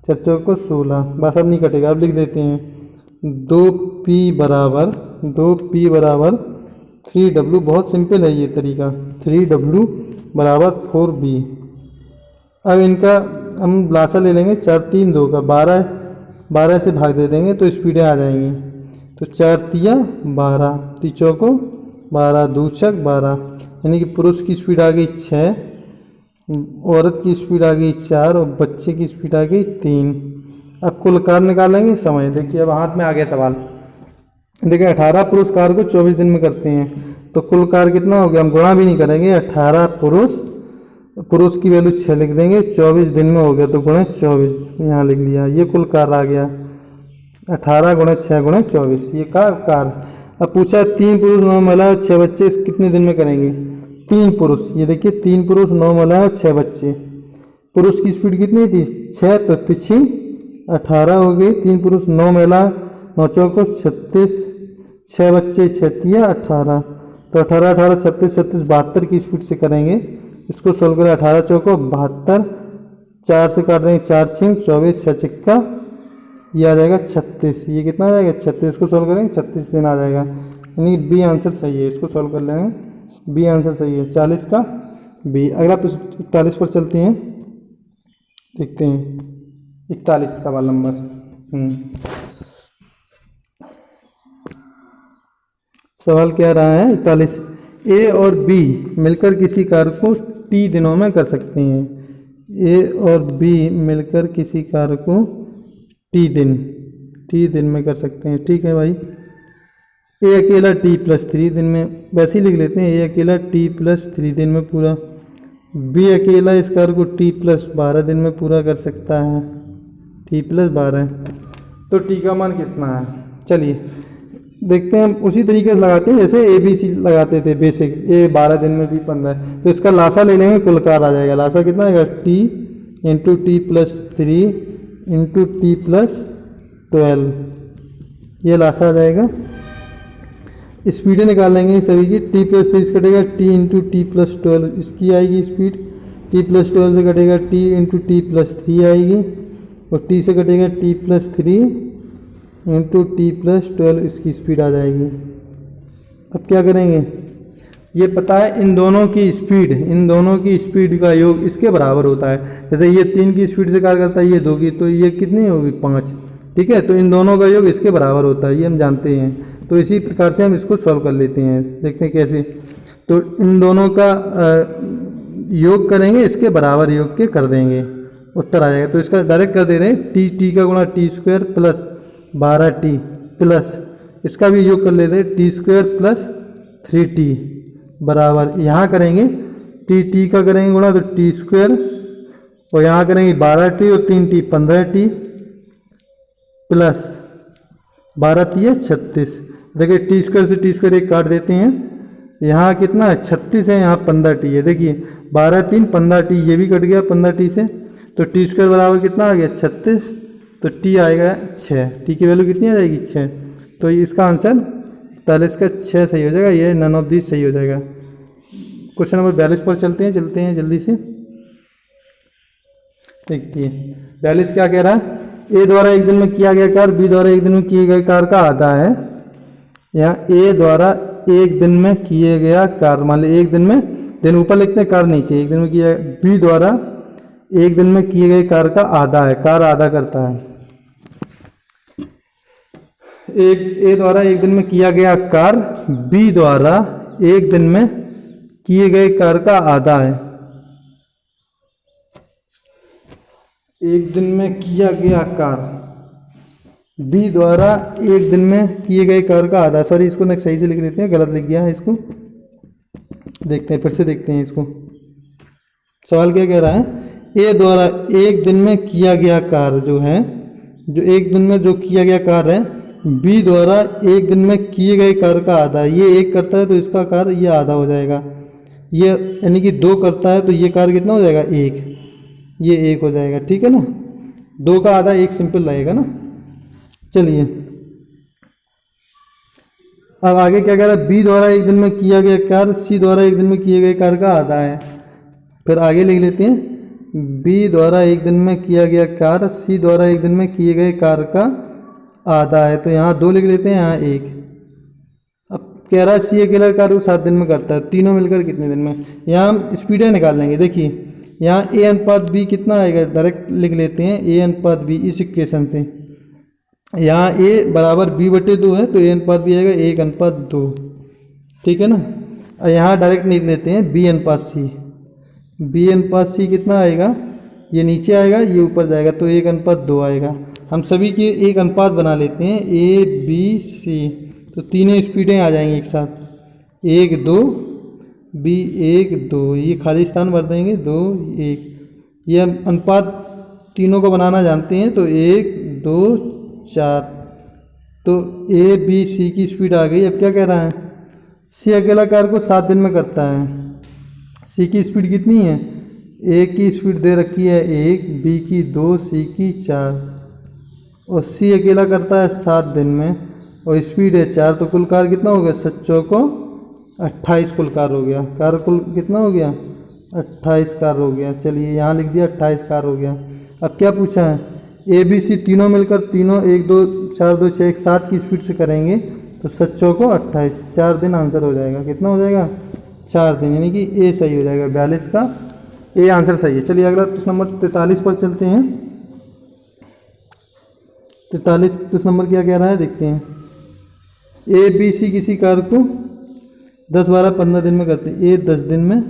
4 चौको 16, बस अब नहीं कटेगा। अब लिख देते हैं 2p बराबर 3w। बहुत सिंपल है ये तरीका, 3w बराबर 4b। अब इनका हम लासा ले लेंगे, 4 3 2 का 12, 12 से भाग दे देंगे तो स्पीडें आ जाएंगी। तो 4 तिया 12, 3 चौको 12, 2 छक 12, यानी कि पुरुष की स्पीड आ गई 6, औरत की स्पीड आ गई 4 और बच्चे की स्पीड आ गई 3। अब कुल कार्य निकालेंगे समय। देखिए अब हाथ में आ गया सवाल। देखिए 18 पुरुष कार्य को 24 दिन में करते हैं, तो कुल कार्य कितना हो गया, हम गुणा भी नहीं करेंगे। 18 पुरुष की वैल्यू 6 लिख देंगे, 24 दिन में हो गया तो गुणे 24 यहाँ लिख लिया, ये कुल कार्य आ गया 18 गुणे 6 गुणे 24, ये का कार्य। अब पूछा 3 पुरुष 9 महिला 6 बच्चे इस कितने दिन में करेंगे। 3 पुरुष, ये देखिए 3 पुरुष 9 महिला 6 बच्चे, पुरुष की स्पीड कितनी थी 6, तो तिछी 18 हो गई। 3 पुरुष 9 महिला 9 चौको 36, 6 बच्चे 6 तिया 18, तो 18 18 36 36 72 की स्पीड से करेंगे। इसको सोल्व करें, 18 चौको 72, 4 से काट देंगे 4 6 24, 6 छिक्का ये आ जाएगा 36, ये कितना आ जाएगा 36, को सोल्व करेंगे 36 दिन आ जाएगा, यानी बी आंसर सही है। इसको सोल्व कर लेंगे, बी आंसर सही है, 40 का बी। अगला 41 पर चलते हैं, देखते हैं 41 सवाल नंबर। सवाल क्या रहा है 41, ए और बी मिलकर किसी कार्य को टी दिनों में कर सकते हैं। ए और बी मिलकर किसी कार्य को टी दिन में कर सकते हैं। ठीक है भाई, ए अकेला टी प्लस 3 दिन में, वैसे ही लिख लेते हैं, ए अकेला टी प्लस 3 दिन में पूरा। बी अकेला इस कार्य को टी प्लस 12 दिन में पूरा कर सकता है, टी प्लस 12। तो टी का मान कितना है, चलिए देखते हैं। हम उसी तरीके से लगाते हैं जैसे ए बी सी लगाते थे बेसिक, ए 12 दिन में, बी 15। तो इसका लासा ले लेंगे, कुल कार्य आ जाएगा। लासा कितना आएगा, T into T plus 3 into T plus 12, ये लासा आ जाएगा। स्पीडें निकालेंगे सभी की, टी प्लस 3 से कटेगा टी इंटू टी प्लस 12, इसकी आएगी स्पीड। टी प्लस 12 से कटेगा टी इंटू टी प्लस 3 आएगी, और टी से कटेगा T plus 3 into T plus 12, इसकी स्पीड आ जाएगी। अब क्या करेंगे, ये पता है इन दोनों की स्पीड का योग इसके बराबर होता है। जैसे ये 3 की स्पीड से कार्य करता है, ये 2 की, तो ये कितनी होगी 5। ठीक है, तो इन दोनों का योग इसके बराबर होता है, ये हम जानते हैं। तो इसी प्रकार से हम इसको सॉल्व कर लेते हैं, देखते हैं कैसे। तो इन दोनों का योग करेंगे, इसके बराबर योग के कर देंगे, उत्तर आ जाएगा। तो इसका डायरेक्ट कर दे रहे हैं, टी का गुणा T square plus 12t plus इसका भी योग कर ले रहे हैं, टी स्क्वायर प्लस 3t बराबर, यहाँ करेंगे टी का करेंगे गुणा तो टी स्क्वायर, और यहाँ करेंगे 12t और 3t 15t प्लस 12 3 36। देखिए टी स्क्वायर से टी स्क्वायर एक काट देते हैं, यहाँ कितना है 36 है, यहाँ 15t है। देखिए 12 3 15t, ये भी कट गया 15t से, तो टी स्क्वायर बराबर कितना आ गया 36, तो टी आएगा 6। टी की वैल्यू कितनी आ जाएगी 6, तो इसका आंसर 41 का 6 सही हो जाएगा, ये नन ऑफ दिस सही हो जाएगा। क्वेश्चन नंबर 42 पर चलते हैं जल्दी से। देखिए 42 क्या कह रहा है, ए द्वारा एक दिन में किया गया कार्य बी द्वारा एक दिन में किए गए कार्य का आधा है। यहाँ ए द्वारा एक दिन में किए गया कार्य, मान लीजिए एक दिन में, दिन ऊपर लिखते हैं, कार्य नीचे, एक दिन में किया, बी द्वारा एक दिन में किए गए कार्य का आधा है, कार्य आधा करता है। ए द्वारा एक दिन में किया गया कार्य बी द्वारा एक दिन में किए गए कार्य का आधा है। एक दिन में किया गया कार्य बी द्वारा एक दिन में किए गए कार्य का आधा, सॉरी इसको ना सही से लिख देते हैं, गलत लिख गया है इसको, देखते हैं फिर से देखते हैं इसको। सवाल क्या कह रहा है, ए द्वारा एक दिन में किया गया कार्य जो है, जो एक दिन में जो किया गया कार्य है, बी द्वारा एक दिन में किए गए कार्य का आधा, ये एक करता है तो इसका कार्य ये आधा हो जाएगा, ये यानी कि 2 करता है तो ये कार्य कितना हो जाएगा 1, ये 1 हो जाएगा। ठीक है ना, 2 का आधा 1 सिंपल रहेगा ना। चलिए अब आगे क्या कह रहा है, बी द्वारा एक दिन में किया गया कार्य सी द्वारा एक दिन में किए गए कार्य का आधा है। फिर आगे लिख लेते हैं, बी द्वारा एक दिन में किया गया कार्य सी द्वारा एक दिन में किए गए कार्य का आधा है, तो यहाँ 2 लिख लेते हैं, यहाँ 1। अब कह रहा है सी अकेला कार्य 7 दिन में करता है, तीनों मिलकर कितने दिन में। यहाँ हम स्पीडें निकाल लेंगे। देखिए यहाँ ए अनुपात बी कितना आएगा, डायरेक्ट लिख लेते हैं, ए अनुपात बी इस इक्वेशन से, यहाँ ए बराबर बी बटे 2 है तो ए अनुपात बी आएगा 1:2, ठीक है ना। और यहाँ डायरेक्ट लिख लेते हैं बी अनुपात सी। बी अनुपात सी कितना आएगा, ये नीचे आएगा ये ऊपर जाएगा तो 1:2 आएगा। हम सभी के एक अनुपात बना लेते हैं ए बी सी, तो तीनों स्पीडें आ जाएंगी एक साथ, 1 2 बी 1 2, ये खाली स्थान भर देंगे 2 1। ये हम अनुपात तीनों को बनाना जानते हैं तो 1 2 4, तो ए बी सी की स्पीड आ गई। अब क्या कह रहा है, सी अकेला कार्य को 7 दिन में करता है। सी की स्पीड कितनी है, ए की स्पीड दे रखी है 1, बी की 2, सी की 4, और सी अकेला करता है 7 दिन में और स्पीड है 4, तो कुल कार्य कितना हो गया, 7 चौको 28 कुल कार्य हो गया। कार्य कुल कितना हो गया, 28 कार्य हो गया। चलिए यहाँ लिख दिया 28 कार्य हो गया। अब क्या पूछा है, ए बी सी तीनों मिलकर, तीनों 1 2 4 2 6 1 7 की स्पीड से करेंगे तो 7 चौको 28, 4 दिन आंसर हो जाएगा। कितना हो जाएगा, 4 दिन, यानी कि ए सही हो जाएगा, 42 का ए आंसर सही है। चलिए अगला प्रश्न नंबर 43 पर चलते हैं। 43 प्रश्न नंबर क्या कह रहा है देखते हैं। ए बी सी किसी कार्य को 10 12 15 दिन में करते हैं। ए 10 दिन में,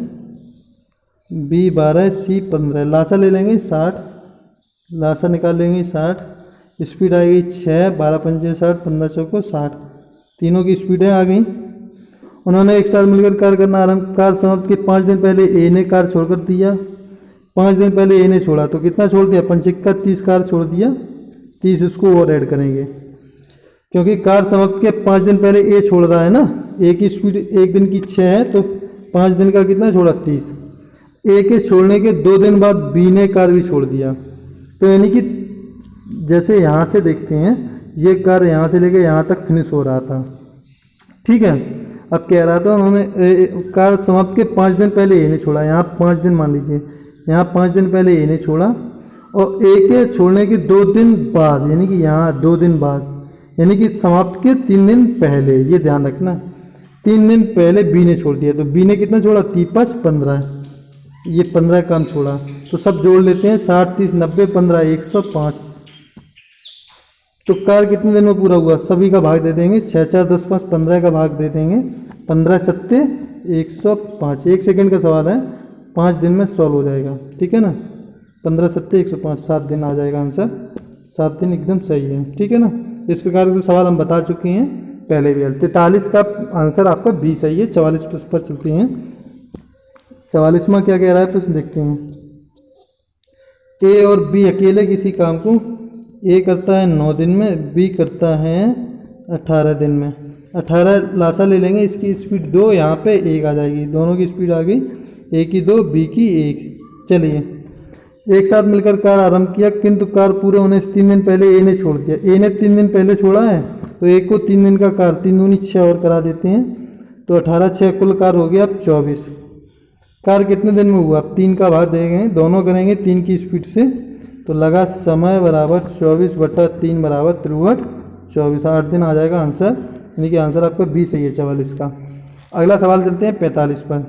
बी 12, सी 15। लासा ले लेंगे 60, लासा निकाल लेंगे 60, स्पीड आएगी 6, 12 पंजे 60, 15 चौको 60, तीनों की स्पीडें आ गई। उन्होंने एक साथ मिलकर कार्य करना आरंभ। कार्य समाप्त के 5 दिन पहले ए ने कार्य छोड़कर दिया, 5 दिन पहले ए ने छोड़ा तो कितना छोड़ दिया, 5 का 30 कार्य छोड़ दिया, 30 इसको और ऐड करेंगे क्योंकि कार्य समाप्त के 5 दिन पहले ए छोड़ रहा है ना। ए की स्पीड 1 दिन की 6 है तो 5 दिन का कितना छोड़ा, 30। ए के छोड़ने के 2 दिन बाद बी ने कार्य भी छोड़ दिया, तो यानी कि जैसे यहाँ से देखते हैं ये कार्य यहाँ से लेकर यहाँ तक फिनिश हो रहा था, ठीक है। अब कह रहा था उन्होंने कार्य समाप्त के 5 दिन पहले ए ने छोड़ा, यहाँ 5 दिन मान लीजिए, यहाँ 5 दिन पहले ए ने छोड़ा और ए के छोड़ने के 2 दिन बाद, यानी कि यहाँ 2 दिन बाद, यानी कि समाप्त के 3 दिन पहले, ये ध्यान रखना, 3 दिन पहले बी ने छोड़ दिया। तो बी ने कितना छोड़ा, 3 5 15, ये 15 काम छोड़ा। तो सब जोड़ लेते हैं, 60 30 90 15 105। तो कार्य कितने दिन में पूरा हुआ, सभी का भाग दे देंगे, 6 4 10 5 15 का भाग दे देंगे, 15 7 105। 1 सेकंड का सवाल है, 5 दिन में सॉल्व हो जाएगा, ठीक है ना। 15 7 105, 7 दिन आ जाएगा आंसर, 7 दिन एकदम सही है, ठीक है ना। इस प्रकार के सवाल हम बता चुके हैं पहले भी। 43 का आंसर आपका बी सही है। 44 पर चलते हैं। 44वां क्या कह रहा है प्रश्न देखते हैं। ए और बी अकेले किसी काम को ए करता है 9 दिन में, बी करता है 18 दिन में। 18 लासा ले लेंगे, इसकी स्पीड 2, यहाँ पे 1 आ जाएगी, दोनों की स्पीड आ गई, ए की 2 बी की 1। चलिए एक साथ मिलकर कार्य आरंभ किया किंतु कार्य पूरे होने से 3 दिन पहले ए ने छोड़ दिया। ए ने 3 दिन पहले छोड़ा है तो ए को 3 दिन का कार्य 3 दूनी 6 और करा देते हैं, तो 18 6 कुल कार्य हो गया अब 24। कार्य कितने दिन में हुआ, अब 3 का भाग देंगे, दोनों करेंगे 3 की स्पीड से, तो लगा समय बराबर 24/3 बराबर 63/24, 8 दिन आ जाएगा आंसर, यानी कि आंसर आपका बी सही है 44 का। अगला सवाल चलते हैं 45 पर,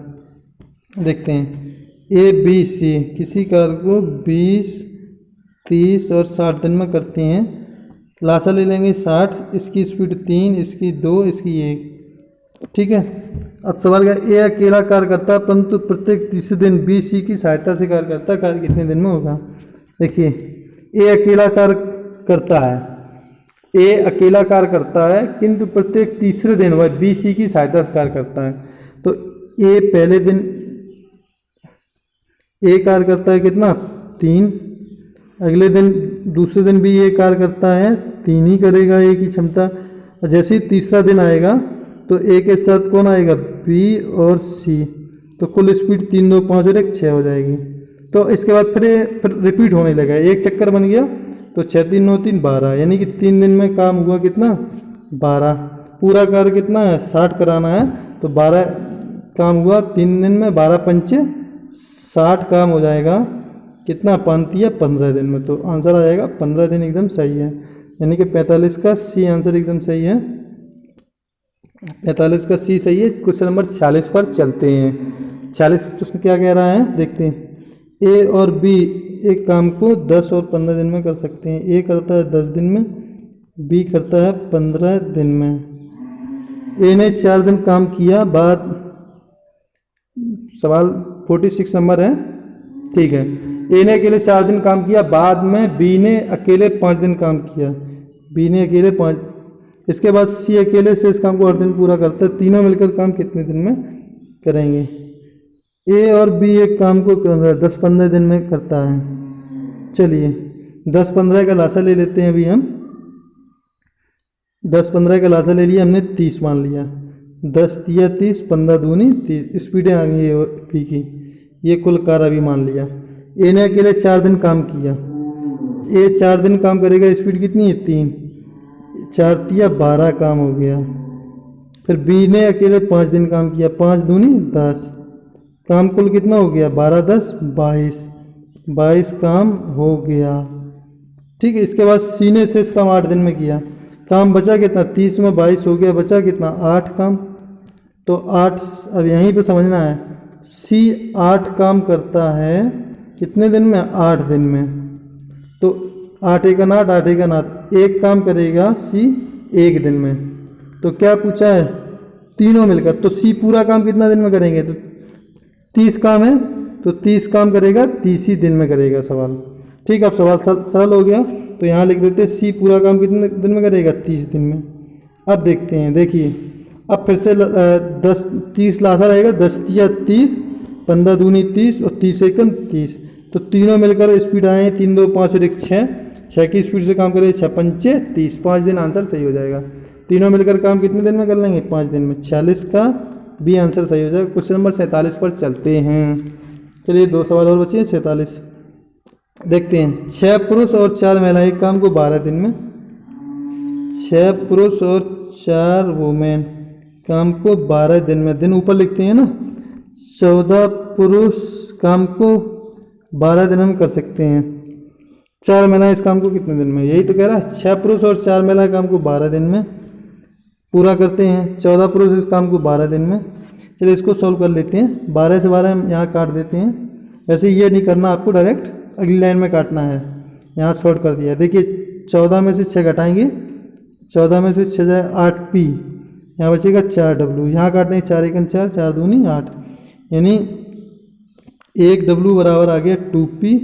देखते हैं। ए बी सी किसी कार्य को 20 30 और 60 दिन में करते हैं। लासा ले लेंगे 60, इसकी स्पीड 3, इसकी 2, इसकी 1, ठीक है। अब सवाल का, ए अकेला कार्य करता है परंतु प्रत्येक तीसरे दिन बी सी की सहायता से कार्य करता है, कार्य कितने दिन में होगा। देखिए ए अकेला कार्य करता है, ए अकेला कार्य करता है किंतु प्रत्येक तीसरे दिन वह बी सी की सहायता से कार्य करता है। तो ए पहले दिन ए कार्य करता है कितना, 3, अगले दिन दूसरे दिन भी ए कार्य करता है, 3 ही करेगा ए की क्षमता। और जैसे ही तीसरा दिन आएगा तो ए के साथ कौन आएगा, बी और सी, तो कुल स्पीड 3 2 5 और 1 6 हो जाएगी। तो इसके बाद फिर रिपीट होने लगा, एक चक्कर बन गया तो 6 3 9 3 12, यानी कि 3 दिन में काम हुआ कितना, 12। पूरा कार्य कितना है, 60 कराना है, तो 12 काम हुआ 3 दिन में, 12 पंचे 60 काम हो जाएगा कितना, 5 15 दिन में। तो आंसर आ जाएगा 15 दिन, एकदम सही है, यानी कि 45 का सी आंसर एकदम सही है, 45 का सी सही है। क्वेश्चन नंबर 46 पर चलते हैं। 46 प्रश्न क्या कह रहा है देखते हैं। ए और बी एक काम को 10 और 15 दिन में कर सकते हैं। ए करता है 10 दिन में, बी करता है 15 दिन में। ए ने 4 दिन काम किया, बाद सवाल 46 नंबर है, ठीक है। ए ने अकेले 4 दिन काम किया, बाद में बी ने अकेले 5 दिन काम किया, बी ने अकेले 5। इसके बाद सी अकेले से इस काम को 8 दिन पूरा करता है। तीनों मिलकर काम कितने दिन में करेंगे? ए और बी एक काम को 10-15 दिन में करता है। चलिए 10-15 का लासा ले लेते हैं अभी हम। 10-15 का लासा ले लिया हमने, 30 मान लिया। 10 तिया 30, 15 दूनी 30, स्पीडें आ गई है बी की। ये कुल कार्य भी मान लिया। ए ने अकेले 4 दिन काम किया, ए 4 दिन काम करेगा, स्पीड कितनी है 3, 4 तिया 12 काम हो गया। फिर बी ने अकेले 5 दिन काम किया, 5 दूनी 10, काम कुल कितना हो गया 12 10 22 काम हो गया, ठीक है। इसके बाद सी ने शेष काम 8 दिन में किया, काम बचा कितना 30 में 22 हो गया, बचा कितना 8 काम। तो 8 अब यहीं पे समझना है, सी 8 काम करता है कितने दिन में 8 दिन में। तो 8 एक 8, 8 एक 8, एक काम करेगा सी 1 दिन में। तो क्या पूछा है तीनों मिलकर, तो सी पूरा काम कितना दिन में करेंगे? तो 30 काम है, तो 30 काम करेगा 30 ही दिन में करेगा सवाल, ठीक। अब सवाल सरल हो गया, तो यहाँ लिख देते हैं सी पूरा काम कितने दिन में करेगा 30 दिन में। अब देखते हैं, देखिए अब फिर से 30 लासा रहेगा, 10 तिया 30, 15 दूनी 30 और 30 एकम 30। तो तीनों मिलकर स्पीड आए 3 2 5 और 1 6 की स्पीड से काम करेगा 6 पंचे 30, 5 दिन आंसर सही हो जाएगा। तीनों मिलकर काम कितने दिन में कर लेंगे 5 दिन में, 46 का बी आंसर सही हो जाएगा। क्वेश्चन नंबर 47 पर चलते हैं। चलिए 2 सवाल और बचे हैं, 47 देखते हैं। 6 पुरुष और 4 महिला एक काम को 12 दिन में, 6 पुरुष और 4 वुमेन काम को 12 दिन में, दिन ऊपर लिखते हैं ना। 14 पुरुष काम को 12 दिन में कर सकते हैं, 4 महिला इस काम को कितने दिन में, यही तो कह रहा है। 6 पुरुष और 4 महिला काम को 12 दिन में पूरा करते हैं, 14 पुरुष इस काम को 12 दिन में। चलिए इसको सॉल्व कर लेते हैं। 12 से 12 हम यहाँ काट देते हैं, वैसे ये नहीं करना आपको, डायरेक्ट अगली लाइन में काटना है। यहाँ शॉर्ट कर दिया, देखिए 14 में से 6 घटाएंगे, 14 में से 6 जाए 8p, यहाँ बचेगा 4w, यहाँ काटने 4 एकन 4, 4 दूनी 8, यानी 1w बराबर आ गया 2p।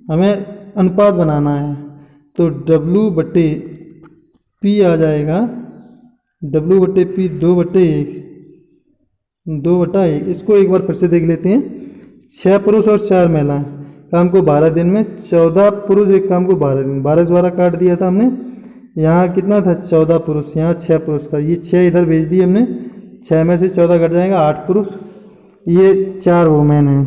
हमें अनुपात बनाना है, तो w बटे p आ जाएगा, w बटे p 2/1। इसको एक बार फिर से देख लेते हैं। 6 पुरुष और 4 महिलाएं काम को 12 दिन में, 14 पुरुष एक काम को 12 दिन, 12 से 12 काट दिया था हमने। यहाँ कितना था 14 पुरुष, यहाँ 6 पुरुष था, ये 6 इधर भेज दिए हमने, 6 में से 14 कट जाएगा 8 पुरुष, ये 4 वुमेन है,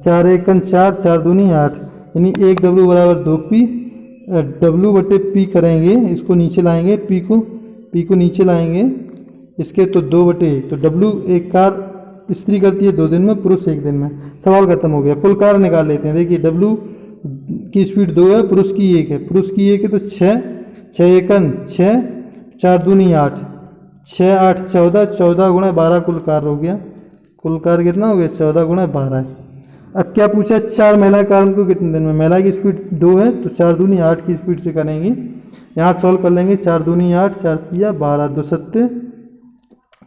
4 एकन 4, 4 दूनी 8, यानी 1w बराबर 2p। w बटे p करेंगे, इसको नीचे लाएंगे, p को नीचे लाएंगे इसके, तो 2/1। तो w एक कार स्त्री करती है 2 दिन में, पुरुष 1 दिन में। सवाल खत्म हो गया। कुल कार्य निकाल लेते हैं। देखिए w की स्पीड 2 है, पुरुष की 1 है, पुरुष की 1 है तो 6 एकन 6, 4 दूनी 8, 6 8 14, 14 गुणा 12 कुल कार्य हो गया। कुल कार्य कितना हो गया 14 गुणा 12। अब क्या पूछा 4 महिला कार्य को कितने दिन में, महिला की स्पीड 2 है तो 4 दूनी 8 की स्पीड से करेंगे। यहाँ सॉल्व कर लेंगे, 4 दूनी 8, 4 तिया 12, 2 7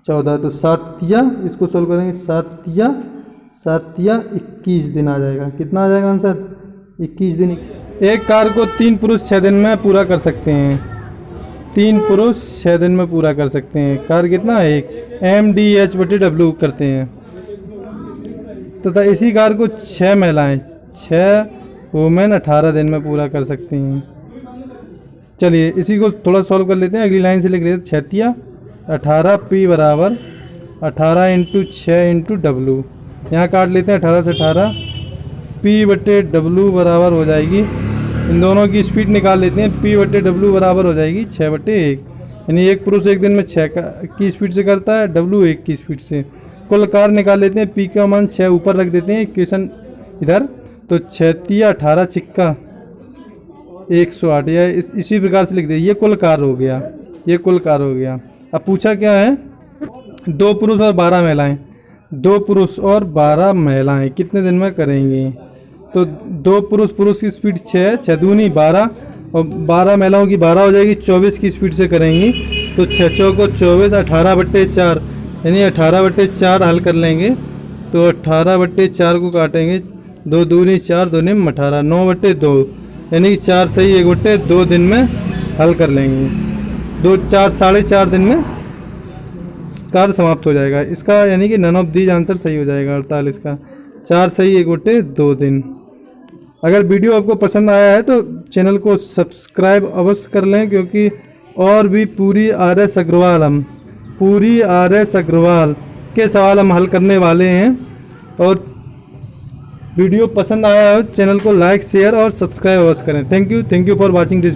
14, तो 7 तिया, इसको सॉल्व करेंगे 7 तिया 21 दिन आ जाएगा। कितना आ जाएगा आंसर 21 दिन। एक कार्य को 3 पुरुष 6 दिन में पूरा कर सकते हैं, 3 पुरुष 6 दिन में पूरा कर सकते हैं। कार्य कितना है 1 mdh बटे w करते हैं, तथा इसी कार्य को 6 महिलाएं 6 वुमेन 18 दिन में पूरा कर सकती हैं। चलिए इसी को थोड़ा सॉल्व कर लेते हैं। अगली लाइन से लिख लेते हैं 6 तिया 18, p बराबर 18 × 6 × w। यहाँ काट लेते हैं 18 से 18, p बटे w बराबर हो जाएगी, इन दोनों की स्पीड निकाल लेते हैं, p बटे w बराबर हो जाएगी 6/1, यानी एक पुरुष एक दिन में 6 की स्पीड से करता है, w 1 की स्पीड से। कुल कार्य निकाल लेते हैं, p का मान 6 ऊपर रख देते हैं, इक्वेशन इधर, तो 6 तिया 18 चिक्का 108, या इसी प्रकार से लिख दे। ये कुल कार्य हो गया, ये कुल कार्य हो गया। अब पूछा क्या है 2 पुरुष और 12 महिलाएं, 2 पुरुष और 12 महिलाएं कितने दिन में करेंगी। तो 2 पुरुष की स्पीड 6 है, 6 दूनी 12, और 12 महिलाओं की 12 हो जाएगी, 24 की स्पीड से करेंगी तो 6 चौको 24, 18/4 यानी 18/4 हल कर लेंगे तो 18/4 को काटेंगे, 2 दूनी 4, 2 निम 18, 9/2 यानी कि 4 सही 1/2 दिन में हल कर लेंगे। 4.5 दिन में कार्य समाप्त हो जाएगा इसका, यानी कि नन ऑफ दीज आंसर सही हो जाएगा 48 का। 4 सही 1/2 दिन। अगर वीडियो आपको पसंद आया है तो चैनल को सब्सक्राइब अवश्य कर लें, क्योंकि और भी पूरी RS अग्रवाल के सवाल हम हल करने वाले हैं। और वीडियो पसंद आया हो चैनल को लाइक शेयर और सब्सक्राइब अवश्य करें। Thank you for watching this.